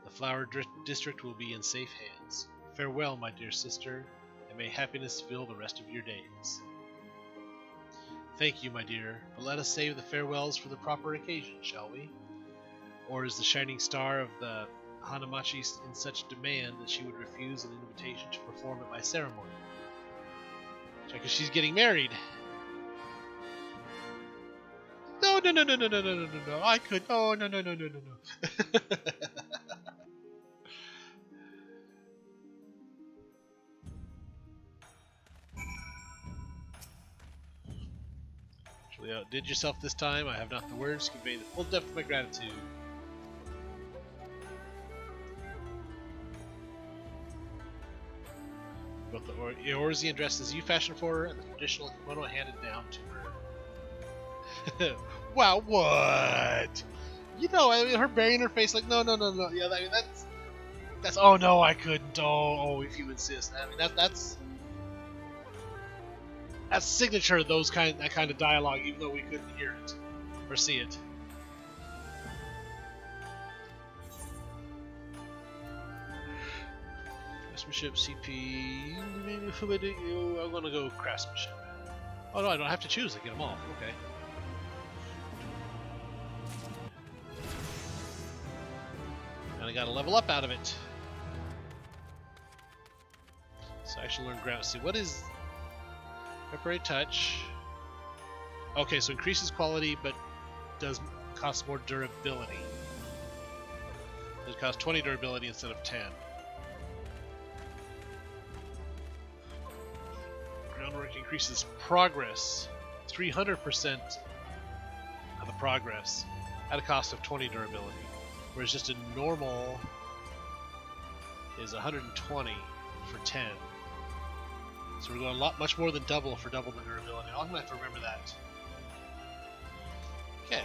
The Flower District will be in safe hands. Farewell, my dear sister, and may happiness fill the rest of your days. Thank you, my dear, but let us save the farewells for the proper occasion, shall we? Or is the shining star of the Hanamachi in such demand that she would refuse an invitation to perform at my ceremony? Because she's getting married. No, I could. Oh, no. Truly outdid yourself this time. I have not the words to convey the full depth of my gratitude. Both the Eorzean dress as you fashioned for her and the traditional kimono handed down to her. Wow, what? You know, I mean, her burying her face like, no. Yeah, I mean, that's. Oh no, I couldn't. Oh, if you insist. I mean, that's signature of that kind of dialogue, even though we couldn't hear it or see it. Craftsmanship, CP. I'm gonna go craftsmanship. Oh no, I don't have to choose. I get them all. Okay. And I got to level up out of it. So I actually learn ground. See, what is Reparate Touch? Okay, so increases quality, but does cost more durability. It costs 20 durability instead of 10. Groundwork increases progress, 300% of the progress, at a cost of 20 durability. Whereas just a normal is 120 for 10. So we're going much more than double for double the durability. I'm gonna have to remember that. Okay.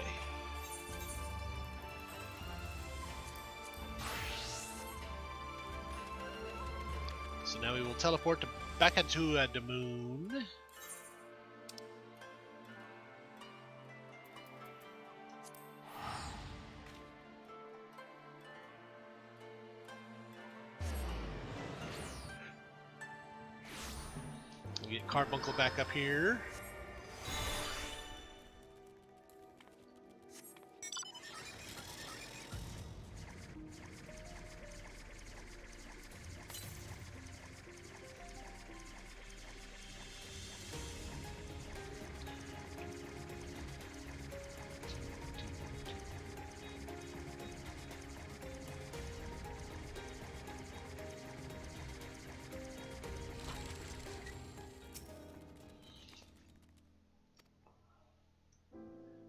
So now we will teleport back into the moon. We'll get Carbuncle back up here.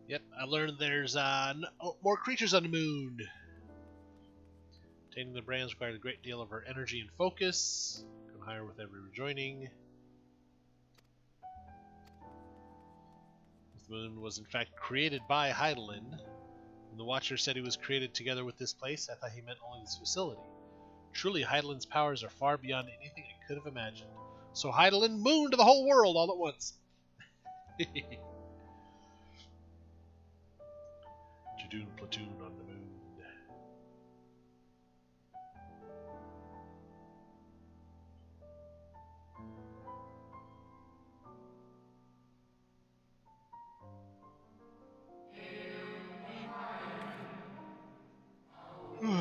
Yep, I learned there's more creatures on the moon. Obtaining the brands required a great deal of her energy and focus. Come higher with every rejoining. The moon was in fact created by Heidelin. When the Watcher said he was created together with this place, I thought he meant only this facility. Truly, Heidelin's powers are far beyond anything I could have imagined. So Heidelin mooned the whole world all at once. Jadoon platoon on the moon.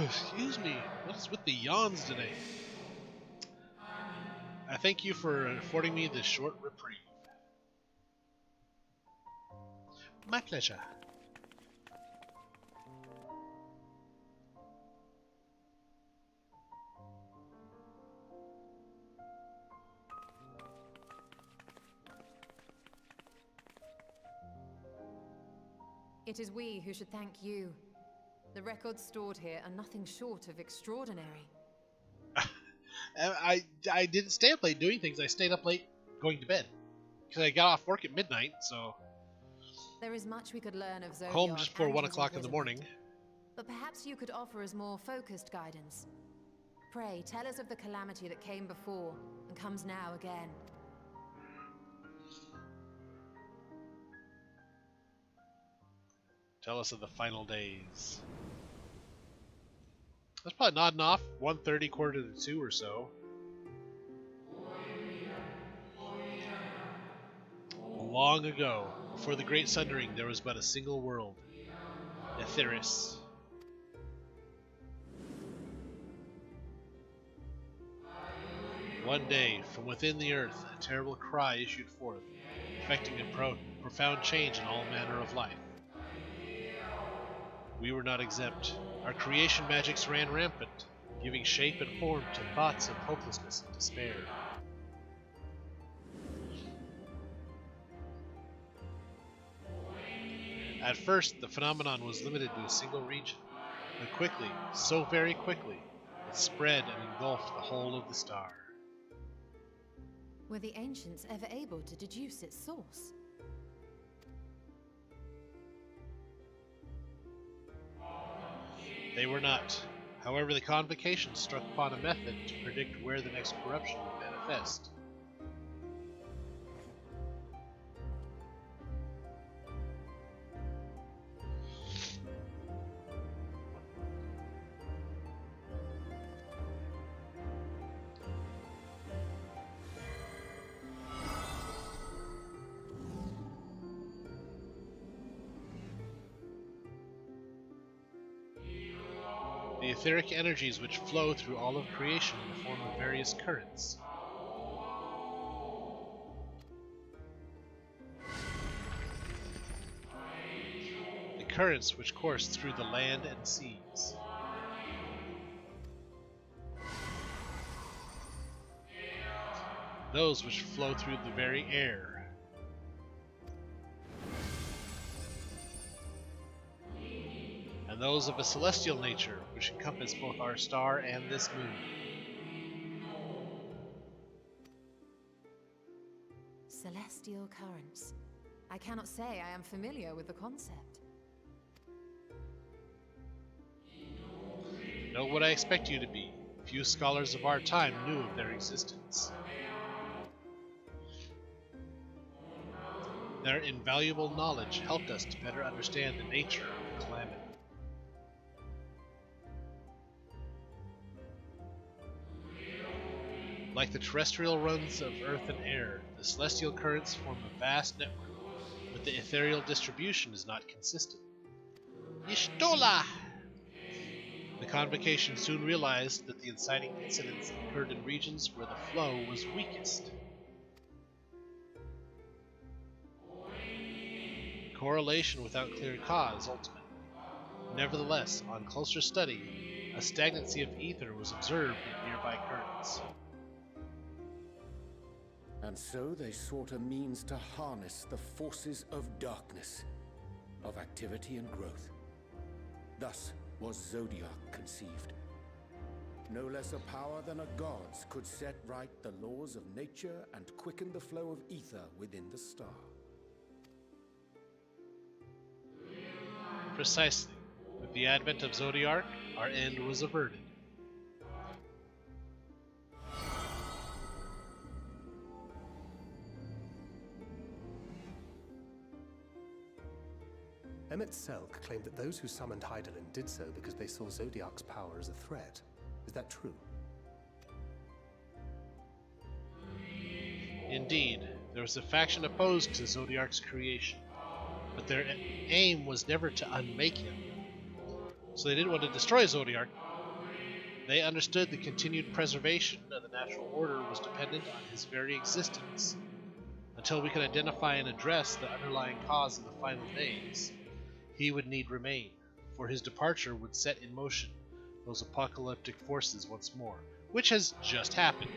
Excuse me, what is with the yawns today? I thank you for affording me this short reprieve. My pleasure. It is we who should thank you. The records stored here are nothing short of extraordinary. I didn't stay up late doing things. I stayed up late going to bed. Because I got off work at midnight, so... There is much we could learn of Zodiac home just before and 1 his o'clock in the morning. imprisonment. But perhaps you could offer us more focused guidance. Pray, tell us of the calamity that came before and comes now again. Tell us of the final days. That's probably nodding off 1:30, quarter to 2 or so. Long ago, before the Great Sundering, there was but a single world, Etheris. One day, from within the earth, a terrible cry issued forth, effecting a profound change in all manner of life. We were not exempt. Our creation magics ran rampant, giving shape and form to thoughts of hopelessness and despair. At first, the phenomenon was limited to a single region, but quickly, so very quickly, it spread and engulfed the whole of the star. Were the ancients ever able to deduce its source? They were not. However, the convocation struck upon a method to predict where the next corruption would manifest. etheric energies which flow through all of creation in the form of various currents. The currents which course through the land and seas. Those which flow through the very air. And those of a celestial nature, which encompass both our star and this moon. Celestial currents. I cannot say I am familiar with the concept. Know what I expect you to be. Few scholars of our time knew of their existence. Their invaluable knowledge helped us to better understand the nature of the calamity. Like the terrestrial runs of earth and air, the celestial currents form a vast network, but the ethereal distribution is not consistent. Y'shtola! The convocation soon realized that the inciting incidents occurred in regions where the flow was weakest. Correlation without clear cause, ultimately. Nevertheless, on closer study, a stagnancy of ether was observed in nearby currents. And so they sought a means to harness the forces of darkness, of activity and growth. Thus was Zodiac conceived. No less a power than a god's could set right the laws of nature and quicken the flow of ether within the star. Precisely. With the advent of Zodiac, our end was averted. Emmett Selk claimed that those who summoned Hydaelyn did so because they saw Zodiac's power as a threat. Is that true? Indeed, there was a faction opposed to Zodiac's creation, but their aim was never to unmake him. So they didn't want to destroy Zodiac. They understood the continued preservation of the natural order was dependent on his very existence. Until we could identify and address the underlying cause of the final days, he would need remain, for his departure would set in motion those apocalyptic forces once more, which has just happened.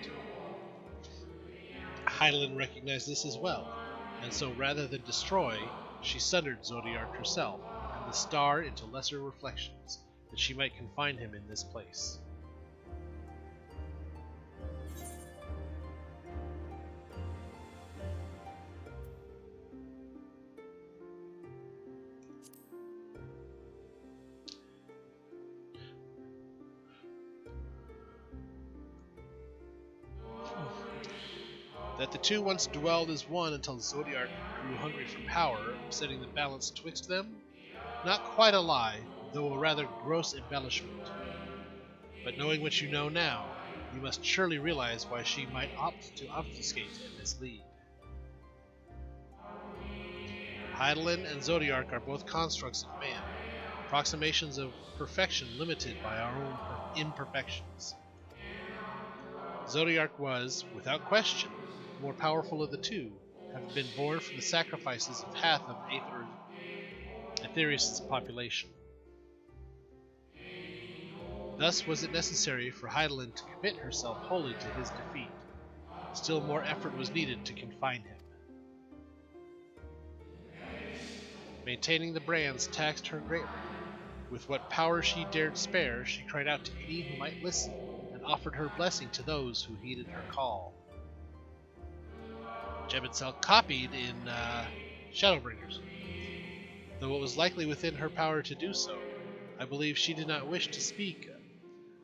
Hydaelyn recognized this as well, and so rather than destroy, she sundered Zodiac herself and the star into lesser reflections, that she might confine him in this place. That the two once dwelled as one until Zodiac grew hungry for power, upsetting the balance twixt them? Not quite a lie, though a rather gross embellishment. But knowing what you know now, you must surely realize why she might opt to obfuscate and mislead. Hydaelyn and Zodiac are both constructs of man, approximations of perfection limited by our own imperfections. Zodiac was, without question, more powerful of the two, having been born from the sacrifices of half of Aetherius' population. Thus was it necessary for Hydaelyn to commit herself wholly to his defeat. Still more effort was needed to confine him. Maintaining the brands taxed her greatly. With what power she dared spare, she cried out to any who might listen, and offered her blessing to those who heeded her call. Jebediah copied in Shadowbringers. Though it was likely within her power to do so, I believe she did not wish to speak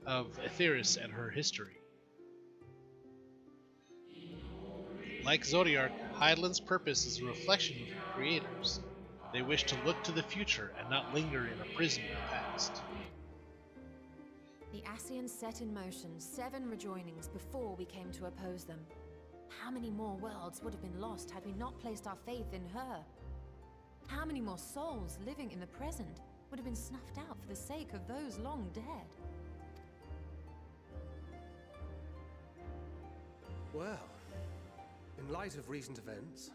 of Aetherius and her history. Like Zodiac, Hydaelyn's purpose is a reflection of her creators. They wish to look to the future and not linger in a prison of the past. The Ascians set in motion 7 rejoinings before we came to oppose them. How many more worlds would have been lost had we not placed our faith in her? How many more souls living in the present would have been snuffed out for the sake of those long dead? Well, in light of recent events,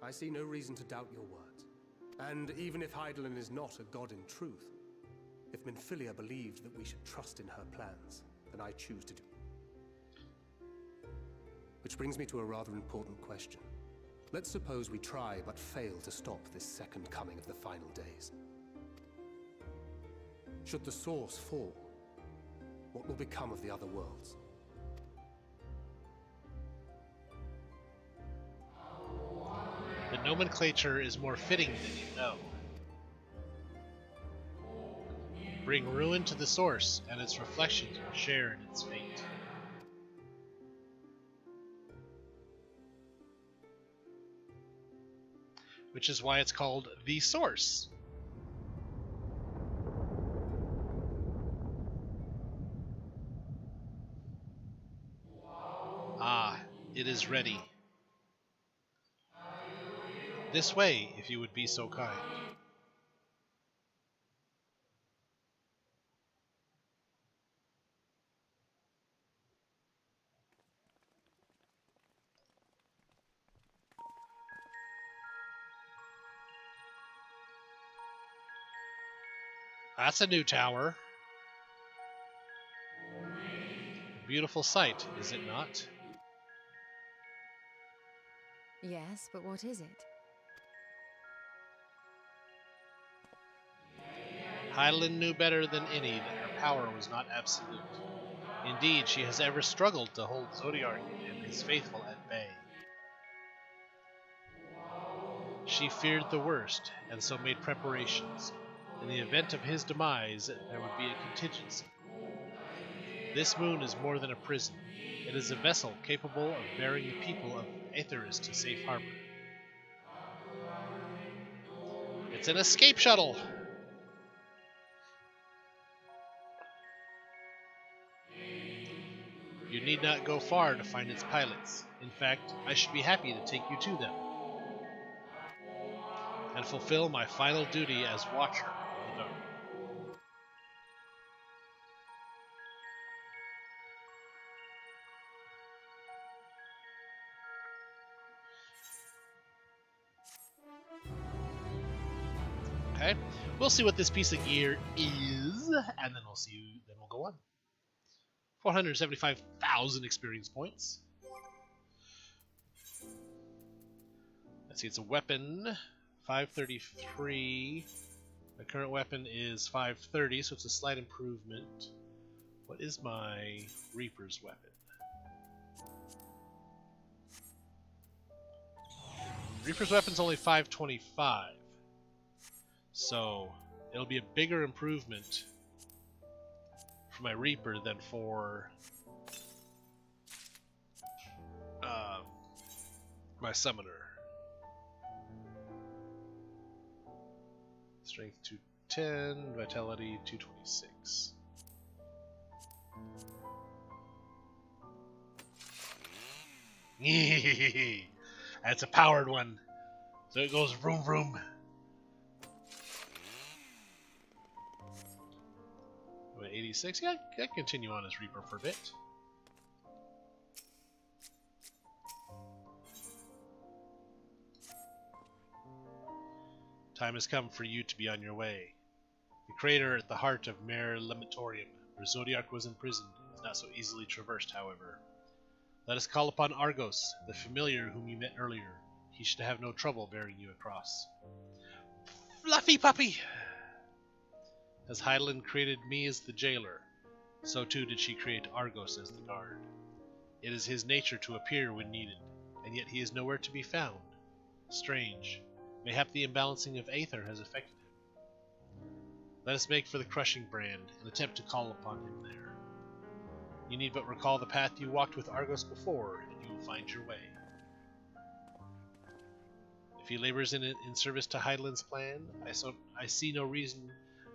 I see no reason to doubt your words. And even if Hydaelyn is not a god in truth, if Minfilia believed that we should trust in her plans, then I choose to do. Which brings me to a rather important question. Let's suppose we try but fail to stop this second coming of the final days. Should the source fall, what will become of the other worlds? The nomenclature is more fitting than you know. Bring ruin to the source, and its reflections will share in its fate. Which is why it's called the source. Ah, it is ready. This way, if you would be so kind. That's a new tower. A beautiful sight, is it not? Yes, but what is it? Hydaelyn knew better than any that her power was not absolute. Indeed, she has ever struggled to hold Zodiac and his faithful at bay. She feared the worst, and so made preparations. In the event of his demise, there would be a contingency. This moon is more than a prison. It is a vessel capable of bearing the people of Aetheris to safe harbor. It's an escape shuttle! You need not go far to find its pilots. In fact, I should be happy to take you to them and fulfill my final duty as Watcher of the Dark. Okay, we'll see what this piece of gear is, and then we'll go on. 475,000 experience points. Let's see, it's a weapon, 533. My current weapon is 530, so it's a slight improvement. What is my Reaper's weapon? Reaper's weapon's only 525. So it'll be a bigger improvement for my Reaper than for my Summoner. Strength 210, Vitality 226. That's a powered one. So it goes vroom vroom. About 86. Yeah, I can continue on as Reaper for a bit. Time has come for you to be on your way. The crater at the heart of Mare Lamentorium, where Zodiac was imprisoned, is not so easily traversed, however. Let us call upon Argos, the familiar whom you met earlier. He should have no trouble bearing you across. Fluffy puppy! As Hydaelyn created me as the jailer, so too did she create Argos as the guard. It is his nature to appear when needed, and yet he is nowhere to be found. Strange. Mayhap the imbalancing of Aether has affected him. Let us make for the crushing brand, and attempt to call upon him there. You need but recall the path you walked with Argos before, and you will find your way. If he labors in service to Hydaelyn's plan, I see no reason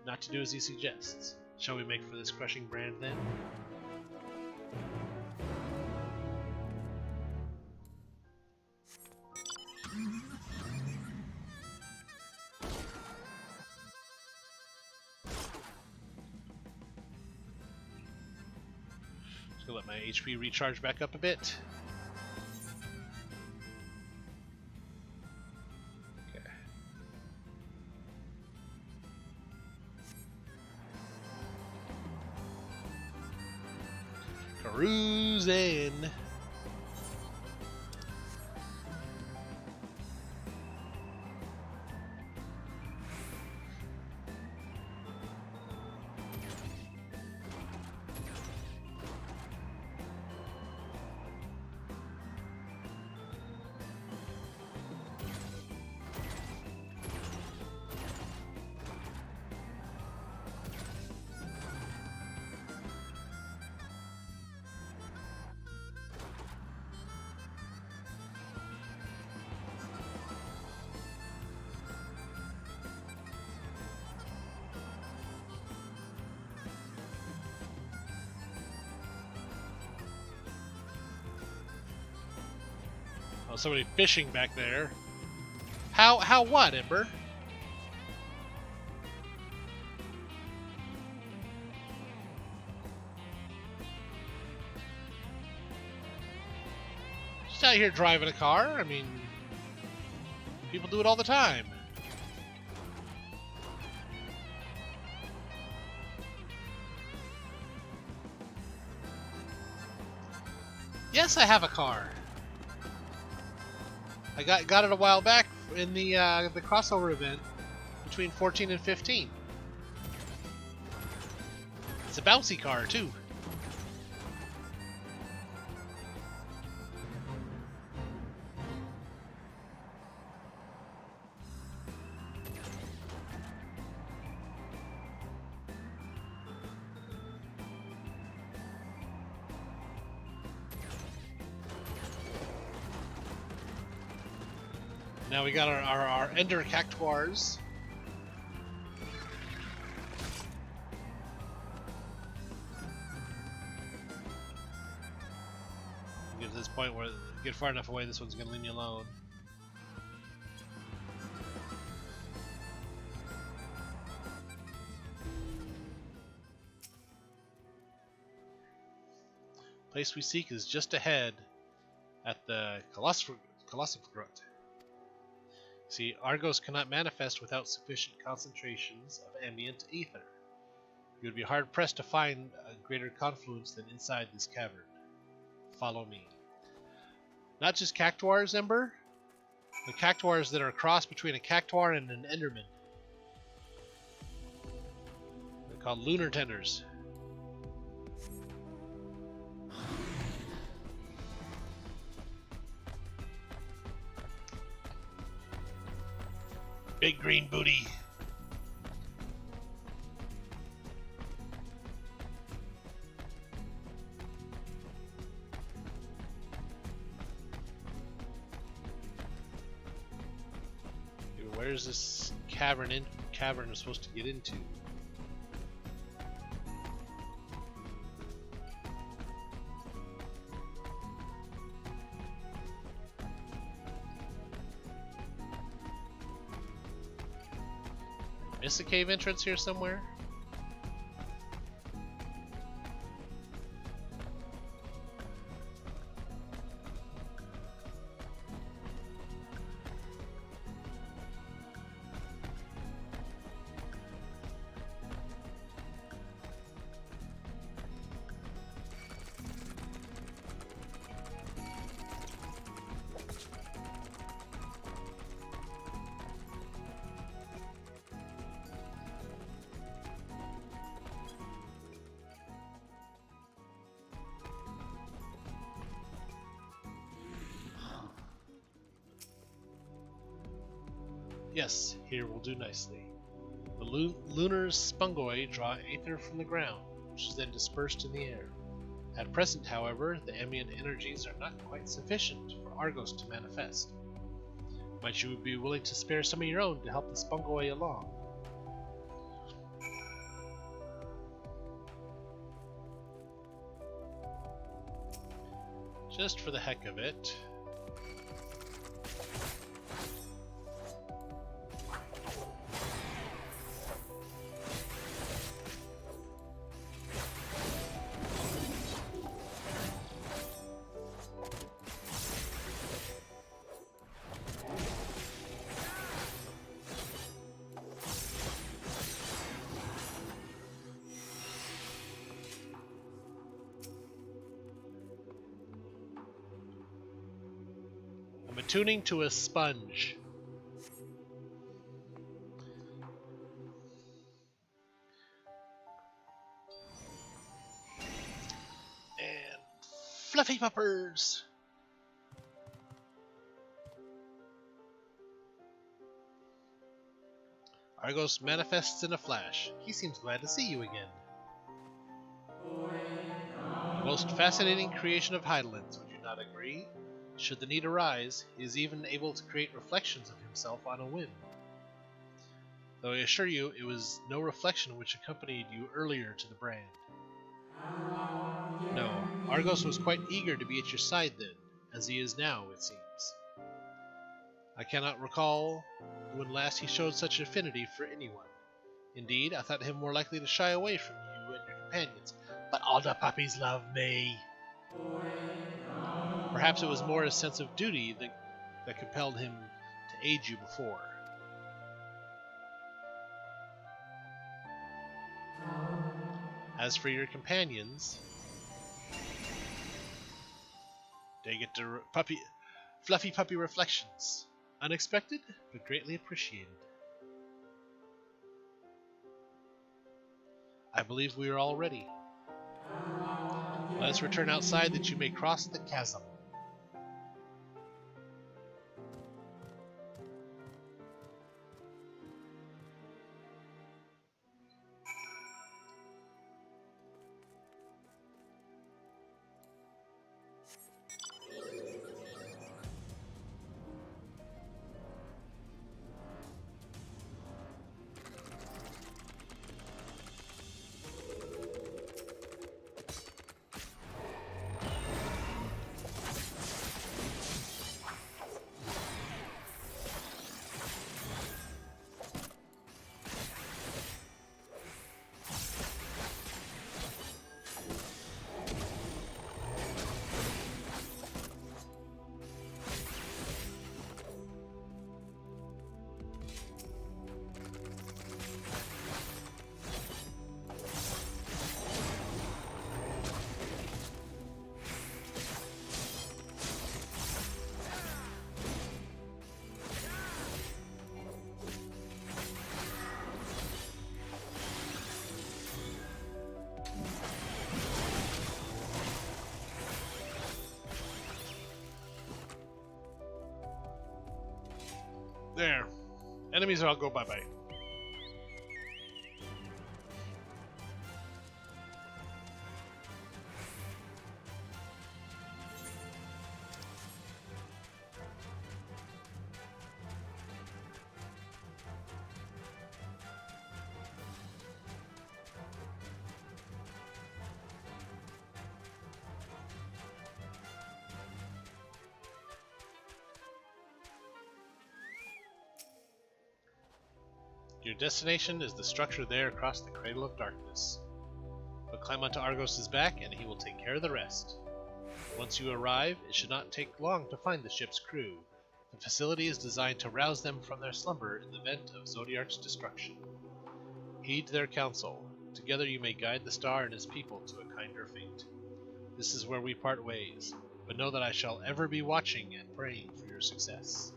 not to do as he suggests. Shall we make for this crushing brand then? Just gonna let my HP recharge back up a bit. Cruising. Oh, somebody fishing back there. How what, Ember? Just out here driving a car. I mean, people do it all the time. Yes, I have a car. I got it a while back in the crossover event between 14 and 15. It's a bouncy car too. Now we got our Ender Cactuars. Get to this point where get far enough away, this one's gonna leave me alone. Place we seek is just ahead at the Colossus Grut. See, Argos cannot manifest without sufficient concentrations of ambient ether. You would be hard-pressed to find a greater confluence than inside this cavern. Follow me. Not just Cactuars, Ember. The Cactuars that are a cross between a Cactuar and an Enderman. They're called Lunar Tenders. Big green booty. Where's this cavern I'm supposed to get into? Miss a cave entrance here somewhere? Yes, here will do nicely. The lunar spongoi draw aether from the ground, which is then dispersed in the air. At present, however, the ambient energies are not quite sufficient for Argos to manifest. Might you be willing to spare some of your own to help the spongoi along? Just for the heck of it. tuning to a sponge. And fluffy puppers. Argos manifests in a flash. He seems glad to see you again. A most fascinating creation of Heidelin's, would you not agree? Should the need arise, he is even able to create reflections of himself on a whim. Though I assure you, it was no reflection which accompanied you earlier to the brand. No, Argos was quite eager to be at your side then, as he is now, it seems. I cannot recall when last he showed such affinity for anyone. Indeed, I thought him more likely to shy away from you and your companions, but all the puppies love me. Perhaps it was more a sense of duty that compelled him to aid you before. As for your companions, they get to fluffy puppy reflections. Unexpected, but greatly appreciated. I believe we are all ready. Let us return outside that you may cross the chasm. There. Enemies all go bye-bye. Your destination is the structure there across the Cradle of Darkness. But climb onto Argos' back and he will take care of the rest. Once you arrive, it should not take long to find the ship's crew. The facility is designed to rouse them from their slumber in the event of Zodiark's destruction. Heed their counsel. Together you may guide the star and his people to a kinder fate. This is where we part ways, but know that I shall ever be watching and praying for your success.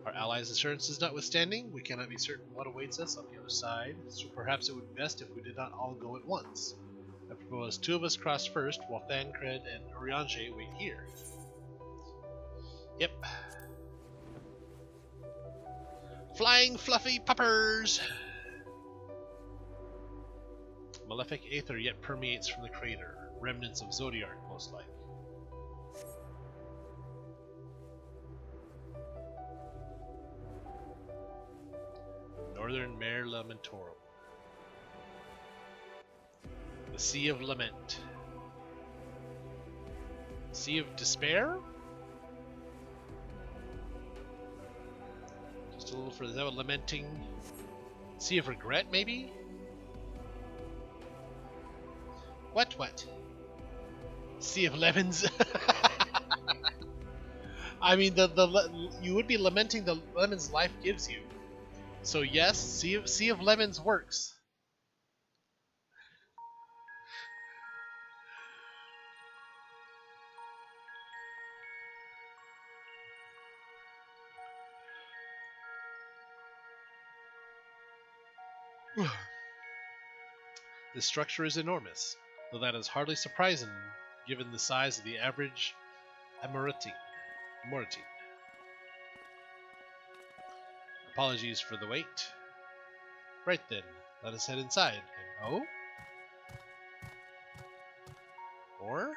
Our allies' assurances notwithstanding, we cannot be certain what awaits us on the other side, so perhaps it would be best if we did not all go at once. I propose 2 of us cross first, while Thancred and Urianger wait here. Yep. Flying fluffy puppers! Malefic aether yet permeates from the crater, remnants of Zodiark most likely. Northern Mare Lamentorum. The Sea of Lament. Sea of Despair? Just a little further. Is that what lamenting? Sea of Regret, maybe? What? Sea of Lemons? I mean, you would be lamenting the lemons life gives you. So yes, Sea of Lemons works. This structure is enormous, though that is hardly surprising given the size of the average Amoritine. Apologies for the wait. Right then, let us head inside. And oh? Or?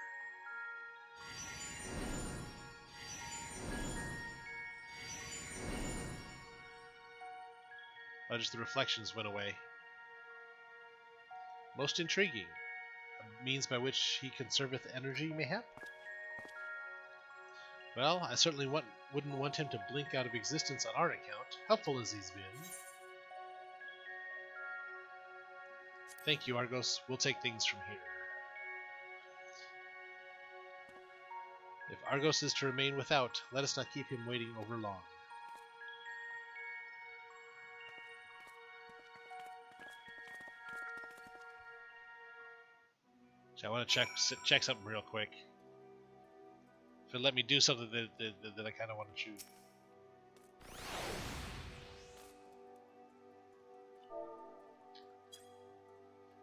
Oh, just the reflections went away. Most intriguing. A means by which he conserveth energy, mayhap? Well, I certainly wouldn't want him to blink out of existence on our account, helpful as he's been. Thank you, Argos. We'll take things from here. If Argos is to remain without, let us not keep him waiting over long. So I want to check something real quick. If it let me do something that I kind of want to choose.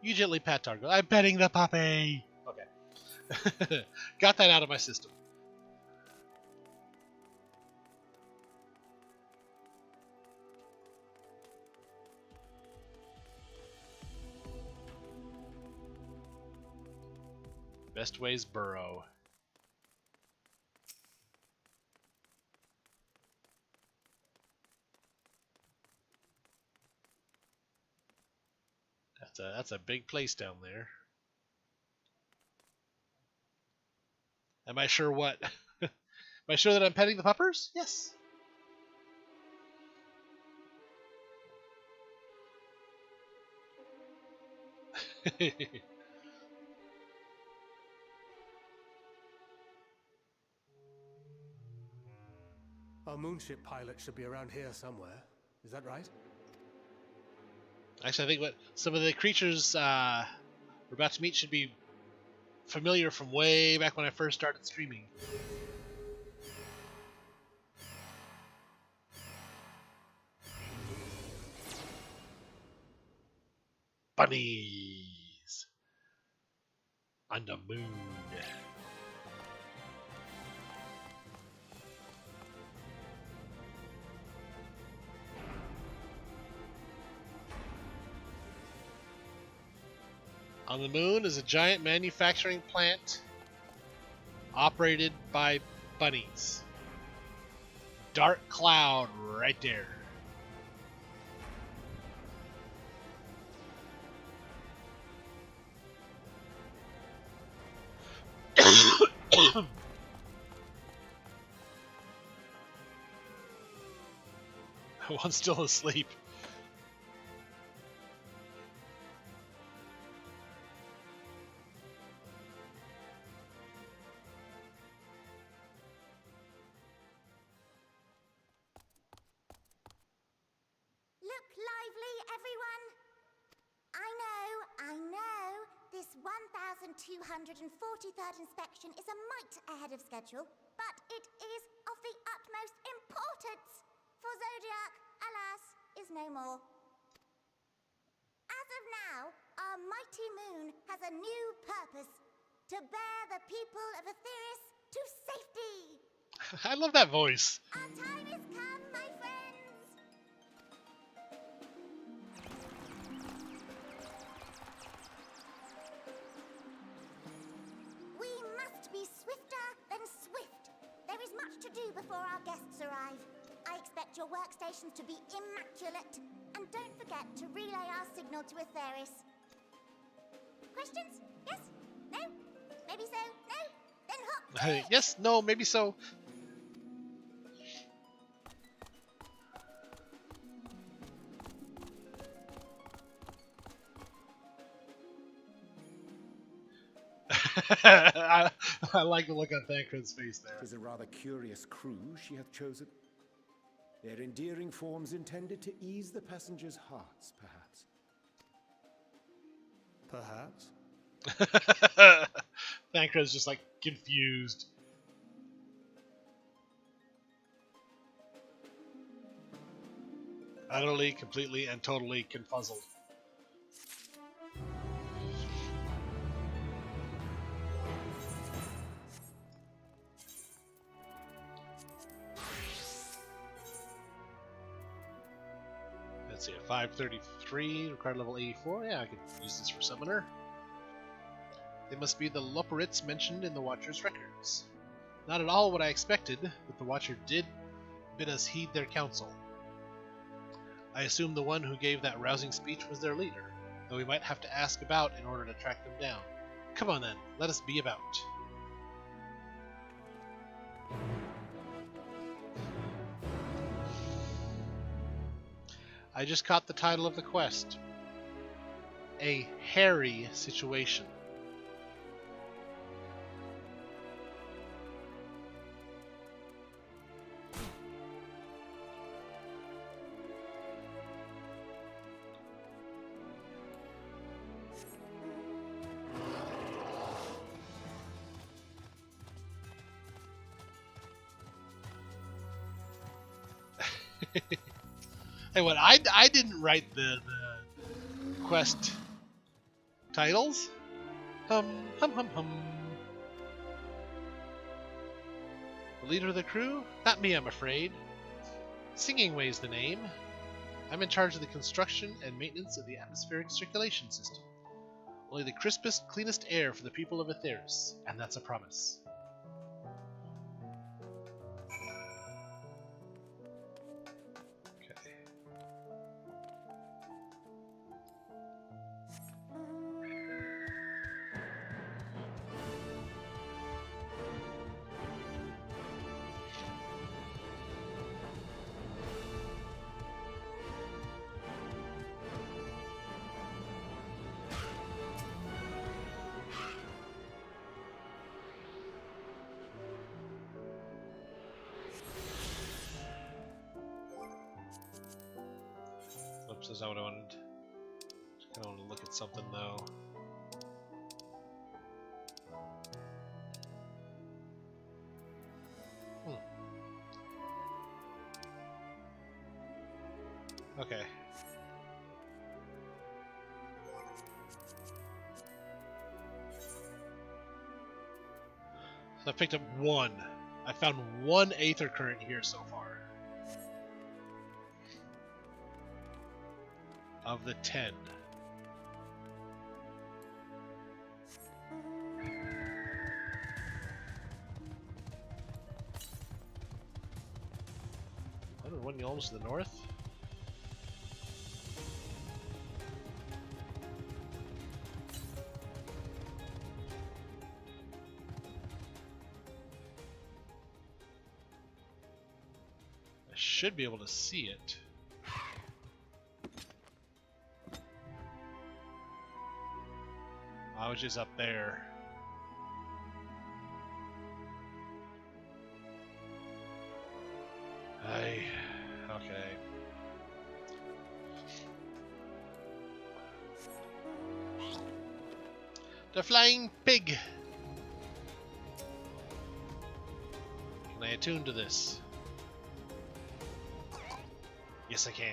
You gently pat Targo. I'm petting the puppy! Okay. Got that out of my system. Best ways burrow. That's a big place down there. Am I sure what? Am I sure that I'm petting the puppers? Yes. Our moonship pilot should be around here somewhere. Is that right? Actually, I think what some of the creatures we're about to meet should be familiar from way back when I first started streaming. Bunnies on the moon. On the moon is a giant manufacturing plant operated by bunnies. Dark cloud right there. One's still asleep. Look lively, everyone! I know, this 1243rd inspection is a mite ahead of schedule, but it is of the utmost importance, for Zodiac, alas, is no more. As of now, our mighty moon has a new purpose, to bear the people of Aetheris to safety. I love that voice. Our time has come, my friends! We must be swifter than swift. There is much to do before our guests arrive. I expect your workstations to be immaculate. And don't forget to relay our signal to Aetheris. Questions? Yes? No? Maybe so? No? Then hop! Yes, no, maybe so. I like the look on Thancred's face there. It is a rather curious crew she hath chosen. Their endearing forms intended to ease the passengers' hearts, perhaps. Perhaps. Thancred's just like confused. Utterly, completely, and totally confuzzled. let's see, a 533, required level 84. Yeah, I could use this for summoner. They must be the Loporits mentioned in the Watcher's records. Not at all what I expected, but the Watcher did bid us heed their counsel. I assume the one who gave that rousing speech was their leader, though we might have to ask about in order to track them down. Come on then, let us be about. I just caught the title of the quest. A hairy situation. Hey, what? I didn't write the quest titles. Hum. The leader of the crew? Not me, I'm afraid. Singing Way's the name. I'm in charge of the construction and maintenance of the atmospheric circulation system. Only the crispest, cleanest air for the people of Aetheris, and that's a promise. Oops, is that what I wanted? Just kind of want to look at something though. Okay. So I picked up one. I found one Aether Current here so far. Of the 10. One Yolms to the north. I should be able to see it. I was just up there. Okay. The Flying Pig! Can I attune to this? Yes, I can.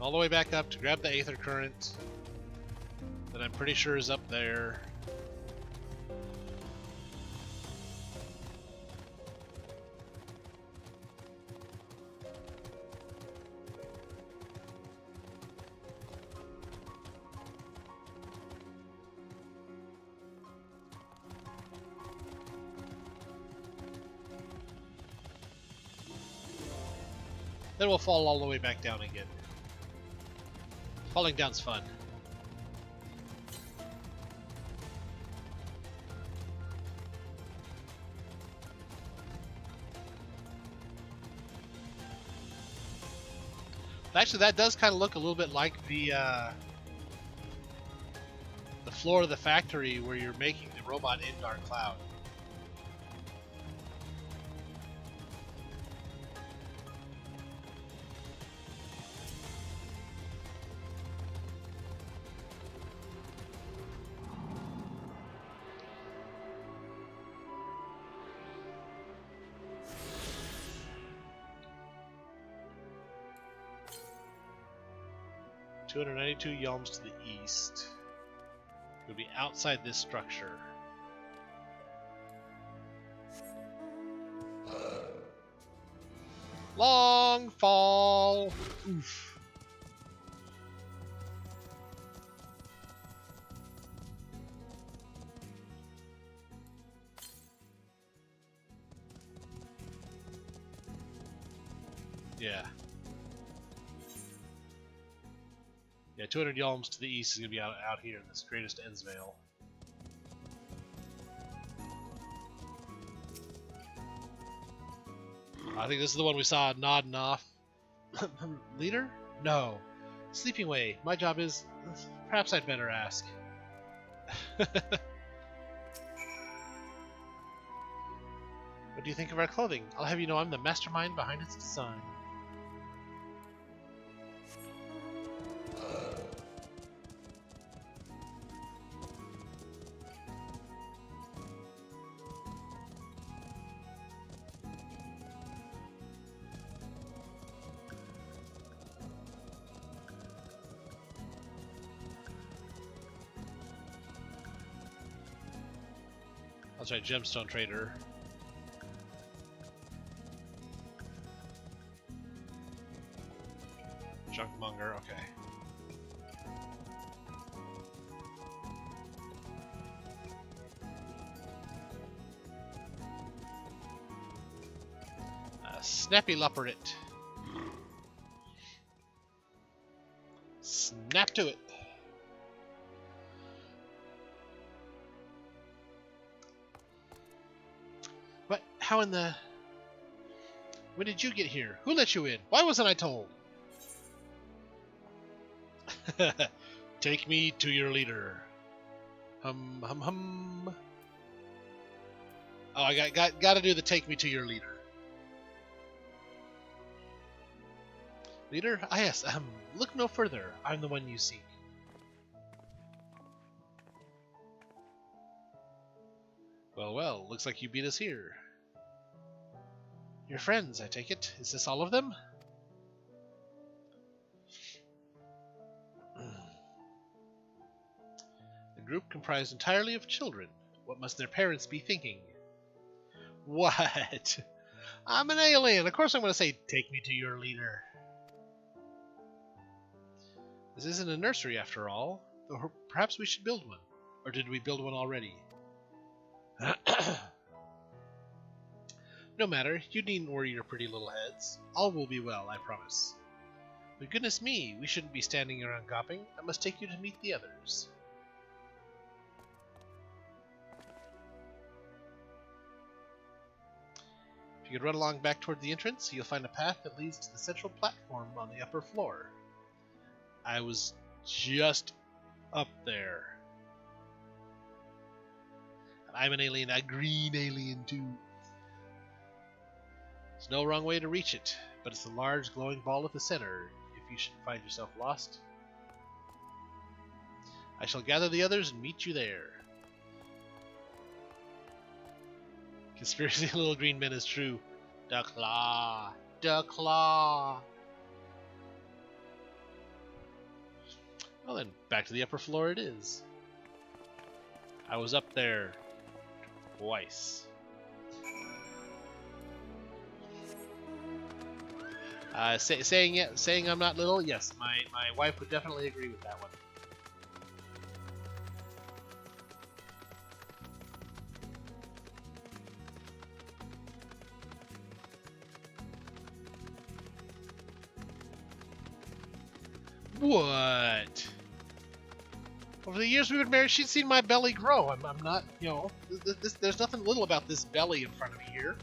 All the way back up to grab the Aether Current that I'm pretty sure is up there. Then we'll fall all the way back down again. Falling down's fun. Actually, that does kind of look a little bit like the floor of the factory where you're making the robot in Dark Cloud. 292 yalms to the east. We'll be outside this structure. Long fall. Oof. Yeah. Yeah, 200 yalms to the east is going to be out here in this greatest Ensvale. I think this is the one we saw nodding off. Leader? No. Sleeping Way. My job is... Perhaps I'd better ask. What do you think of our clothing? I'll have you know I'm the mastermind behind its design. That's right, Gemstone Trader. Junkmonger, okay. Snappy Lupper it. Snap to it. What? How in the... When did you get here? Who let you in? Why wasn't I told? Take me to your leader. Hum hum hum. Oh, I got to do the take me to your leader. Leader? Ah, yes. Look no further. I'm the one you seek. Well, well. Looks like you beat us here. Your friends, I take it. Is this all of them? The group comprised entirely of children. What must their parents be thinking? What? I'm an alien. Of course I'm going to say, take me to your leader. This isn't a nursery after all. Or perhaps we should build one. Or did we build one already? No matter. You needn't worry your pretty little heads. All will be well, I promise. But goodness me, we shouldn't be standing around gawping. I must take you to meet the others. If you could run along back toward the entrance, you'll find a path that leads to the central platform on the upper floor. I was just up there. And I'm an alien, a green alien too. There's no wrong way to reach it, but it's a large glowing ball at the center if you should find yourself lost. I shall gather the others and meet you there. Conspiracy of Little Green Men is true. The Claw. The Claw. Well then, back to the upper floor it is. I was up there twice. Saying I'm not little, yes, my wife would definitely agree with that one. What? Over the years we've been married, she's seen my belly grow. I'm not, you know, there's nothing little about this belly in front of me here.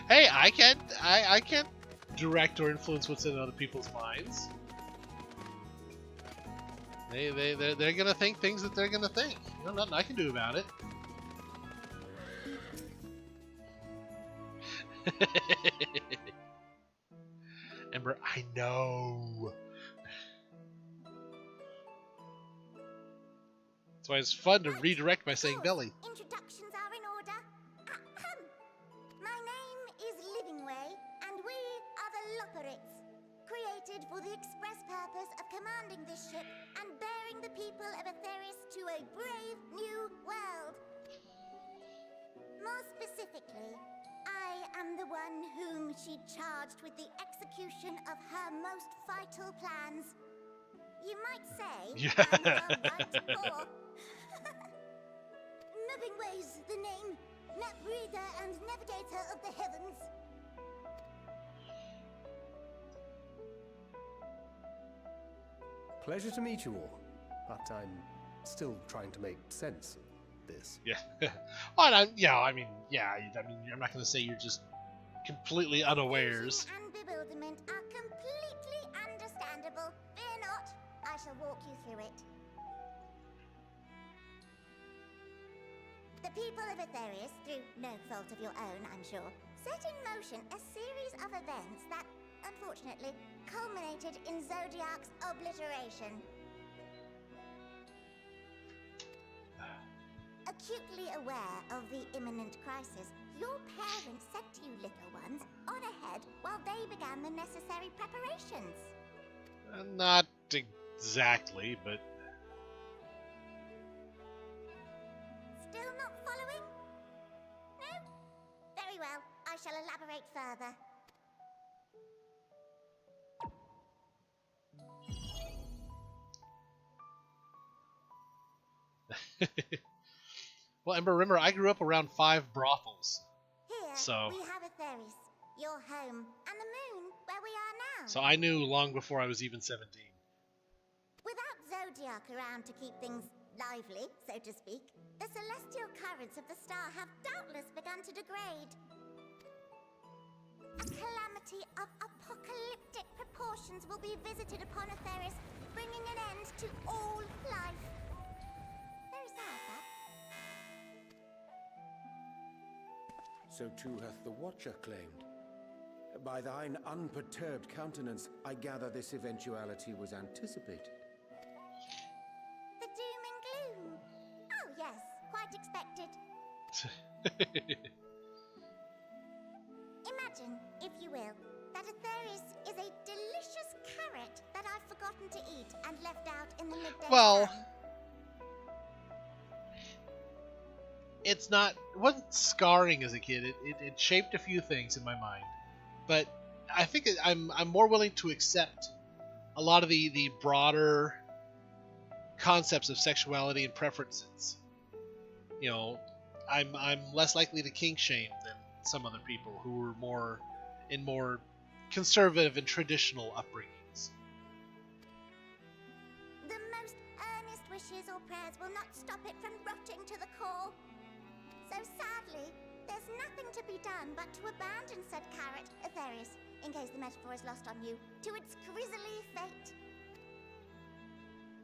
Hey, I can't direct or influence what's in other people's minds. They're gonna think things that they're gonna think. You know, nothing I can do about it. Ember, I know. That's why it's fun to redirect by saying belly. Introductions are in order. Ahem. My name is Livingway, and we are the Loporits, created for the express purpose of commanding this ship and bearing the people of Aetheris to a brave new world. More specifically, I am the one whom she charged with the execution of her most vital plans. You might say I'm her right paw. Livingway's the name, map reader and navigator of the heavens. Pleasure to meet you all, but I'm still trying to make sense of this. Yeah. Well, I'm not going to say you're just completely unawares. Confusion and bewilderment are completely understandable. Fear not, I shall walk you through it. The people of Aetheris, through no fault of your own, I'm sure, set in motion a series of events that, unfortunately, culminated in Zodiac's obliteration. Acutely aware of the imminent crisis, your parents said to you little ones, on ahead while they began the necessary preparations. Not exactly, but... Still not following? No? Very well, I shall elaborate further. Well, Ember, remember, I grew up around 5 brothels. Here So... we have Aetheris, your home, and the moon, where we are now. So I knew long before I was even 17. Without Zodiac around to keep things lively, so to speak, the celestial currents of the star have doubtless begun to degrade. A calamity of apocalyptic proportions will be visited upon Aetheris, bringing an end to all life. Very sad, that. So too hath the Watcher claimed. By thine unperturbed countenance, I gather this eventuality was anticipated. The doom and gloom. Oh yes, quite expected. Imagine, if you will, that Aetheris is a delicious carrot that I've forgotten to eat and left out in the midday Well... sun. It wasn't scarring as a kid. It shaped a few things in my mind, but I think I'm more willing to accept a lot of the broader concepts of sexuality and preferences. You know, I'm less likely to kink shame than some other people who were more conservative and traditional upbringings. The most earnest wishes or prayers will not stop it from rotting to the core. So sadly, there's nothing to be done but to abandon said carrot, Aetheris, in case the metaphor is lost on you, to its grisly fate.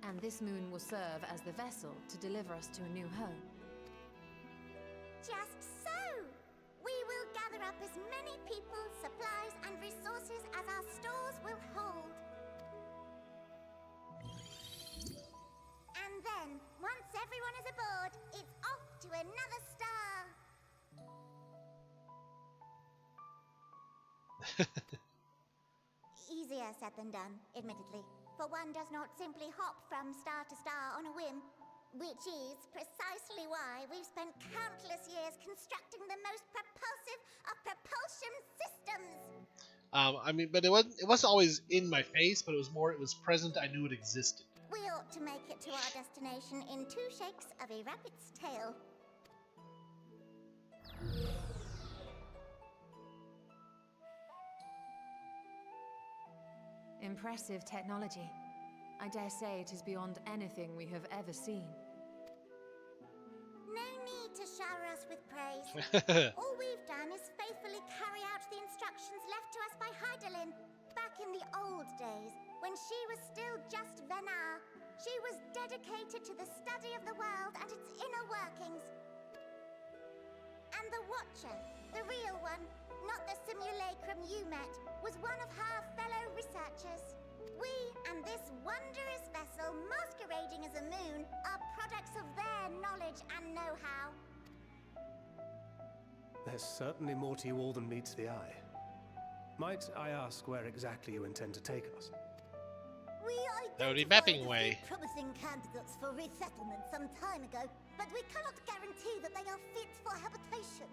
And this moon will serve as the vessel to deliver us to a new home. Just so! We will gather up as many people, supplies, and resources as our stores will hold. And then, once everyone is aboard, it's off to another star. Easier said than done, admittedly, for one does not simply hop from star to star on a whim, which is precisely why we've spent countless years constructing the most propulsive of propulsion systems. I mean, but it wasn't always in my face, but it was present. I knew it existed. We ought to make it to our destination in 2 shakes of a rabbit's tail. Impressive technology. I dare say it is beyond anything we have ever seen. No need to shower us with praise. days. All we've done is faithfully carry out the instructions left to us by Heidelin. Back in the old days, when she was still just Venar, she was dedicated to the study of the world and its inner workings. And the Watcher, the real one, not the simulacrum you met, was one of her fellow researchers. We and this wondrous vessel masquerading as a moon are products of their knowledge and know-how. There's certainly more to you all than meets the eye. Might I ask where exactly you intend to take us? We That would be identified mapping a way. few promising candidates for resettlement some time ago, but we cannot guarantee that they are fit for habitation.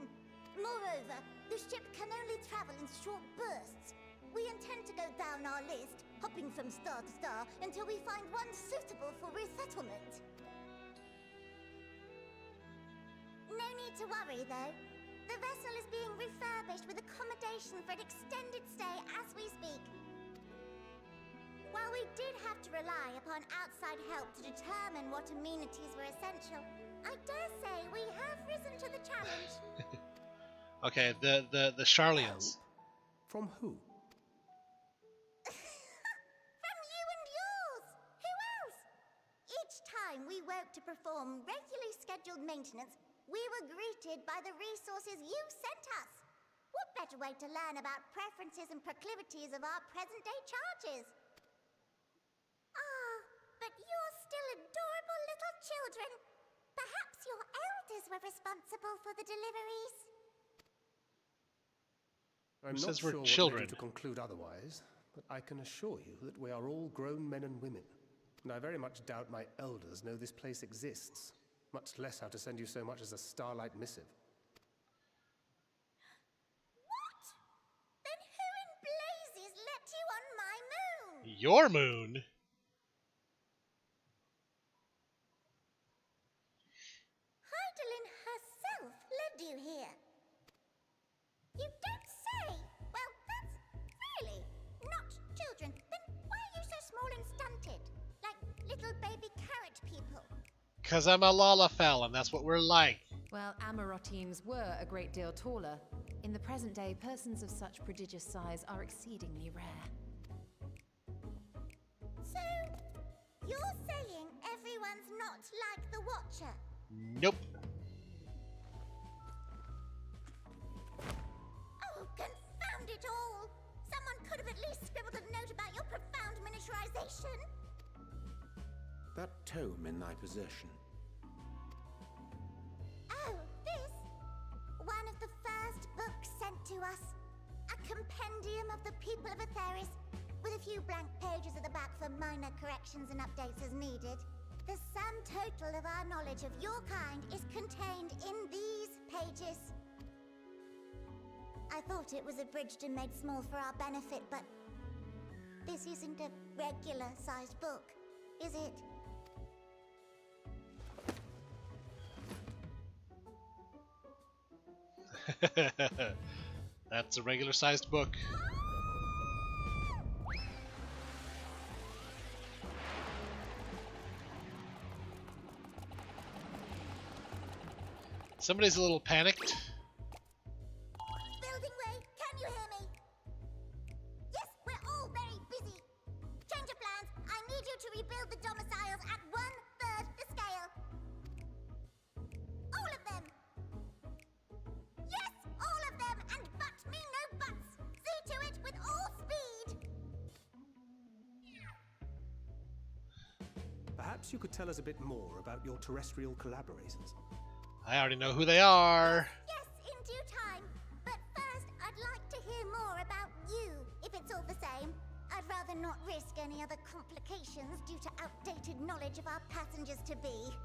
Moreover, the ship can only travel in short bursts. We intend to go down our list, hopping from star to star, until we find one suitable for resettlement. No need to worry, though. The vessel is being refurbished with accommodation for an extended stay as we speak. While we did have to rely upon outside help to determine what amenities were essential, I dare say we have risen to the challenge. Okay, the Charlians. From who? From you and yours! Who else? Each time we woke to perform regularly scheduled maintenance, we were greeted by the resources you sent us. What better way to learn about preferences and proclivities of our present-day charges? Ah, but you're still adorable little children. Perhaps your elders were responsible for the deliveries. I'm Who not says we're sure what children? led you to conclude otherwise, but I can assure you that we are all grown men and women, and I very much doubt my elders know this place exists, much less how to send you so much as a starlight missive. What? Then who in blazes let you on my moon? Your moon? Heidelin herself led you here. You don't say! Well, that's really not children. Then why are you so small and stunted? Like little baby carrot people. Because I'm a Lalafell, and that's what we're like. Well, Amarotines were a great deal taller. In the present day, persons of such prodigious size are exceedingly rare. So, you're saying everyone's not like the Watcher? Nope. Oh, confound it all! Someone could have at least scribbled a note about your profound miniaturization. That tome in thy possession. Oh, this? One of the first books sent to us. A compendium of the people of Aetheris, with a few blank pages at the back for minor corrections and updates as needed. The sum total of our knowledge of your kind is contained in these pages. I thought it was abridged and made small for our benefit, but this isn't a regular-sized book, is it? That's a regular-sized book. Somebody's a little panicked. Building way, can you hear me? Yes, we're all very busy. Change of plans. I need you to rebuild the domiciles at 1/3 the scale. All of them. Yes, all of them, and but me no buts. See to it with all speed. Perhaps you could tell us a bit more about your terrestrial collaborators. I already know who they are. Yes, in due time. But first, I'd like to hear more about you, if it's all the same. I'd rather not risk any other complications due to outdated knowledge of our passengers-to-be.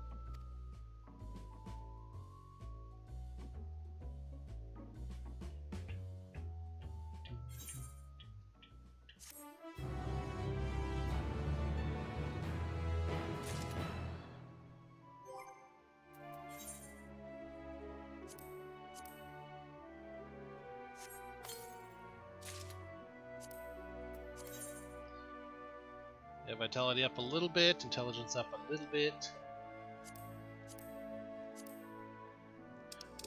Yeah, vitality up a little bit, intelligence up a little bit.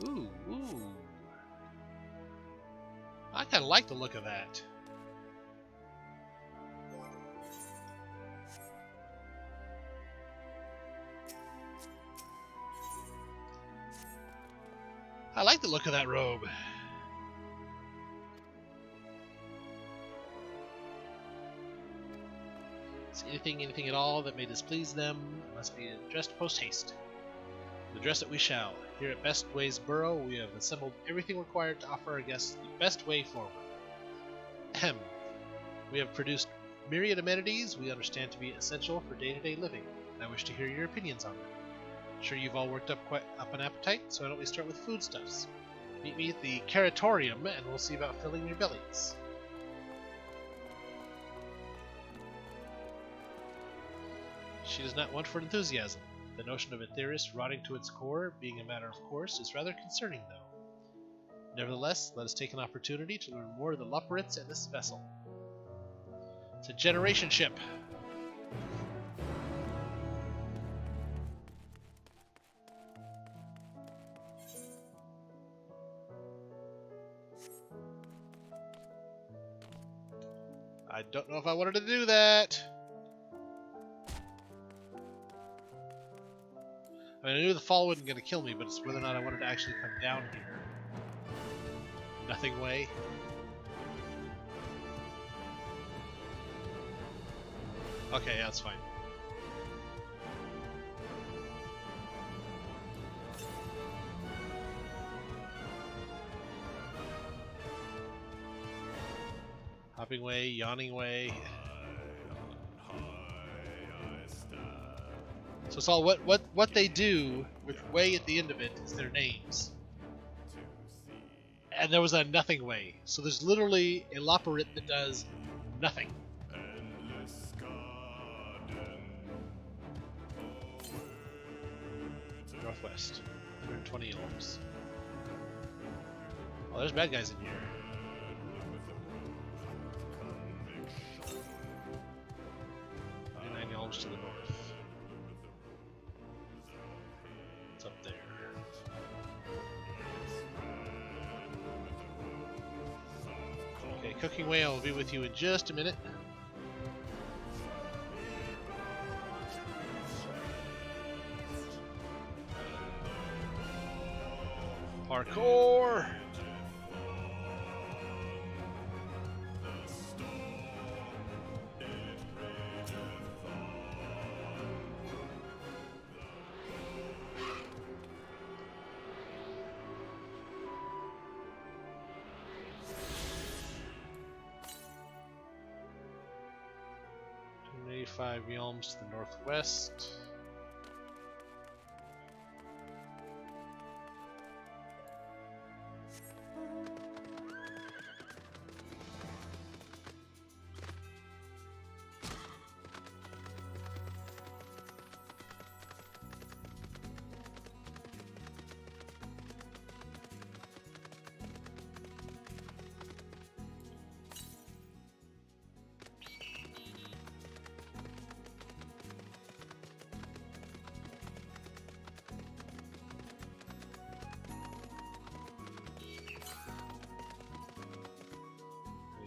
Ooh, ooh. I kind of like the look of that. I like the look of that robe. Is anything at all that may displease them must be addressed post-haste. Address it we shall. Here at Bestway's Burrow, we have assembled everything required to offer our guests the best way forward. Ahem. We have produced myriad amenities we understand to be essential for day-to-day living, and I wish to hear your opinions on them. Sure you've all worked up an appetite, so why don't we start with foodstuffs? Meet me at the Caratorium, and we'll see about filling your bellies. She does not want for enthusiasm. The notion of Aetheris rotting to its core, being a matter of course, is rather concerning, though. Nevertheless, let us take an opportunity to learn more of the Loporrits and this vessel. It's a generation ship. I don't know if I wanted to do that. I mean, I knew the fall wasn't going to kill me, but it's whether or not I wanted to actually come down here. Nothing way. Okay, yeah, that's fine. Hopping way, yawning way. So it's all what they do with way at the end of it is their names. And there was a nothing way. So there's literally a Loporrit that does nothing. Northwest. 120 elms. Oh, there's bad guys in here. To the north. It's up there. Okay, cooking way, I'll be with you in just a minute. Parkour! Five realms to the northwest.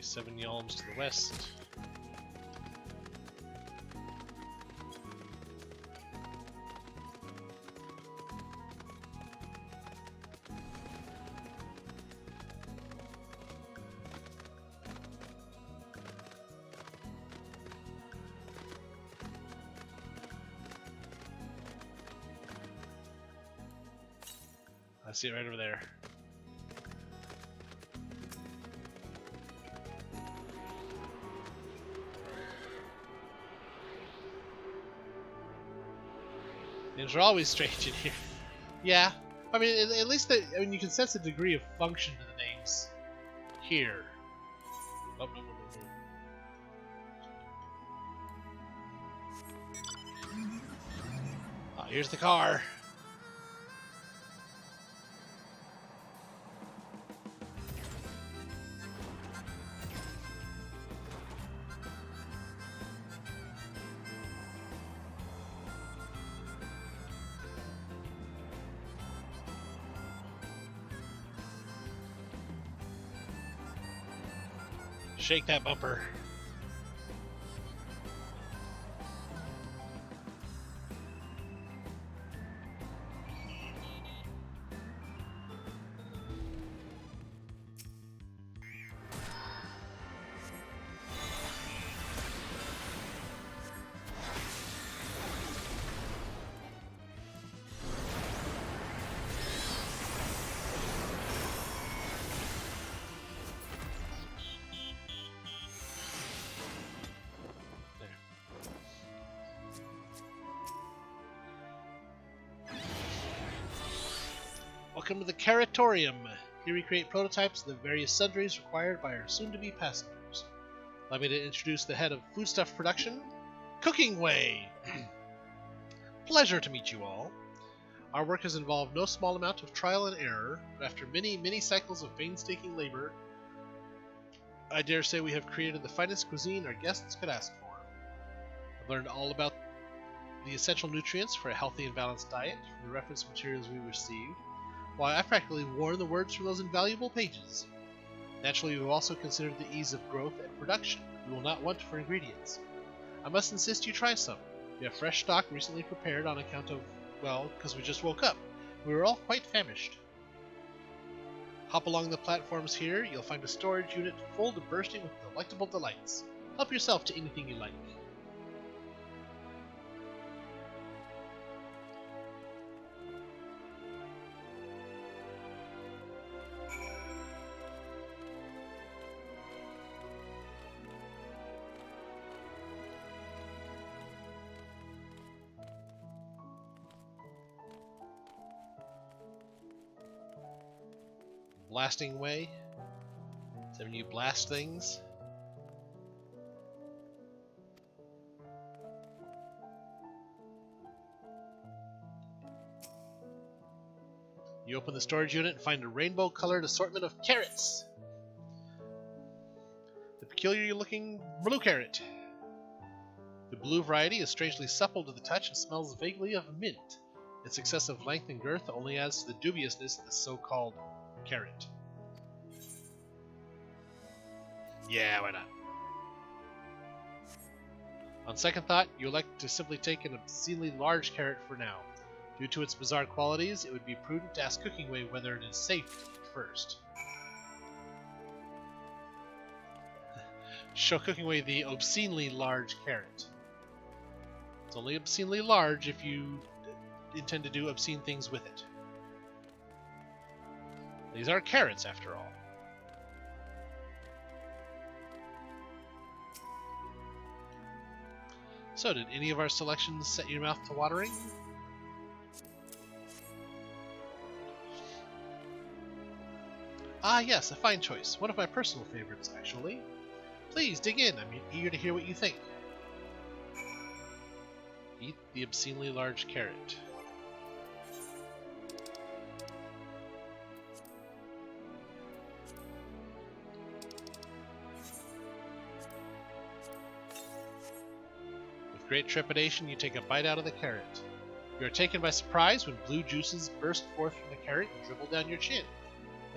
Seven yalms to the west. I see it right over there. Names are always strange in here. Yeah, I mean, at least you can sense a degree of function to the names here. Oh, no. Ah, here's the car. Shake that bumper. Welcome to the Caratorium. Here we create prototypes of the various sundries required by our soon-to-be passengers. Allow me to introduce the head of foodstuff production, Cooking Way. Pleasure to meet you all. Our work has involved no small amount of trial and error, but after many cycles of painstaking labor, I dare say we have created the finest cuisine our guests could ask for. I've learned all about the essential nutrients for a healthy and balanced diet from the reference materials we received. Why, I've practically worn the words from those invaluable pages. Naturally, we've also considered the ease of growth and production. We will not want for ingredients. I must insist you try some. We have fresh stock recently prepared on account of, well, because we just woke up. We were all quite famished. Hop along the platforms here. You'll find a storage unit full to bursting with delectable delights. Help yourself to anything you like. Blasting way. Is that when you blast things? You open the storage unit and find a rainbow-colored assortment of carrots. The peculiar-looking blue carrot. The blue variety is strangely supple to the touch and smells vaguely of mint. Its excessive length and girth only adds to the dubiousness of the so-called carrot. Yeah, why not? On second thought, you elect to simply take an obscenely large carrot for now. Due to its bizarre qualities, it would be prudent to ask Cooking Way whether it is safe to eat first. Show Cooking Way the obscenely large carrot. It's only obscenely large if you intend to do obscene things with it. These are carrots, after all. So, did any of our selections set your mouth to watering? Ah, yes, a fine choice. One of my personal favorites, actually. Please, dig in. I'm eager to hear what you think. Eat the obscenely large carrot. With great trepidation, you take a bite out of the carrot. You are taken by surprise when blue juices burst forth from the carrot and dribble down your chin.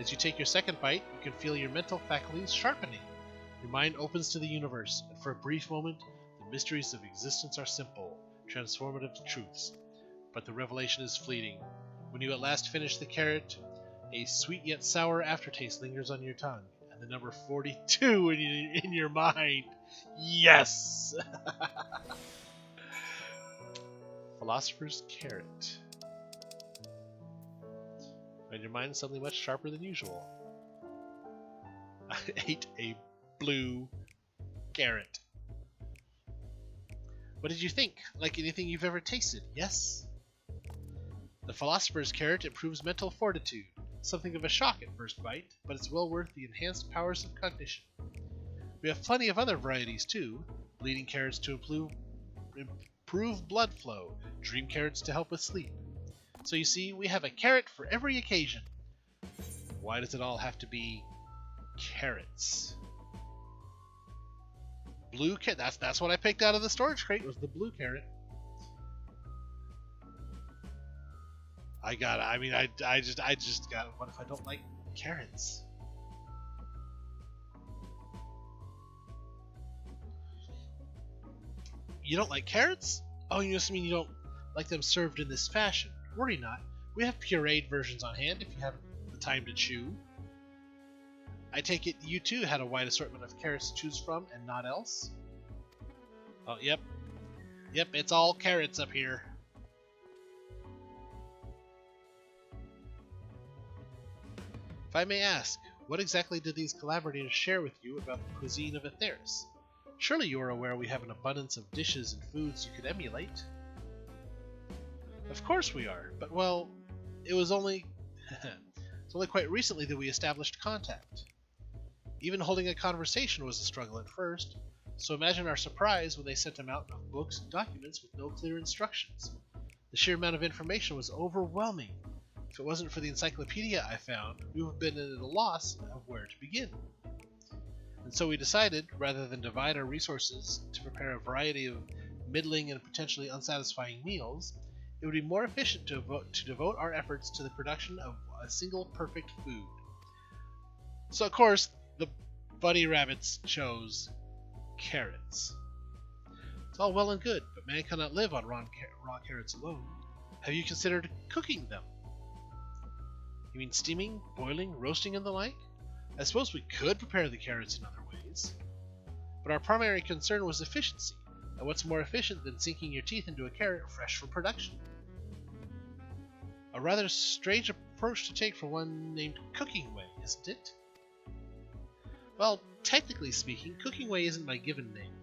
As you take your second bite, you can feel your mental faculties sharpening. Your mind opens to the universe, and for a brief moment, the mysteries of existence are simple, transformative truths. But the revelation is fleeting. When you at last finish the carrot, a sweet yet sour aftertaste lingers on your tongue, and the number 42 in your mind. Yes! Philosopher's Carrot. And your mind is suddenly much sharper than usual. I ate a blue carrot. What did you think? Like anything you've ever tasted, yes? The Philosopher's Carrot improves mental fortitude. Something of a shock at first bite, but it's well worth the enhanced powers of cognition. We have plenty of other varieties too. Bleeding carrots to improve blood flow. Dream carrots to help with sleep. So you see, we have a carrot for every occasion. Why does it all have to be carrots? Blue carrot. That's what I picked out of the storage crate, was the blue carrot. I just got. What if I don't like carrots? You don't like carrots? Oh, you just mean you don't like them served in this fashion. Worry not. We have pureed versions on hand if you have the time to chew. I take it you too had a wide assortment of carrots to choose from and not else? Oh, yep. Yep, it's all carrots up here. If I may ask, what exactly did these collaborators share with you about the cuisine of Aetheris? Surely you are aware we have an abundance of dishes and foods you could emulate. Of course we are, but well, it was only quite recently that we established contact. Even holding a conversation was a struggle at first, so imagine our surprise when they sent a mountain of books and documents with no clear instructions. The sheer amount of information was overwhelming. If it wasn't for the encyclopedia I found, we would have been at a loss of where to begin. And so we decided, rather than divide our resources to prepare a variety of middling and potentially unsatisfying meals, it would be more efficient to devote our efforts to the production of a single perfect food. So of course, the bunny rabbits chose carrots. It's all well and good, but man cannot live on raw carrots alone. Have you considered cooking them? You mean steaming, boiling, roasting, and the like? I suppose we could prepare the carrots in other ways. But our primary concern was efficiency, and what's more efficient than sinking your teeth into a carrot fresh from production? A rather strange approach to take for one named Cooking Way, isn't it? Well, technically speaking, Cooking Way isn't my given name.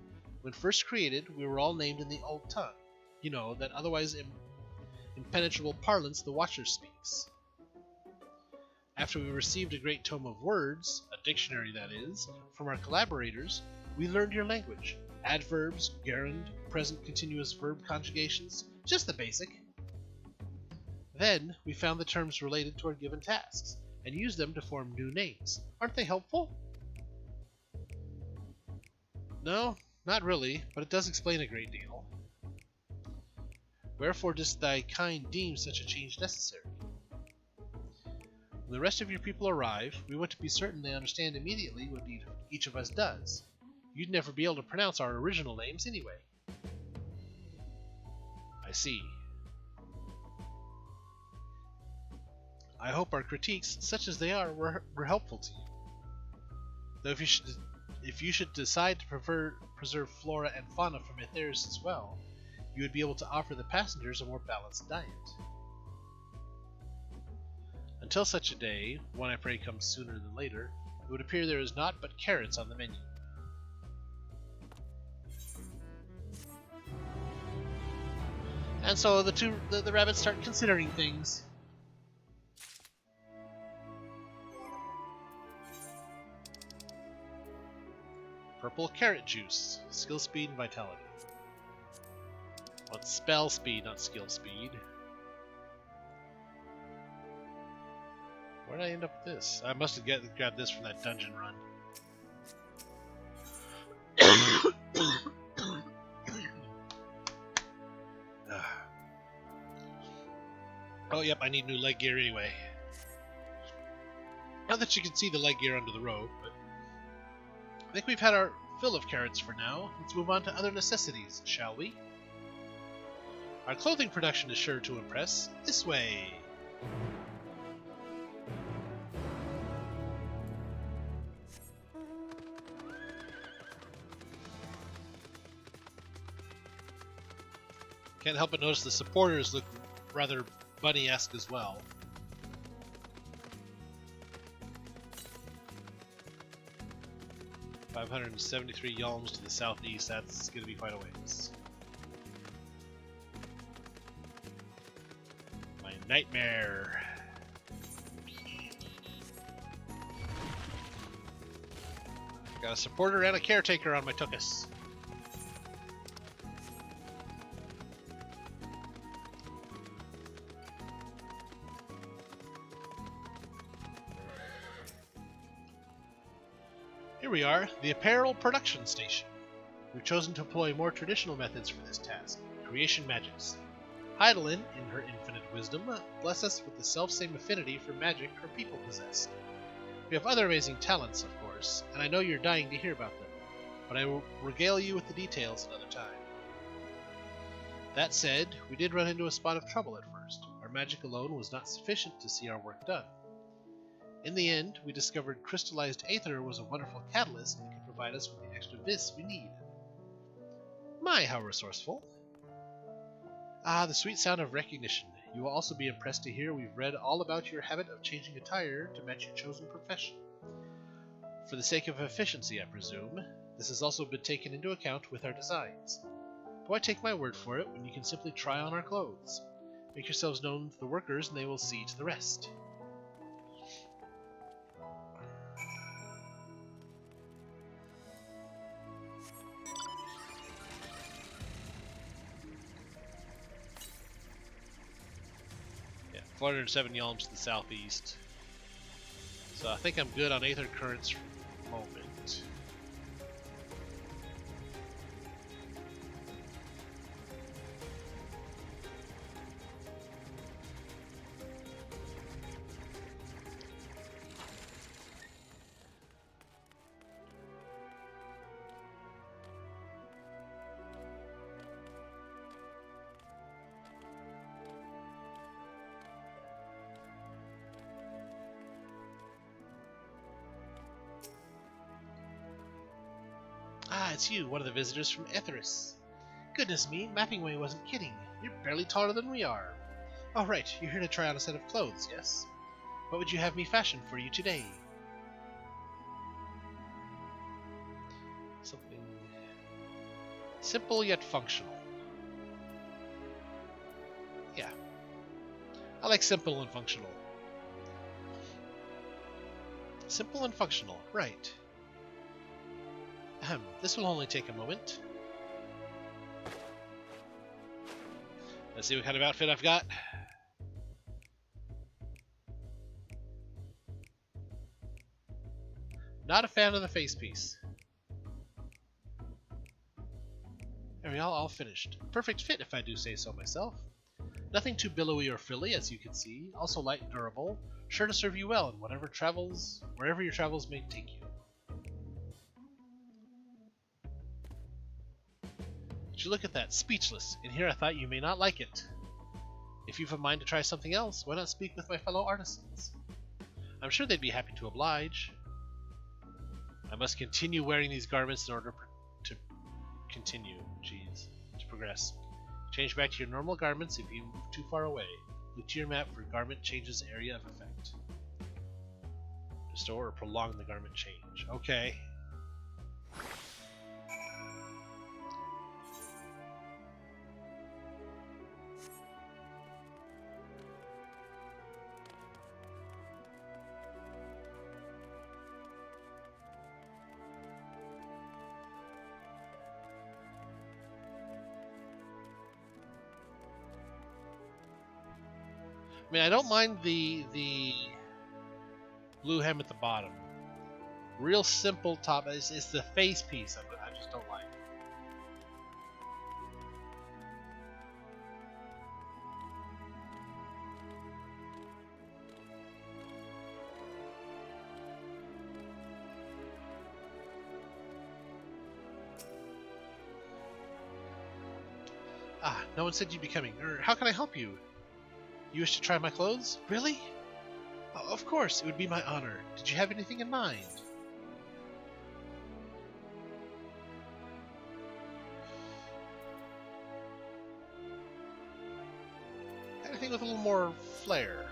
When first created, we were all named in the old tongue. You know, that otherwise impenetrable parlance the Watcher speaks. After we received a great tome of words, a dictionary that is, from our collaborators, we learned your language. Adverbs, gerund, present continuous verb conjugations, just the basic. Then, we found the terms related to our given tasks, and used them to form new names. Aren't they helpful? No, not really, but it does explain a great deal. Wherefore dost thy kind deem such a change necessary? When the rest of your people arrive, we want to be certain they understand immediately what each of us does. You'd never be able to pronounce our original names anyway. I see. I hope our critiques, such as they are, were helpful to you. Though if you should decide to preserve flora and fauna from Aetheris as well, you would be able to offer the passengers a more balanced diet. Until such a day, one I pray comes sooner than later, it would appear there is naught but carrots on the menu. And so the rabbits start considering things. Purple carrot juice, skill speed and vitality. Well, it's spell speed, not skill speed. Where did I end up with this? I must have grabbed this from that dungeon run. Oh, yep, I need new leg gear anyway. Not that you can see the leg gear under the robe, but I think we've had our fill of carrots for now. Let's move on to other necessities, shall we? Our clothing production is sure to impress. This way! Can't help but notice the supporters look rather bunny-esque as well. $573 yalms to the southeast, that's going to be quite a ways. My nightmare. Got a supporter and a caretaker on my tuchus. Here we are, the apparel production station. We've chosen to employ more traditional methods for this task, creation magics. Heidelin, in her infinite wisdom, bless us with the self-same affinity for magic her people possess. We have other amazing talents, of course, and I know you're dying to hear about them, but I will regale you with the details another time. That said, we did run into a spot of trouble at first. Our magic alone was not sufficient to see our work done. In the end, we discovered crystallized aether was a wonderful catalyst that could provide us with the extra vis we need. My, how resourceful. Ah, the sweet sound of recognition. You will also be impressed to hear we've read all about your habit of changing attire to match your chosen profession. For the sake of efficiency, I presume, this has also been taken into account with our designs. Why take my word for it when you can simply try on our clothes? Make yourselves known to the workers and they will see to the rest. Yeah, 407 yalms to the southeast. So I think I'm good on Aether Currents for the moment. Ah, it's you, one of the visitors from Etheris. Goodness me, Mapping Way wasn't kidding. You're barely taller than we are. Oh right, you're here to try on a set of clothes, yes? What would you have me fashion for you today? Something simple yet functional. Yeah. I like simple and functional. Simple and functional, right. This will only take a moment. Let's see what kind of outfit I've got. Not a fan of the face piece. There we go, all finished. Perfect fit if I do say so myself. Nothing too billowy or frilly, as you can see. Also light and durable. Sure to serve you well in wherever your travels may take you. Would you look at that, speechless. In here I thought you may not like it. If you've a mind to try something else, why not speak with my fellow artisans? I'm sure they'd be happy to oblige. I must continue wearing these garments in order to progress. Change back to your normal garments if you move too far away. Look to your map for garment changes area of effect. Restore or prolong the garment change. Okay. I mean, I don't mind the blue hem at the bottom. Real simple top. It's the face piece I just don't like. Ah, no one said you'd be coming. How can I help you? You wish to try my clothes? Really? Oh, of course, it would be my honor. Did you have anything in mind? Anything with a little more flair.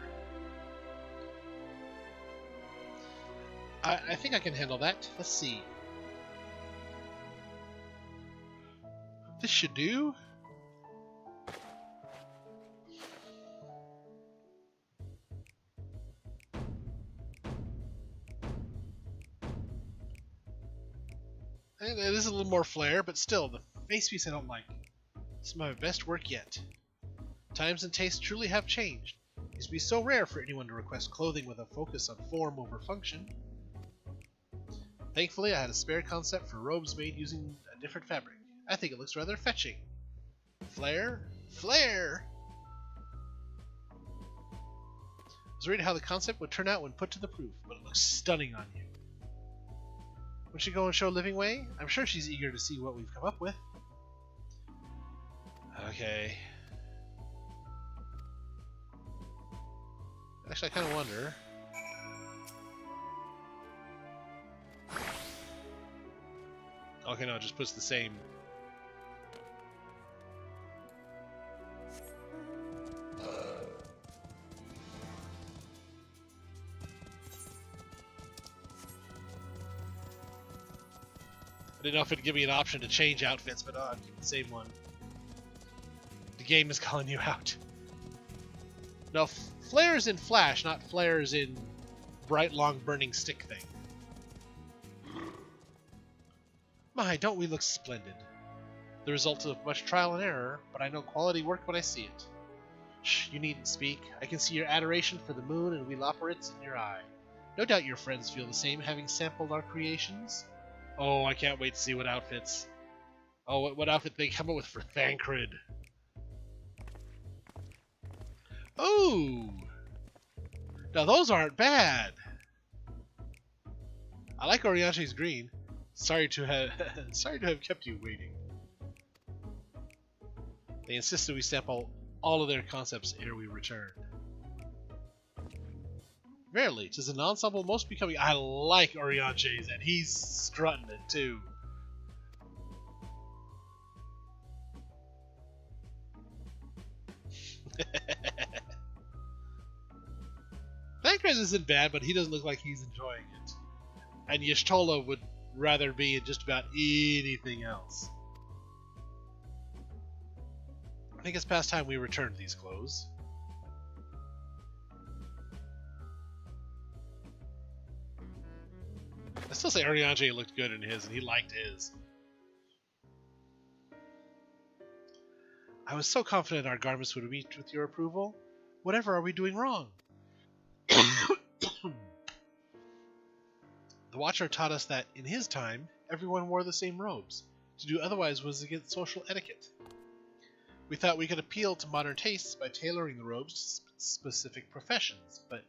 I think I can handle that. Let's see. This should do. This is a little more flair, but still, the face piece I don't like. This is my best work yet. Times and tastes truly have changed. It used to be so rare for anyone to request clothing with a focus on form over function. Thankfully, I had a spare concept for robes made using a different fabric. I think it looks rather fetching. Flair? Flair! I was reading how the concept would turn out when put to the proof, but it looks stunning on you. Would she go and show Living Way? I'm sure she's eager to see what we've come up with. Okay. Actually, I kind of wonder. Okay, no, it just puts the same. I didn't know if it'd give me an option to change outfits, but I'll keep the same one. The game is calling you out. No, flares in flash, not flares in bright, long, burning stick thing. My, don't we look splendid? The result of much trial and error, but I know quality work when I see it. Shh, you needn't speak. I can see your adoration for the moon and wheel operates in your eye. No doubt your friends feel the same, having sampled our creations. Oh, I can't wait to see what outfits. Oh, what outfit they come up with for Thancred. Oh! Now those aren't bad. I like Oriante's green. Sorry to have kept you waiting. They insisted we sample all of their concepts ere we return. Verily, 'tis an ensemble most becoming. I like Oriante's, and he's strutting it too. Thancred isn't bad, but he doesn't look like he's enjoying it. And Y'shtola would rather be in just about anything else. I think it's past time we returned these clothes. I still say Oriante looked good in his, and he liked his. I was so confident our garments would meet with your approval. Whatever are we doing wrong? The Watcher taught us that, in his time, everyone wore the same robes. To do otherwise was against social etiquette. We thought we could appeal to modern tastes by tailoring the robes to specific professions, but...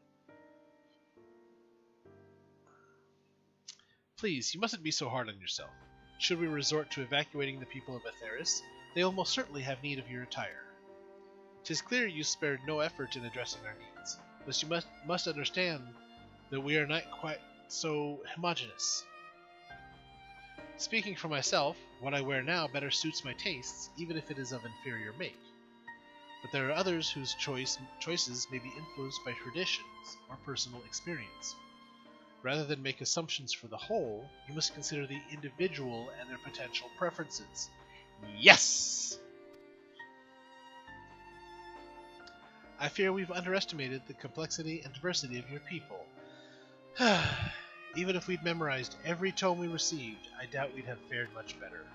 Please, you mustn't be so hard on yourself. Should we resort to evacuating the people of Atheris, they will most certainly have need of your attire. 'Tis clear you spared no effort in addressing our needs, but you must understand that we are not quite so homogeneous. Speaking for myself, what I wear now better suits my tastes, even if it is of inferior make. But there are others whose choices may be influenced by traditions or personal experience. Rather than make assumptions for the whole, you must consider the individual and their potential preferences. Yes! I fear we've underestimated the complexity and diversity of your people. Even if we'd memorized every tome we received, I doubt we'd have fared much better.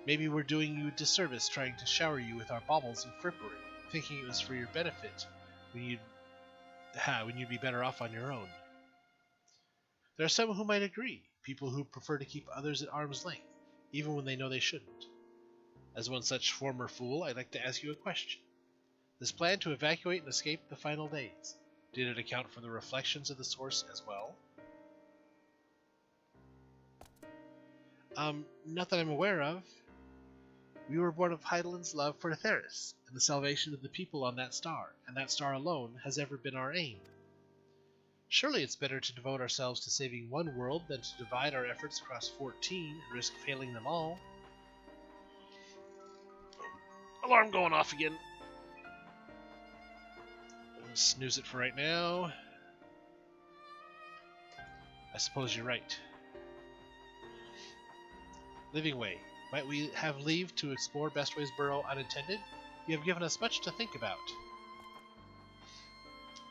Maybe we're doing you a disservice trying to shower you with our baubles and frippery, thinking it was for your benefit when you'd be better off on your own. There are some who might agree, people who prefer to keep others at arm's length, even when they know they shouldn't. As one such former fool, I'd like to ask you a question. This plan to evacuate and escape the final days, did it account for the reflections of the source as well? Not that I'm aware of. We were born of Heidelin's love for Atheris, and the salvation of the people on that star, and that star alone has ever been our aim. Surely it's better to devote ourselves to saving one world than to divide our efforts across 14 and risk failing them all. Alarm going off again. Snooze it for right now. I suppose you're right. Living Way, might we have leave to explore Bestway's burrow unattended? You have given us much to think about.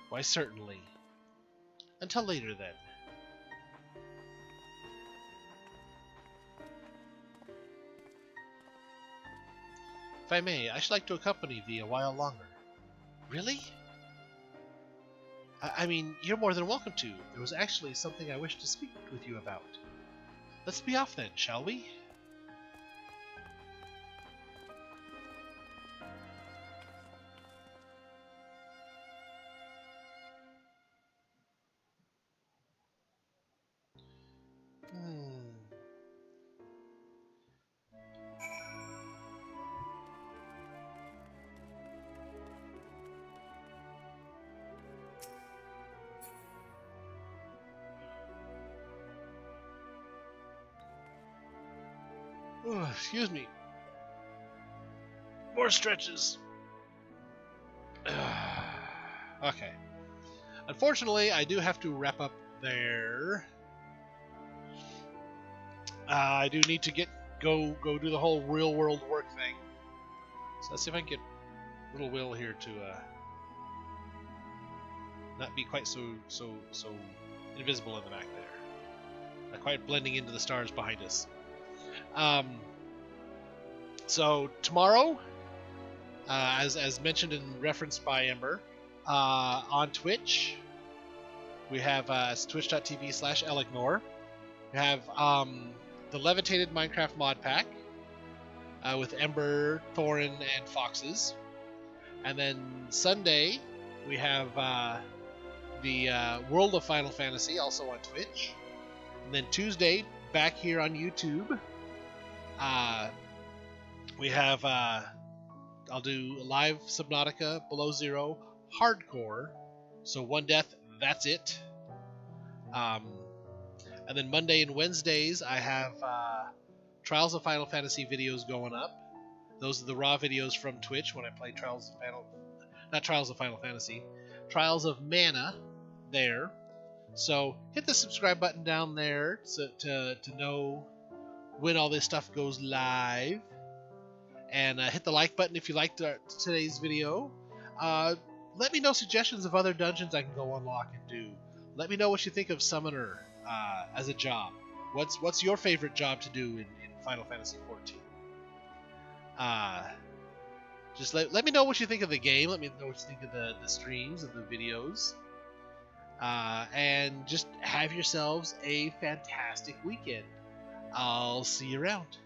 Why, certainly. Until later, then. If I may, I should like to accompany thee a while longer. Really? I mean, you're more than welcome to. There was actually something I wished to speak with you about. Let's be off then, shall we? Oh, excuse me. More stretches. Okay. Unfortunately, I do have to wrap up there. I do need to go do the whole real world work thing. So let's see if I can get little Will here to not be quite so invisible in the back there. Not quite blending into the stars behind us. So tomorrow, as mentioned and referenced by Ember, on Twitch, we have twitch.tv/Elignor. We have the Levitated Minecraft mod pack with Ember, Thorin, and Foxes. And then Sunday, we have the World of Final Fantasy, also on Twitch. And then Tuesday, back here on YouTube, we have I'll do live Subnautica Below Zero Hardcore. So 1 death, that's it. And then Monday and Wednesdays, I have Trials of Final Fantasy videos going up. Those are the raw videos from Twitch when I play Trials of Final Fantasy. Trials of Mana there. So hit the subscribe button down there to know when all this stuff goes live. And hit the like button if you liked today's video. Let me know suggestions of other dungeons I can go unlock and do. Let me know what you think of Summoner as a job. What's your favorite job to do in Final Fantasy XIV? Just let me know what you think of the game. Let me know what you think of the streams and the videos. And just have yourselves a fantastic weekend. I'll see you around.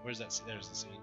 Where's that? There's the scene.